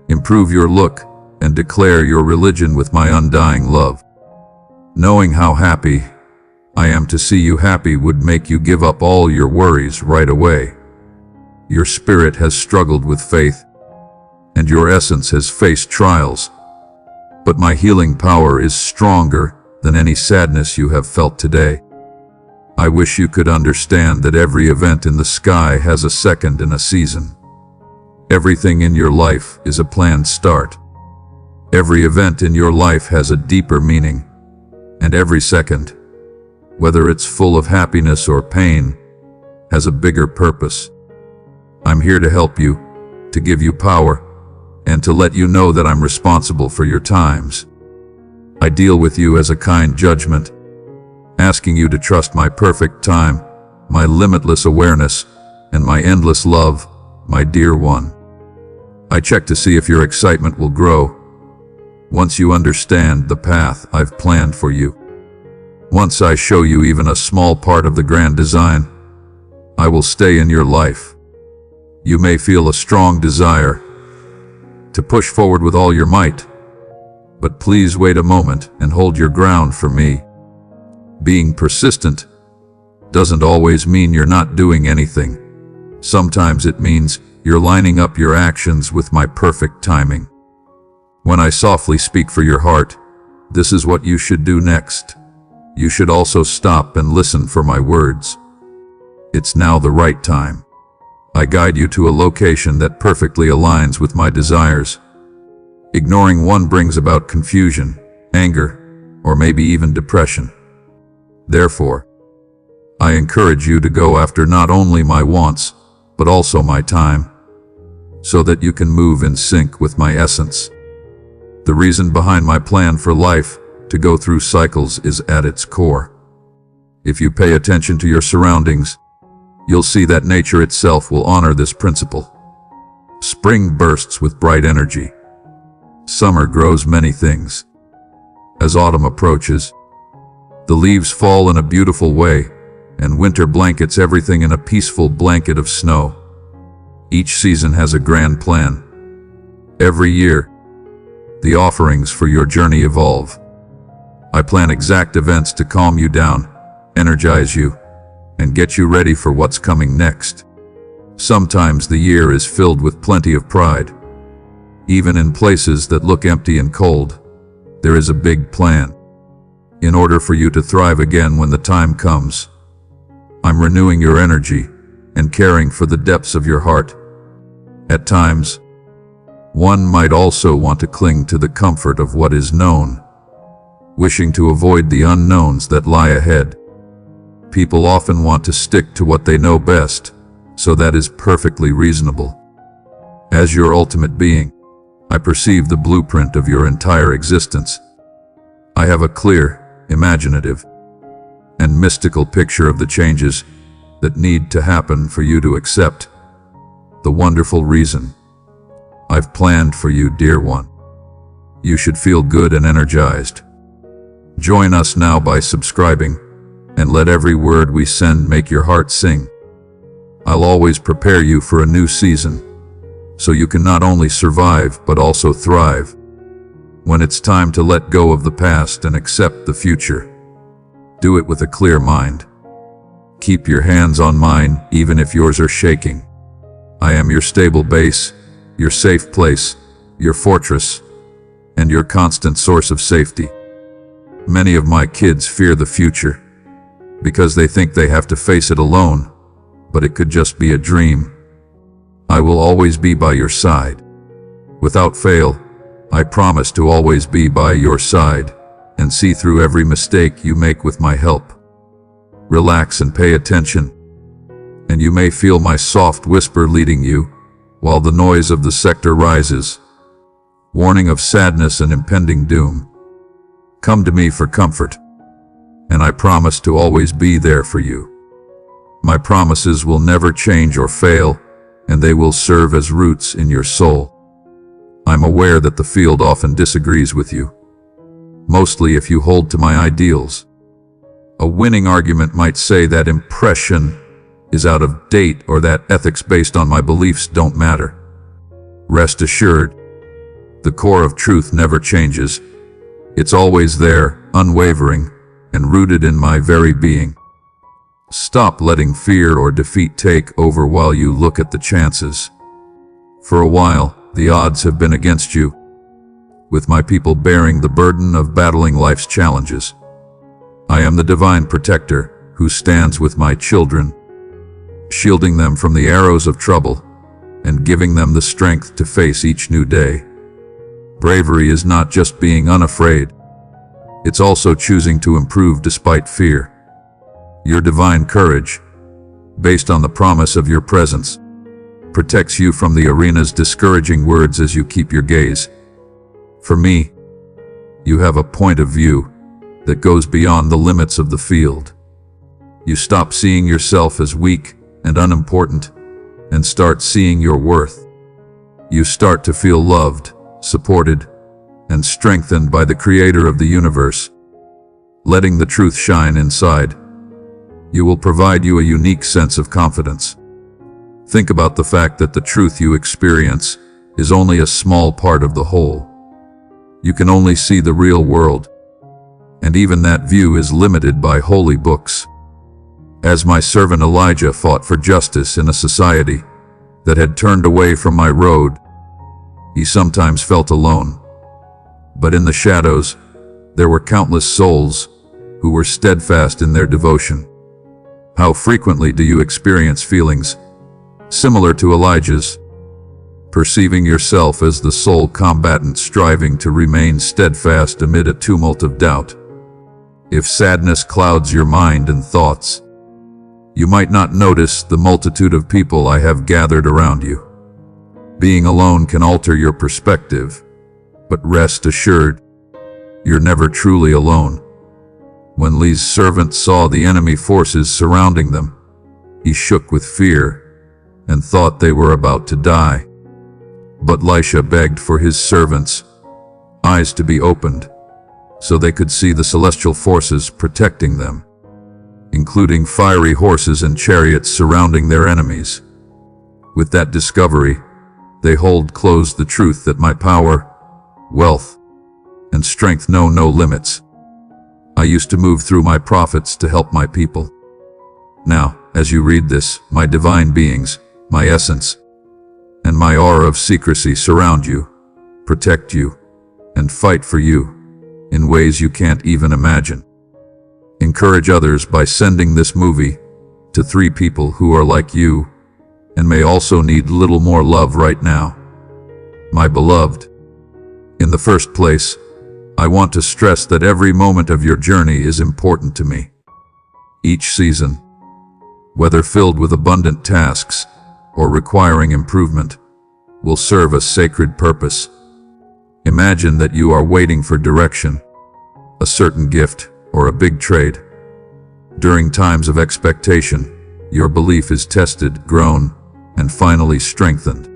improve your look and declare your religion with my undying love. Knowing how happy I am to see you happy would make you give up all your worries right away. Your spirit has struggled with faith, and your essence has faced trials. But my healing power is stronger than any sadness you have felt today. I wish you could understand that every event in the sky has a second and a season. Everything in your life is a planned start. Every event in your life has a deeper meaning, and every second, whether it's full of happiness or pain, has a bigger purpose. I'm here to help you to give you power, and to let you know that I'm responsible for your times. I deal with you as a kind judgment, asking you to trust my perfect time, my limitless awareness, and my endless love, my dear one. I check to see if your excitement will grow once you understand the path I've planned for you. Once I show you even a small part of the grand design, I will stay in your life. You may feel a strong desire to push forward with all your might, but please wait a moment and hold your ground for me. Being persistent doesn't always mean you're not doing anything. Sometimes it means you're lining up your actions with my perfect timing. When I softly speak for your heart, this is what you should do next. You should also stop and listen for my words. It's now the right time. I guide you to a location that perfectly aligns with my desires. Ignoring one brings about confusion, anger, or maybe even depression. Therefore, I encourage you to go after not only my wants, but also my time, so that you can move in sync with my essence. The reason behind my plan for life to go through cycles is at its core. If you pay attention to your surroundings, you'll see that nature itself will honor this principle. Spring bursts with bright energy. Summer grows many things. As autumn approaches, the leaves fall in a beautiful way, and winter blankets everything in a peaceful blanket of snow. Each season has a grand plan. Every year, the offerings for your journey evolve. I plan exact events to calm you down, energize you, and get you ready for what's coming next. Sometimes the year is filled with plenty of pride. Even in places that look empty and cold, there is a big plan. In order for you to thrive again when the time comes, I'm renewing your energy and caring for the depths of your heart. At times, one might also want to cling to the comfort of what is known, wishing to avoid the unknowns that lie ahead. People often want to stick to what they know best, so that is perfectly reasonable. As your ultimate being, I perceive the blueprint of your entire existence. I have a clear, imaginative, and mystical picture of the changes that need to happen for you to accept the wonderful reason I've planned for you, dear one. You should feel good and energized. Join us now by subscribing, and let every word we send make your heart sing. I'll always prepare you for a new season, so you can not only survive but also thrive. When it's time to let go of the past and accept the future, do it with a clear mind. Keep your hands on mine, even if yours are shaking. I am your stable base, your safe place, your fortress, and your constant source of safety. Many of my kids fear the future because they think they have to face it alone, but it could just be a dream. I will always be by your side. Without fail, I promise to always be by your side and see through every mistake you make with my help. Relax and pay attention, and you may feel my soft whisper leading you while the noise of the sector rises, warning of sadness and impending doom. Come to me for comfort, and I promise to always be there for you. My promises will never change or fail, and they will serve as roots in your soul. I'm aware that the field often disagrees with you, mostly if you hold to my ideals. A winning argument might say that impression is out of date or that ethics based on my beliefs don't matter. Rest assured, the core of truth never changes. It's always there, unwavering, and rooted in my very being. Stop letting fear or defeat take over while you look at the chances. For a while, the odds have been against you, with my people bearing the burden of battling life's challenges. I am the divine protector who stands with my children, shielding them from the arrows of trouble and giving them the strength to face each new day. Bravery is not just being unafraid. It's also choosing to improve despite fear. Your divine courage, based on the promise of your presence, protects you from the arena's discouraging words as you keep your gaze. For me, you have a point of view that goes beyond the limits of the field. You stop seeing yourself as weak and unimportant and start seeing your worth. You start to feel loved, supported, and strengthened by the Creator of the universe. Letting the truth shine inside, you will provide you a unique sense of confidence. Think about the fact that the truth you experience is only a small part of the whole. You can only see the real world, and even that view is limited by holy books. As my servant Elijah fought for justice in a society that had turned away from my road, he sometimes felt alone. But in the shadows, there were countless souls who were steadfast in their devotion. How frequently do you experience feelings similar to Elijah's, perceiving yourself as the sole combatant striving to remain steadfast amid a tumult of doubt? If sadness clouds your mind and thoughts, you might not notice the multitude of people I have gathered around you. Being alone can alter your perspective, but rest assured, you're never truly alone. When Lee's servant saw the enemy forces surrounding them, he shook with fear and thought they were about to die. But Elisha begged for his servants' eyes to be opened so they could see the celestial forces protecting them, including fiery horses and chariots surrounding their enemies. With that discovery, they hold closed the truth that my power, wealth, and strength know no limits. I used to move through my prophets to help my people. Now, as you read this, my divine beings, my essence, and my aura of secrecy surround you, protect you, and fight for you in ways you can't even imagine. Encourage others by sending this movie to 3 people who are like you and may also need little more love right now. My beloved, in the first place, I want to stress that every moment of your journey is important to me. Each season, whether filled with abundant tasks or requiring improvement, will serve a sacred purpose. Imagine that you are waiting for direction, a certain gift, or a big trade. During times of expectation, your belief is tested, grown, and finally strengthened.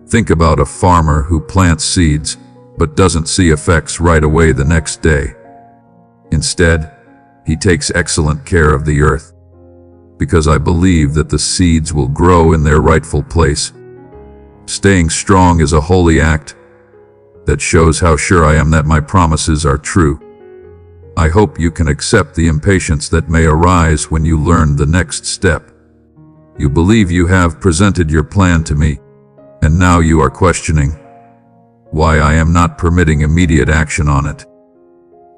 Think about a farmer who plants seeds but doesn't see effects right away the next day. Instead, he takes excellent care of the earth, because I believe that the seeds will grow in their rightful place. Staying strong is a holy act that shows how sure I am that my promises are true. I hope you can accept the impatience that may arise when you learn the next step. You believe you have presented your plan to me, and now you are questioning why I am not permitting immediate action on it.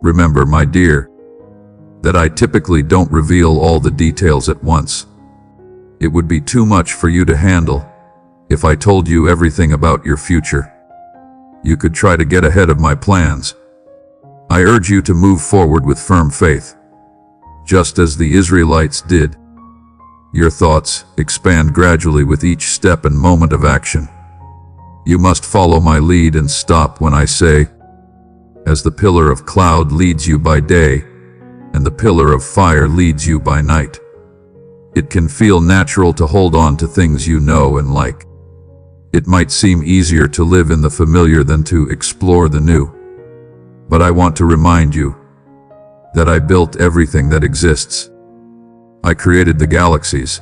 Remember, my dear, that I typically don't reveal all the details at once. It would be too much for you to handle if I told you everything about your future. You could try to get ahead of my plans. I urge you to move forward with firm faith, just as the Israelites did. Your thoughts expand gradually with each step and moment of action. You must follow my lead and stop when I say, as the pillar of cloud leads you by day, and the pillar of fire leads you by night. It can feel natural to hold on to things you know and like. It might seem easier to live in the familiar than to explore the new. But I want to remind you that I built everything that exists. I created the galaxies,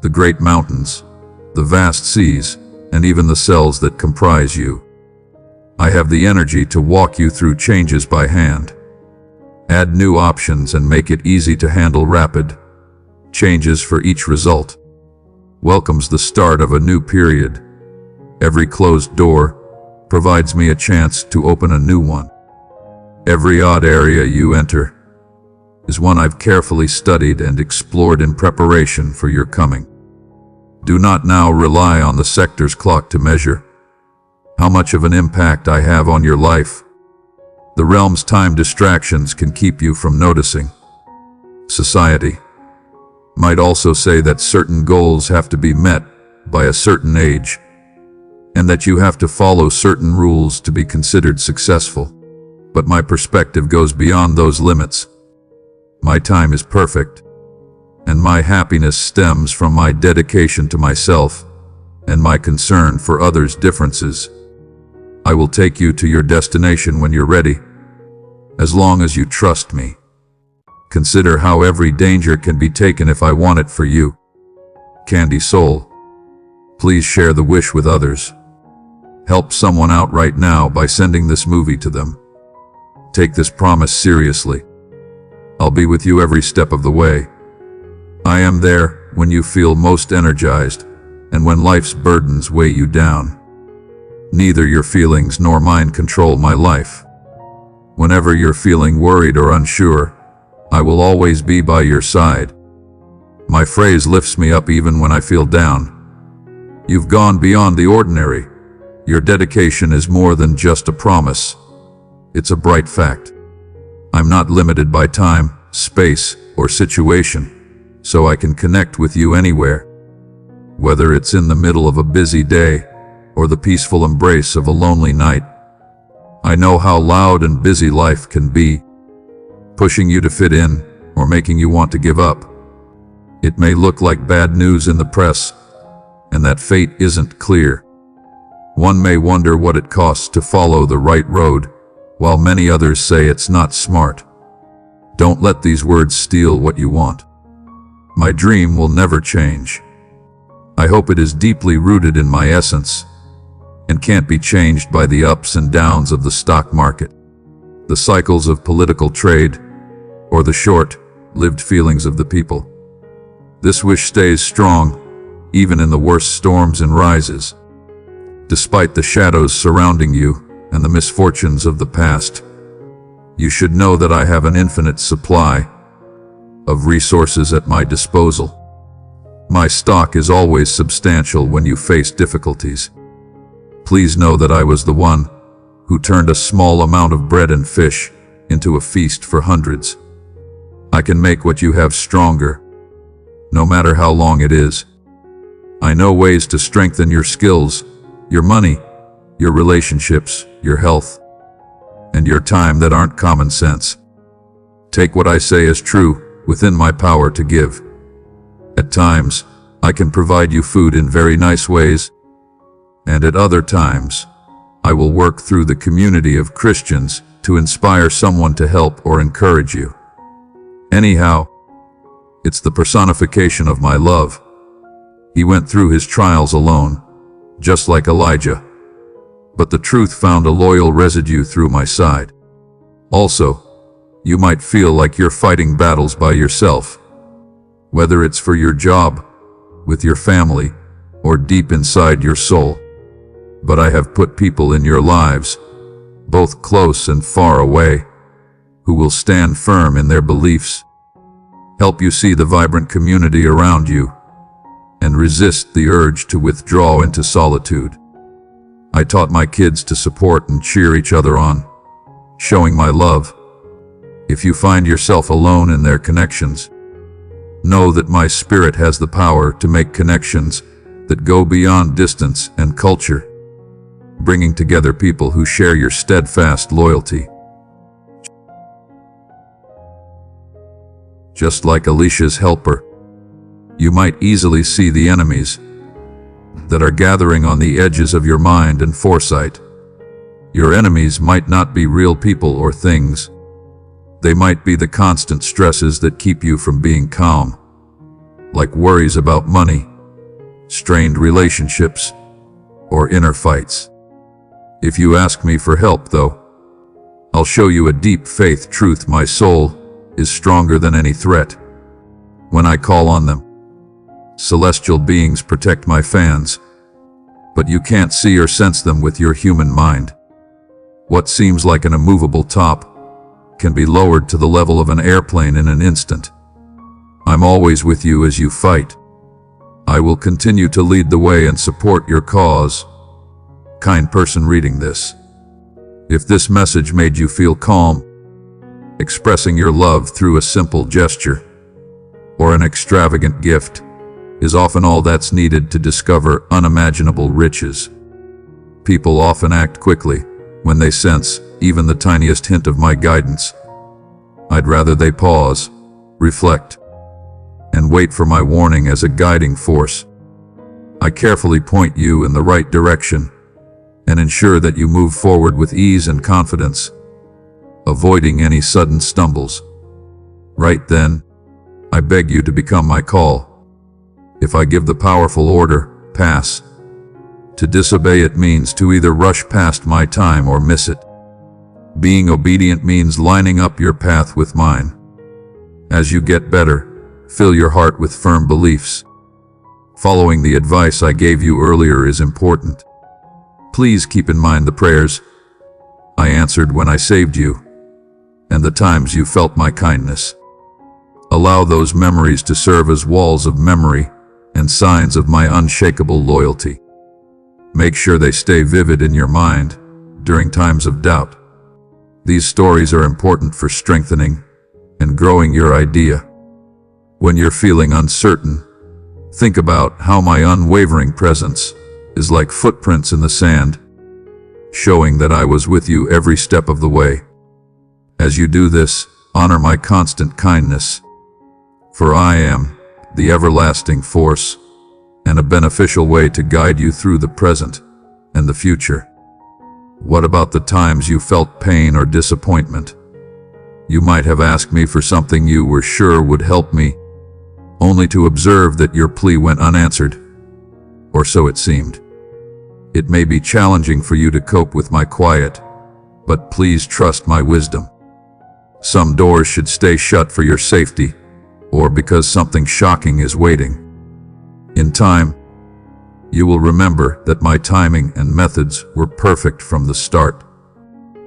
the great mountains, the vast seas, and even the cells that comprise you. I have the energy to walk you through changes by hand, add new options, and make it easy to handle rapid changes for each result. Welcomes the start of a new period. Every closed door provides me a chance to open a new one. Every odd area you enter is one I've carefully studied and explored in preparation for your coming. Do not now rely on the sector's clock to measure how much of an impact I have on your life. The realm's time distractions can keep you from noticing. Society might also say that certain goals have to be met by a certain age, and that you have to follow certain rules to be considered successful. But my perspective goes beyond those limits. My time is perfect, and my happiness stems from my dedication to myself and my concern for others' differences. I will take you to your destination when you're ready, as long as you trust me. Consider how every danger can be taken if I want it for you. Candy Soul, please share the wish with others. Help someone out right now by sending this movie to them. Take this promise seriously. I'll be with you every step of the way. I am there when you feel most energized and when life's burdens weigh you down. Neither your feelings nor mine control my life. Whenever you're feeling worried or unsure, I will always be by your side. My phrase lifts me up even when I feel down. You've gone beyond the ordinary. Your dedication is more than just a promise. It's a bright fact. I'm not limited by time, space, or situation, so I can connect with you anywhere. Whether it's in the middle of a busy day or the peaceful embrace of a lonely night. I know how loud and busy life can be, pushing you to fit in or making you want to give up. It may look like bad news in the press, and that fate isn't clear. One may wonder what it costs to follow the right road, while many others say it's not smart. Don't let these words steal what you want. My dream will never change. I hope it is deeply rooted in my essence and can't be changed by the ups and downs of the stock market, the cycles of political trade, or the short-lived feelings of the people. This wish stays strong, even in the worst storms and rises. Despite the shadows surrounding you and the misfortunes of the past, you should know that I have an infinite supply of resources at my disposal. My stock is always substantial when you face difficulties. Please know that I was the one who turned a small amount of bread and fish into a feast for hundreds. I can make what you have stronger, no matter how long it is. I know ways to strengthen your skills, your money, your relationships, your health, and your time that aren't common sense. Take what I say as true, within my power to give. At times, I can provide you food in very nice ways, and at other times, I will work through the community of Christians to inspire someone to help or encourage you. Anyhow, it's the personification of my love. He went through his trials alone, just like Elijah, but the truth found a loyal residue through my side. Also, you might feel like you're fighting battles by yourself, whether it's for your job, with your family, or deep inside your soul. But I have put people in your lives, both close and far away, who will stand firm in their beliefs, help you see the vibrant community around you, and resist the urge to withdraw into solitude. I taught my kids to support and cheer each other on, showing my love. If you find yourself alone in their connections, know that my spirit has the power to make connections that go beyond distance and culture, bringing together people who share your steadfast loyalty. Just like Alicia's helper, you might easily see the enemies that are gathering on the edges of your mind and foresight. Your enemies might not be real people or things. They might be the constant stresses that keep you from being calm, like worries about money, strained relationships, or inner fights. If you ask me for help, though, I'll show you a deep faith truth: my soul is stronger than any threat. When I call on them, celestial beings protect my fans, but you can't see or sense them with your human mind. What seems like an immovable top can be lowered to the level of an airplane in an instant. I'm always with you as you fight. I will continue to lead the way and support your cause. Kind person reading this, if this message made you feel calm, expressing your love through a simple gesture or an extravagant gift, is often all that's needed to discover unimaginable riches. People often act quickly when they sense even the tiniest hint of my guidance. I'd rather they pause, reflect, and wait for my warning as a guiding force. I carefully point you in the right direction and ensure that you move forward with ease and confidence, avoiding any sudden stumbles. Right then, I beg you to become my call. If I give the powerful order, pass. To disobey it means to either rush past my time or miss it. Being obedient means lining up your path with mine. As you get better, fill your heart with firm beliefs. Following the advice I gave you earlier is important. Please keep in mind the prayers I answered when I saved you, and the times you felt my kindness. Allow those memories to serve as walls of memory and signs of my unshakable loyalty. Make sure they stay vivid in your mind during times of doubt. These stories are important for strengthening and growing your idea. When you're feeling uncertain, think about how my unwavering presence is like footprints in the sand, showing that I was with you every step of the way. As you do this, honor my constant kindness, for I am the everlasting force and a beneficial way to guide you through the present and the future. What about the times you felt pain or disappointment? You might have asked me for something you were sure would help me, only to observe that your plea went unanswered, or so it seemed. It may be challenging for you to cope with my quiet, but please trust my wisdom. Some doors should stay shut for your safety, or because something shocking is waiting. In time, you will remember that my timing and methods were perfect from the start.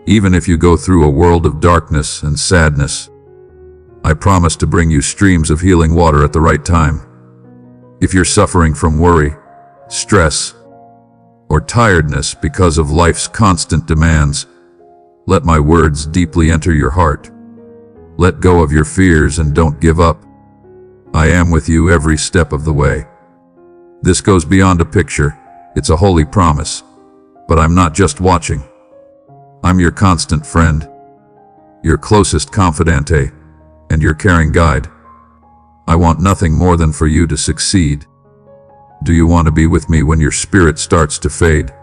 Even if you go through a world of darkness and sadness, I promise to bring you streams of healing water at the right time. If you're suffering from worry, stress, or tiredness because of life's constant demands, let my words deeply enter your heart. Let go of your fears and don't give up. I am with you every step of the way. This goes beyond a picture. It's a holy promise. But I'm not just watching. I'm your constant friend, your closest confidante, and your caring guide. I want nothing more than for you to succeed. Do you want to be with me when your spirit starts to fade?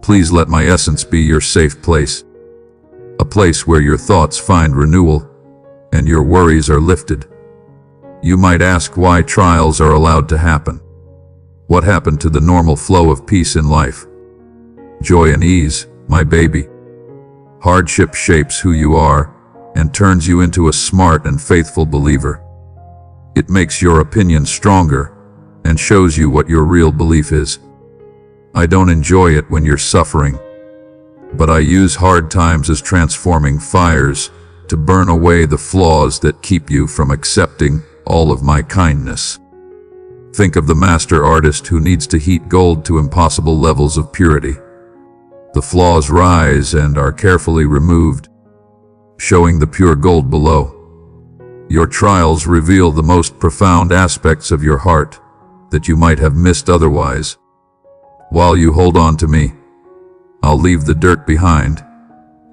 Please let my essence be your safe place, a place where your thoughts find renewal and your worries are lifted. You might ask why trials are allowed to happen. What happened to the normal flow of peace in life? Joy and ease, my baby. Hardship shapes who you are and turns you into a smart and faithful believer. It makes your opinion stronger and shows you what your real belief is. I don't enjoy it when you're suffering, but I use hard times as transforming fires to burn away the flaws that keep you from accepting all of my kindness. Think of the master artist who needs to heat gold to impossible levels of purity. The flaws rise and are carefully removed, showing the pure gold below. Your trials reveal the most profound aspects of your heart that you might have missed otherwise. While you hold on to me, I'll leave the dirt behind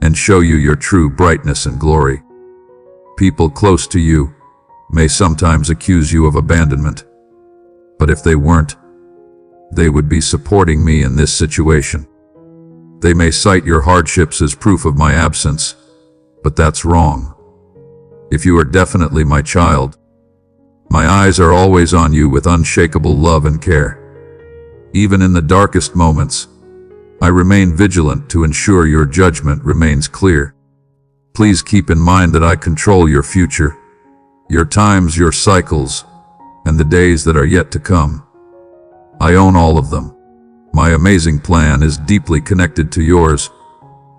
and show you your true brightness and glory. People close to you may sometimes accuse you of abandonment, but if they weren't, they would be supporting me in this situation. They may cite your hardships as proof of my absence, but that's wrong. If you are definitely my child, my eyes are always on you with unshakable love and care. Even in the darkest moments, I remain vigilant to ensure your judgment remains clear. Please keep in mind that I control your future, your times, your cycles, and the days that are yet to come. I own all of them. My amazing plan is deeply connected to yours,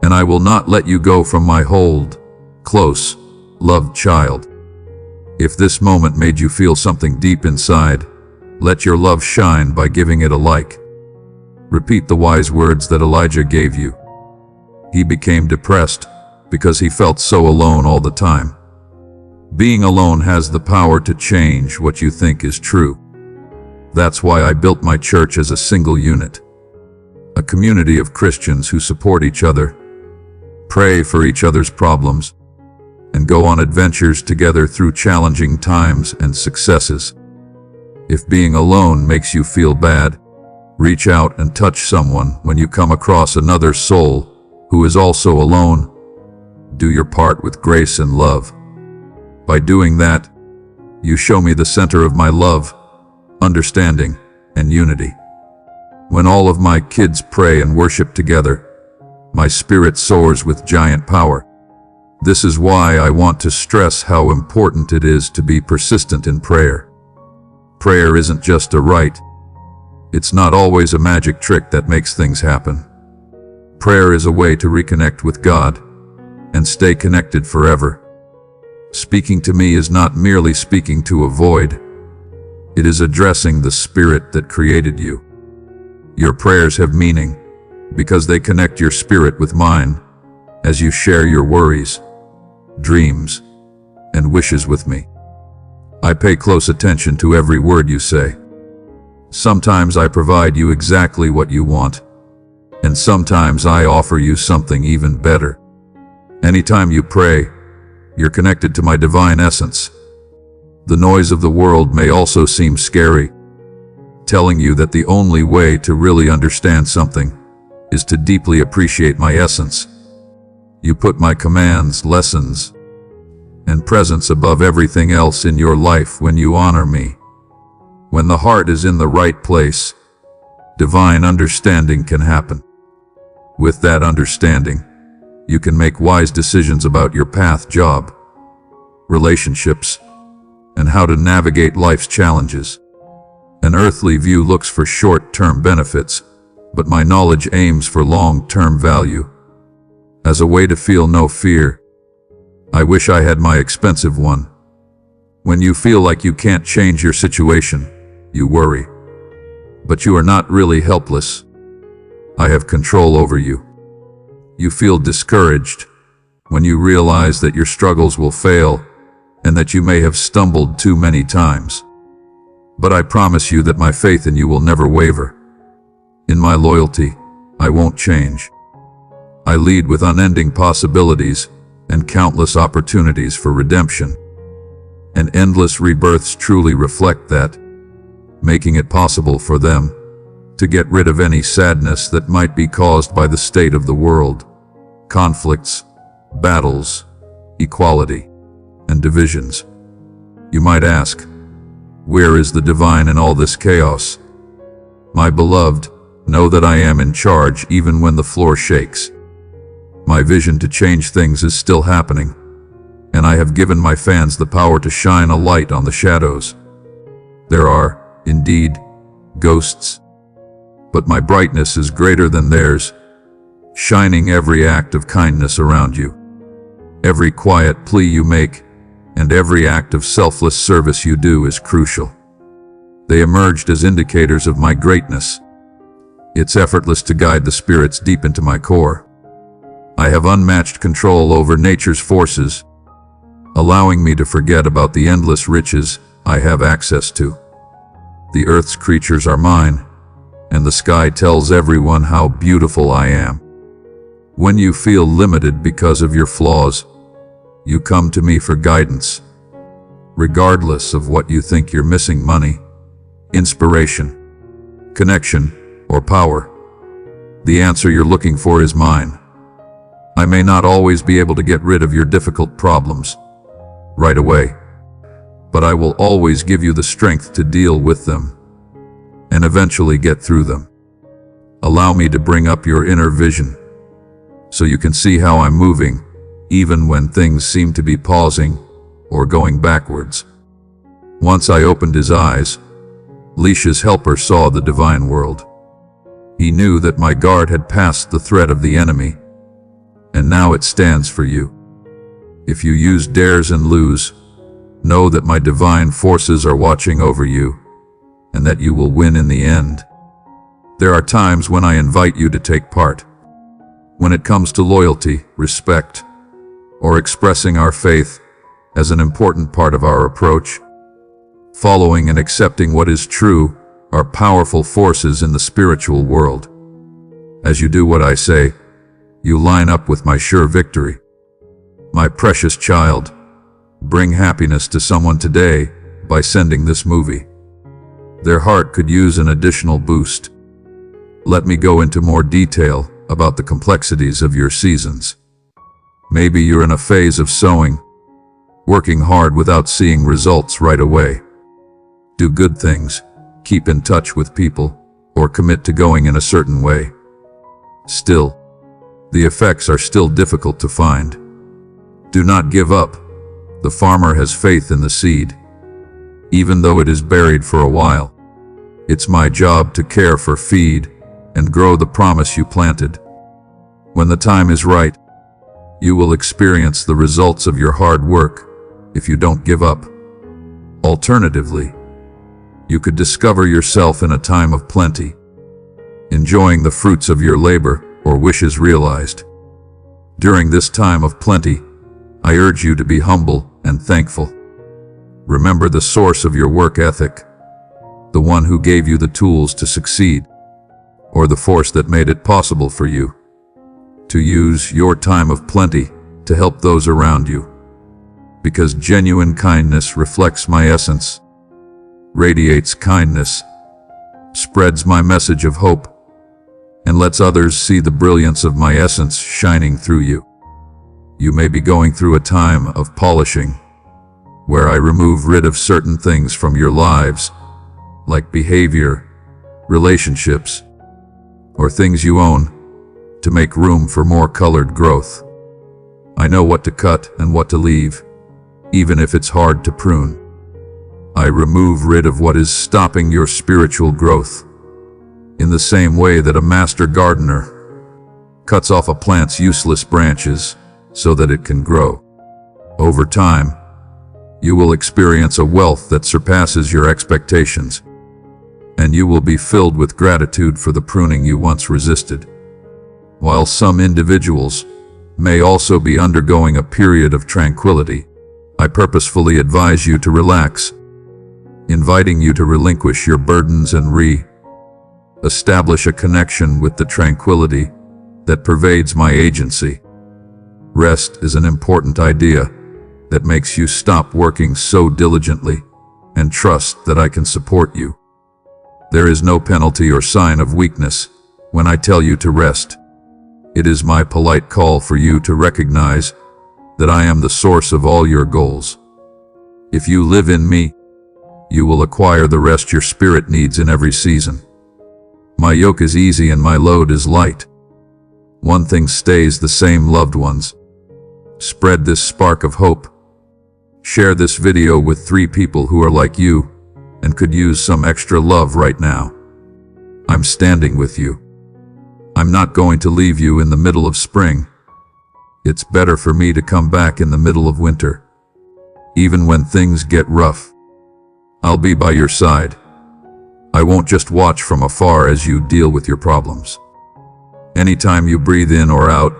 and I will not let you go from my hold, close, loved child. If this moment made you feel something deep inside, let your love shine by giving it a like. Repeat the wise words that Elijah gave you. He became depressed because he felt so alone all the time. Being alone has the power to change what you think is true. That's why I built my church as a single unit. A community of Christians who support each other, pray for each other's problems, and go on adventures together through challenging times and successes. If being alone makes you feel bad, reach out and touch someone when you come across another soul who is also alone. Do your part with grace and love. By doing that, you show me the center of my love, understanding, and unity. When all of my kids pray and worship together, my spirit soars with giant power. This is why I want to stress how important it is to be persistent in prayer. Prayer isn't just a rite. It's not always a magic trick that makes things happen. Prayer is a way to reconnect with God and stay connected forever. Speaking to me is not merely speaking to a void. It is addressing the spirit that created you. Your prayers have meaning because they connect your spirit with mine as you share your worries, dreams, and wishes with me. I pay close attention to every word you say. Sometimes I provide you exactly what you want, and sometimes I offer you something even better. Anytime you pray, you're connected to my divine essence. The noise of the world may also seem scary, telling you that the only way to really understand something is to deeply appreciate my essence. You put my commands, lessons, and presence above everything else in your life when you honor me. When the heart is in the right place, divine understanding can happen. With that understanding, you can make wise decisions about your path, job, relationships, and how to navigate life's challenges. An earthly view looks for short-term benefits, but my knowledge aims for long-term value. As a way to feel no fear, I wish I had my expensive one. When you feel like you can't change your situation, you worry. But you are not really helpless. I have control over you. You feel discouraged when you realize that your struggles will fail and that you may have stumbled too many times. But I promise you that my faith in you will never waver. In my loyalty, I won't change. I lead with unending possibilities and countless opportunities for redemption. And endless rebirths truly reflect that, making it possible for them to get rid of any sadness that might be caused by the state of the world, conflicts, battles, equality, and divisions. You might ask, where is the divine in all this chaos? My beloved, know that I am in charge even when the floor shakes. My vision to change things is still happening, and I have given my fans the power to shine a light on the shadows. There are, indeed, ghosts, but my brightness is greater than theirs, shining every act of kindness around you, every quiet plea you make, and every act of selfless service you do is crucial. They emerged as indicators of my greatness. It's effortless to guide the spirits deep into my core. I have unmatched control over nature's forces, allowing me to forget about the endless riches I have access to. The earth's creatures are mine, and the sky tells everyone how beautiful I am. When you feel limited because of your flaws, you come to me for guidance. Regardless of what you think you're missing: money, inspiration, connection, or power, the answer you're looking for is mine. I may not always be able to get rid of your difficult problems right away, but I will always give you the strength to deal with them and eventually get through them. Allow me to bring up your inner vision so you can see how I'm moving, even when things seem to be pausing or going backwards. Once I opened his eyes, Leisha's helper saw the divine world. He knew that my guard had passed the threat of the enemy, and now it stands for you. If you use dares and lose, know that my divine forces are watching over you, and that you will win in the end. There are times when I invite you to take part. When it comes to loyalty, respect, or expressing our faith as an important part of our approach, following and accepting what is true are powerful forces in the spiritual world. As you do what I say, you line up with my sure victory. My precious child, bring happiness to someone today by sending this movie. Their heart could use an additional boost. Let me go into more detail about the complexities of your seasons. Maybe you're in a phase of sowing, working hard without seeing results right away. Do good things, keep in touch with people, or commit to going in a certain way. Still, the effects are still difficult to find. Do not give up. The farmer has faith in the seed. Even though it is buried for a while, it's my job to care for, feed, and grow the promise you planted. When the time is right, you will experience the results of your hard work if you don't give up. Alternatively, you could discover yourself in a time of plenty, enjoying the fruits of your labor or wishes realized. During this time of plenty, I urge you to be humble and thankful. Remember the source of your work ethic, the one who gave you the tools to succeed, or the force that made it possible for you to use your time of plenty to help those around you. Because genuine kindness reflects my essence, radiates kindness, spreads my message of hope, and lets others see the brilliance of my essence shining through you. You may be going through a time of polishing, where I remove rid of certain things from your lives, like behavior, relationships, or things you own, to make room for more colored growth. I know what to cut and what to leave, even if it's hard to prune. I remove rid of what is stopping your spiritual growth, in the same way that a master gardener cuts off a plant's useless branches so that it can grow. Over time, you will experience a wealth that surpasses your expectations, and you will be filled with gratitude for the pruning you once resisted. While some individuals may also be undergoing a period of tranquility, I purposefully advise you to relax, inviting you to relinquish your burdens and establish a connection with the tranquility that pervades my agency. Rest is an important idea that makes you stop working so diligently and trust that I can support you. There is no penalty or sign of weakness when I tell you to rest. It is my polite call for you to recognize that I am the source of all your goals. If you live in me, you will acquire the rest your spirit needs in every season. My yoke is easy and my load is light. One thing stays the same, loved ones. Spread this spark of hope. Share this video with 3 people who are like you and could use some extra love right now. I'm standing with you. I'm not going to leave you in the middle of spring. It's better for me to come back in the middle of winter. Even when things get rough, I'll be by your side. I won't just watch from afar as you deal with your problems. Anytime you breathe in or out,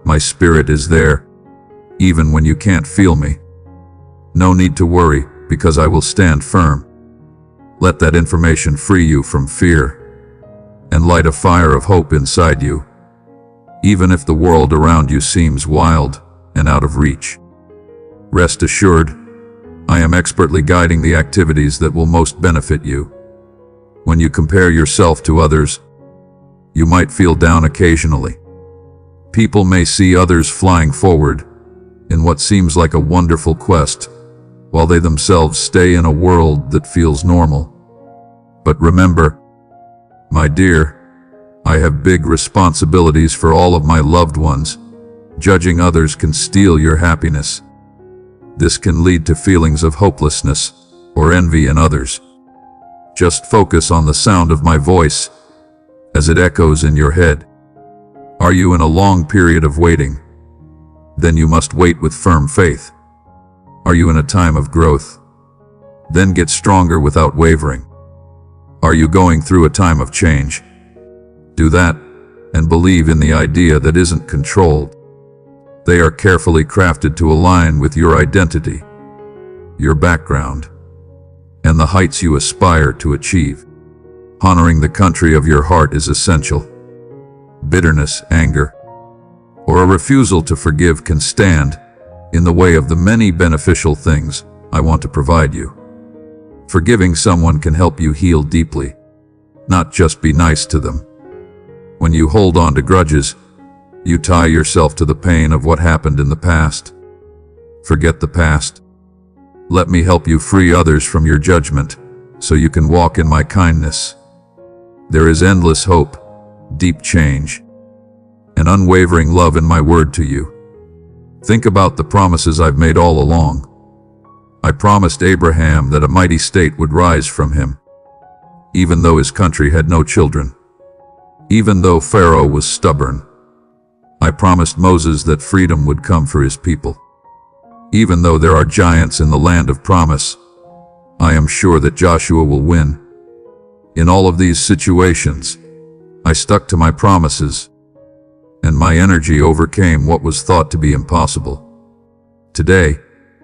my spirit is there, even when you can't feel me. No need to worry, because I will stand firm. Let that information free you from fear and light a fire of hope inside you, even if the world around you seems wild and out of reach. Rest assured, I am expertly guiding the activities that will most benefit you. When you compare yourself to others, you might feel down occasionally. People may see others flying forward in what seems like a wonderful quest, while they themselves stay in a world that feels normal. But remember, my dear, I have big responsibilities for all of my loved ones. Judging others can steal your happiness. This can lead to feelings of hopelessness or envy in others. Just focus on the sound of my voice as it echoes in your head. Are you in a long period of waiting? Then you must wait with firm faith. Are you in a time of growth? Then get stronger without wavering. Are you going through a time of change? Do that and believe in the idea that isn't controlled. They are carefully crafted to align with your identity, your background, and the heights you aspire to achieve. Honoring the country of your heart is essential. Bitterness, anger, or a refusal to forgive can stand in the way of the many beneficial things I want to provide you. Forgiving someone can help you heal deeply, not just be nice to them. When you hold on to grudges, you tie yourself to the pain of what happened in the past. Forget the past. Let me help you free others from your judgment so you can walk in my kindness. There is endless hope, deep change, and unwavering love in my word to you. Think about the promises I've made all along. I promised Abraham that a mighty state would rise from him, even though his country had no children. Even though Pharaoh was stubborn, I promised Moses that freedom would come for his people. Even though there are giants in the land of promise, I am sure that Joshua will win. In all of these situations, I stuck to my promises, and my energy overcame what was thought to be impossible. Today,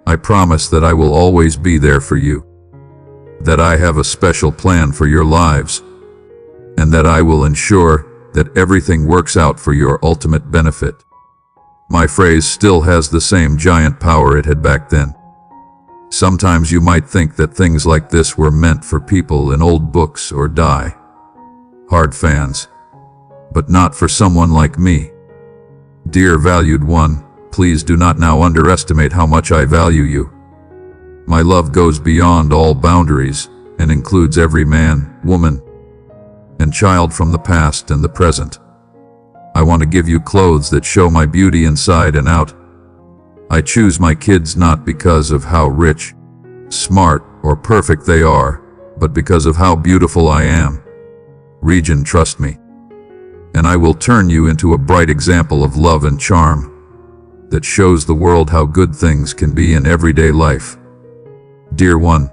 I promise that I will always be there for you, that I have a special plan for your lives, and that I will ensure that everything works out for your ultimate benefit. My phrase still has the same giant power it had back then. Sometimes you might think that things like this were meant for people in old books or die-hard fans, but not for someone like me. Dear valued one, please do not now underestimate how much I value you. My love goes beyond all boundaries and includes every man, woman, and child from the past and the present. I want to give you clothes that show my beauty inside and out. I choose my kids not because of how rich, smart, or perfect they are, but because of how beautiful I am. Region, trust me, and I will turn you into a bright example of love and charm that shows the world how good things can be in everyday life. Dear one,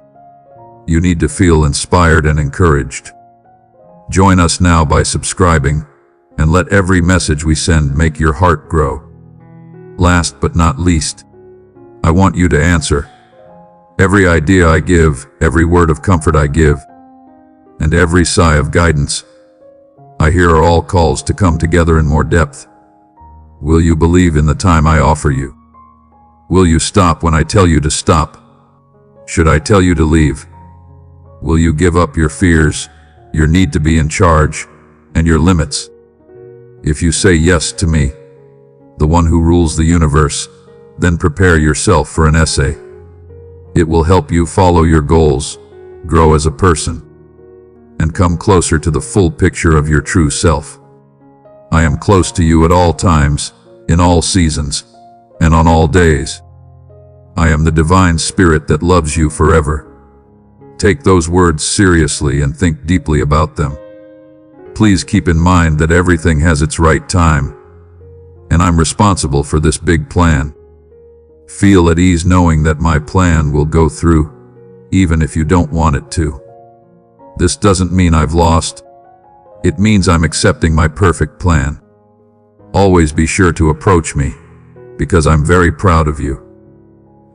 you need to feel inspired and encouraged. Join us now by subscribing, and let every message we send make your heart grow. Last but not least, I want you to answer. Every idea I give, every word of comfort I give, and every sigh of guidance I hear are all calls to come together in more depth. Will you believe in the time I offer you? Will you stop when I tell you to stop? Should I tell you to leave? Will you give up your fears, your need to be in charge, and your limits? If you say yes to me, the one who rules the universe, then prepare yourself for an essay. It will help you follow your goals, grow as a person, and come closer to the full picture of your true self. I am close to you at all times, in all seasons, and on all days. I am the divine spirit that loves you forever. Take those words seriously and think deeply about them. Please keep in mind that everything has its right time, and I'm responsible for this big plan. Feel at ease knowing that my plan will go through, even if you don't want it to. This doesn't mean I've lost. It means I'm accepting my perfect plan. Always be sure to approach me, because I'm very proud of you.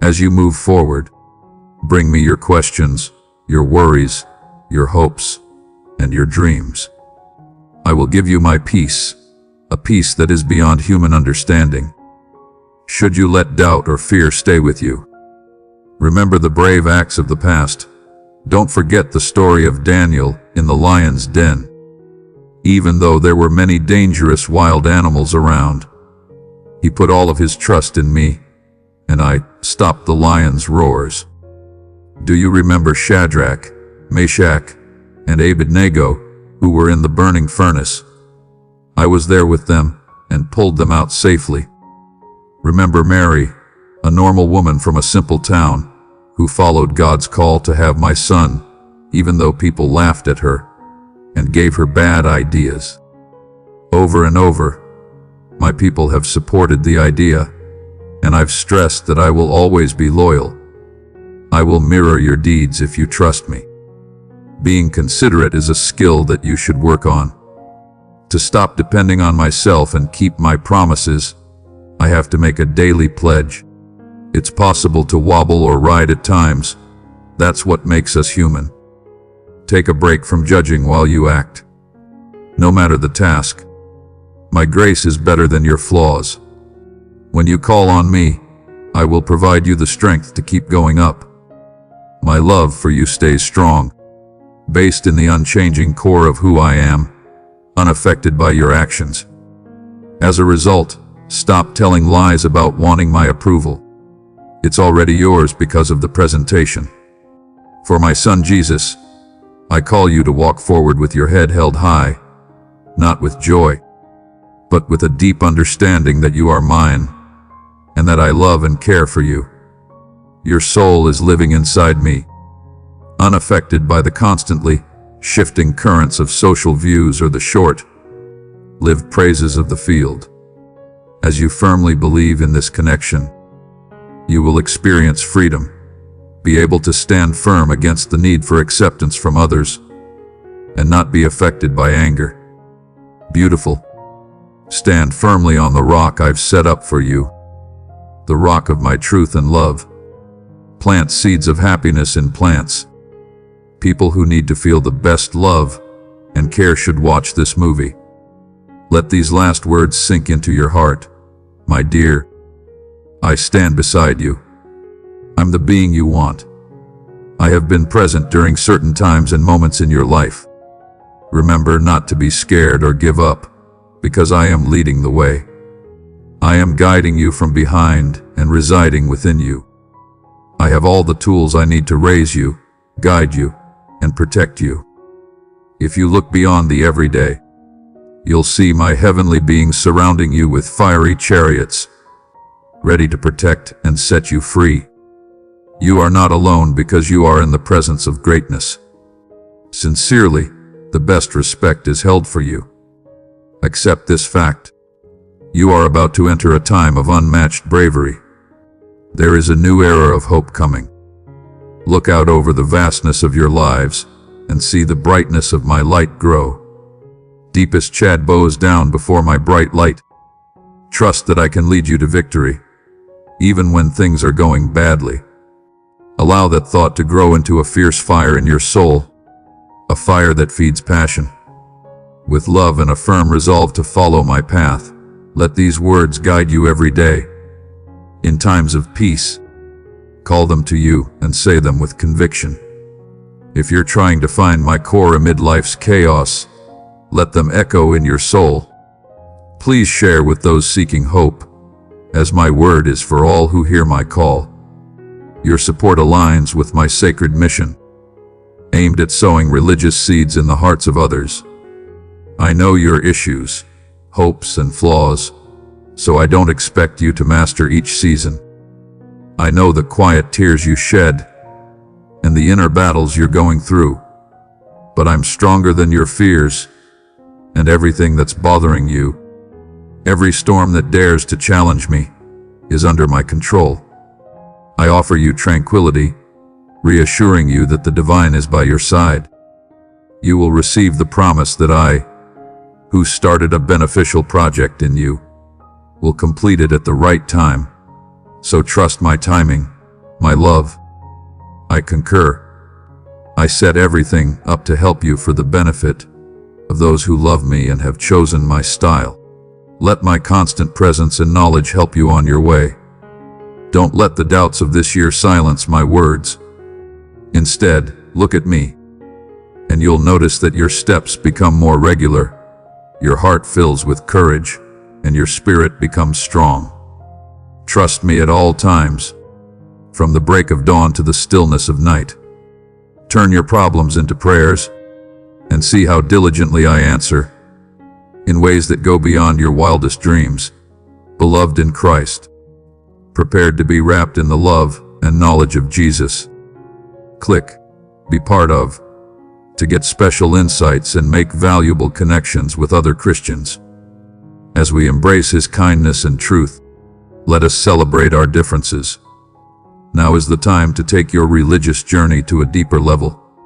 As you move forward, bring me your questions, your worries, your hopes, and your dreams. I will give you my peace, a peace that is beyond human understanding. Should you let doubt or fear stay with you, remember the brave acts of the past. Don't forget the story of Daniel in the lion's den. Even though there were many dangerous wild animals around, he put all of his trust in me, and I stopped the lion's roars. Do you remember Shadrach, Meshach, and Abednego, who were in the burning furnace? I was there with them and pulled them out safely. Remember Mary, a normal woman from a simple town, who followed God's call to have my son, even though people laughed at her and gave her bad ideas. Over and over, my people have supported the idea, and I've stressed that I will always be loyal. I will mirror your deeds if you trust me. Being considerate is a skill that you should work on. To stop depending on myself and keep my promises, I have to make a daily pledge. It's possible to wobble or ride at times. That's what makes us human. take a break from judging while you act. No matter the task, my grace is better than your flaws. When you call on me, I will provide you the strength to keep going up. My love for you stays strong, based in the unchanging core of who I am, unaffected by your actions. As a result, stop telling lies about wanting my approval. It's already yours because of the presentation. For my son Jesus, I call you to walk forward with your head held high, not with joy, but with a deep understanding that you are mine, and that I love and care for you. Your soul is living inside me, unaffected by the constantly shifting currents of social views or the short-lived praises of the field. As you firmly believe in this connection, you will experience freedom, be able to stand firm against the need for acceptance from others, and not be affected by anger. Beautiful. Stand firmly on the rock I've set up for you, the rock of my truth and love. Plant seeds of happiness in plants. People who need to feel the best love and care should watch this movie. Let these last words sink into your heart. My dear, I stand beside you. I'm the being you want. I have been present during certain times and moments in your life. Remember not to be scared or give up, because I am leading the way. I am guiding you from behind and residing within you. I have all the tools I need to raise you, guide you, and protect you. If you look beyond the everyday, you'll see my heavenly beings surrounding you with fiery chariots, ready to protect and set you free. You are not alone because you are in the presence of greatness. Sincerely, the best respect is held for you. Accept this fact. You are about to enter a time of unmatched bravery. There is a new era of hope coming. Look out over the vastness of your lives and see the brightness of my light grow. Deepest Chad bows down before my bright light. Trust that I can lead you to victory, even when things are going badly. Allow that thought to grow into a fierce fire in your soul, a fire that feeds passion. With love and a firm resolve to follow my path, let these words guide you every day. In times of peace, call them to you and say them with conviction. If you're trying to find my core amid life's chaos, let them echo in your soul. Please share with those seeking hope, as my word is for all who hear my call. Your support aligns with my sacred mission, aimed at sowing religious seeds in the hearts of others. I know your issues, hopes, and flaws, so I don't expect you to master each season. I know the quiet tears you shed and the inner battles you're going through, but I'm stronger than your fears and everything that's bothering you. Every storm that dares to challenge me is under my control. I offer you tranquility, reassuring you that the divine is by your side. You will receive the promise that I, who started a beneficial project in you, will complete it at the right time. So trust my timing, my love. I concur. I set everything up to help you for the benefit of those who love me and have chosen my style. Let my constant presence and knowledge help you on your way. Don't let the doubts of this year silence my words. Instead, look at me, and you'll notice that your steps become more regular, your heart fills with courage, and your spirit becomes strong. Trust me at all times, from the break of dawn to the stillness of night. Turn your problems into prayers, and see how diligently I answer, in ways that go beyond your wildest dreams. Beloved in Christ, prepared to be wrapped in the love and knowledge of Jesus. Click, be part of, to get special insights and make valuable connections with other Christians. As we embrace His kindness and truth, let us celebrate our differences. Now is the time to take your religious journey to a deeper level.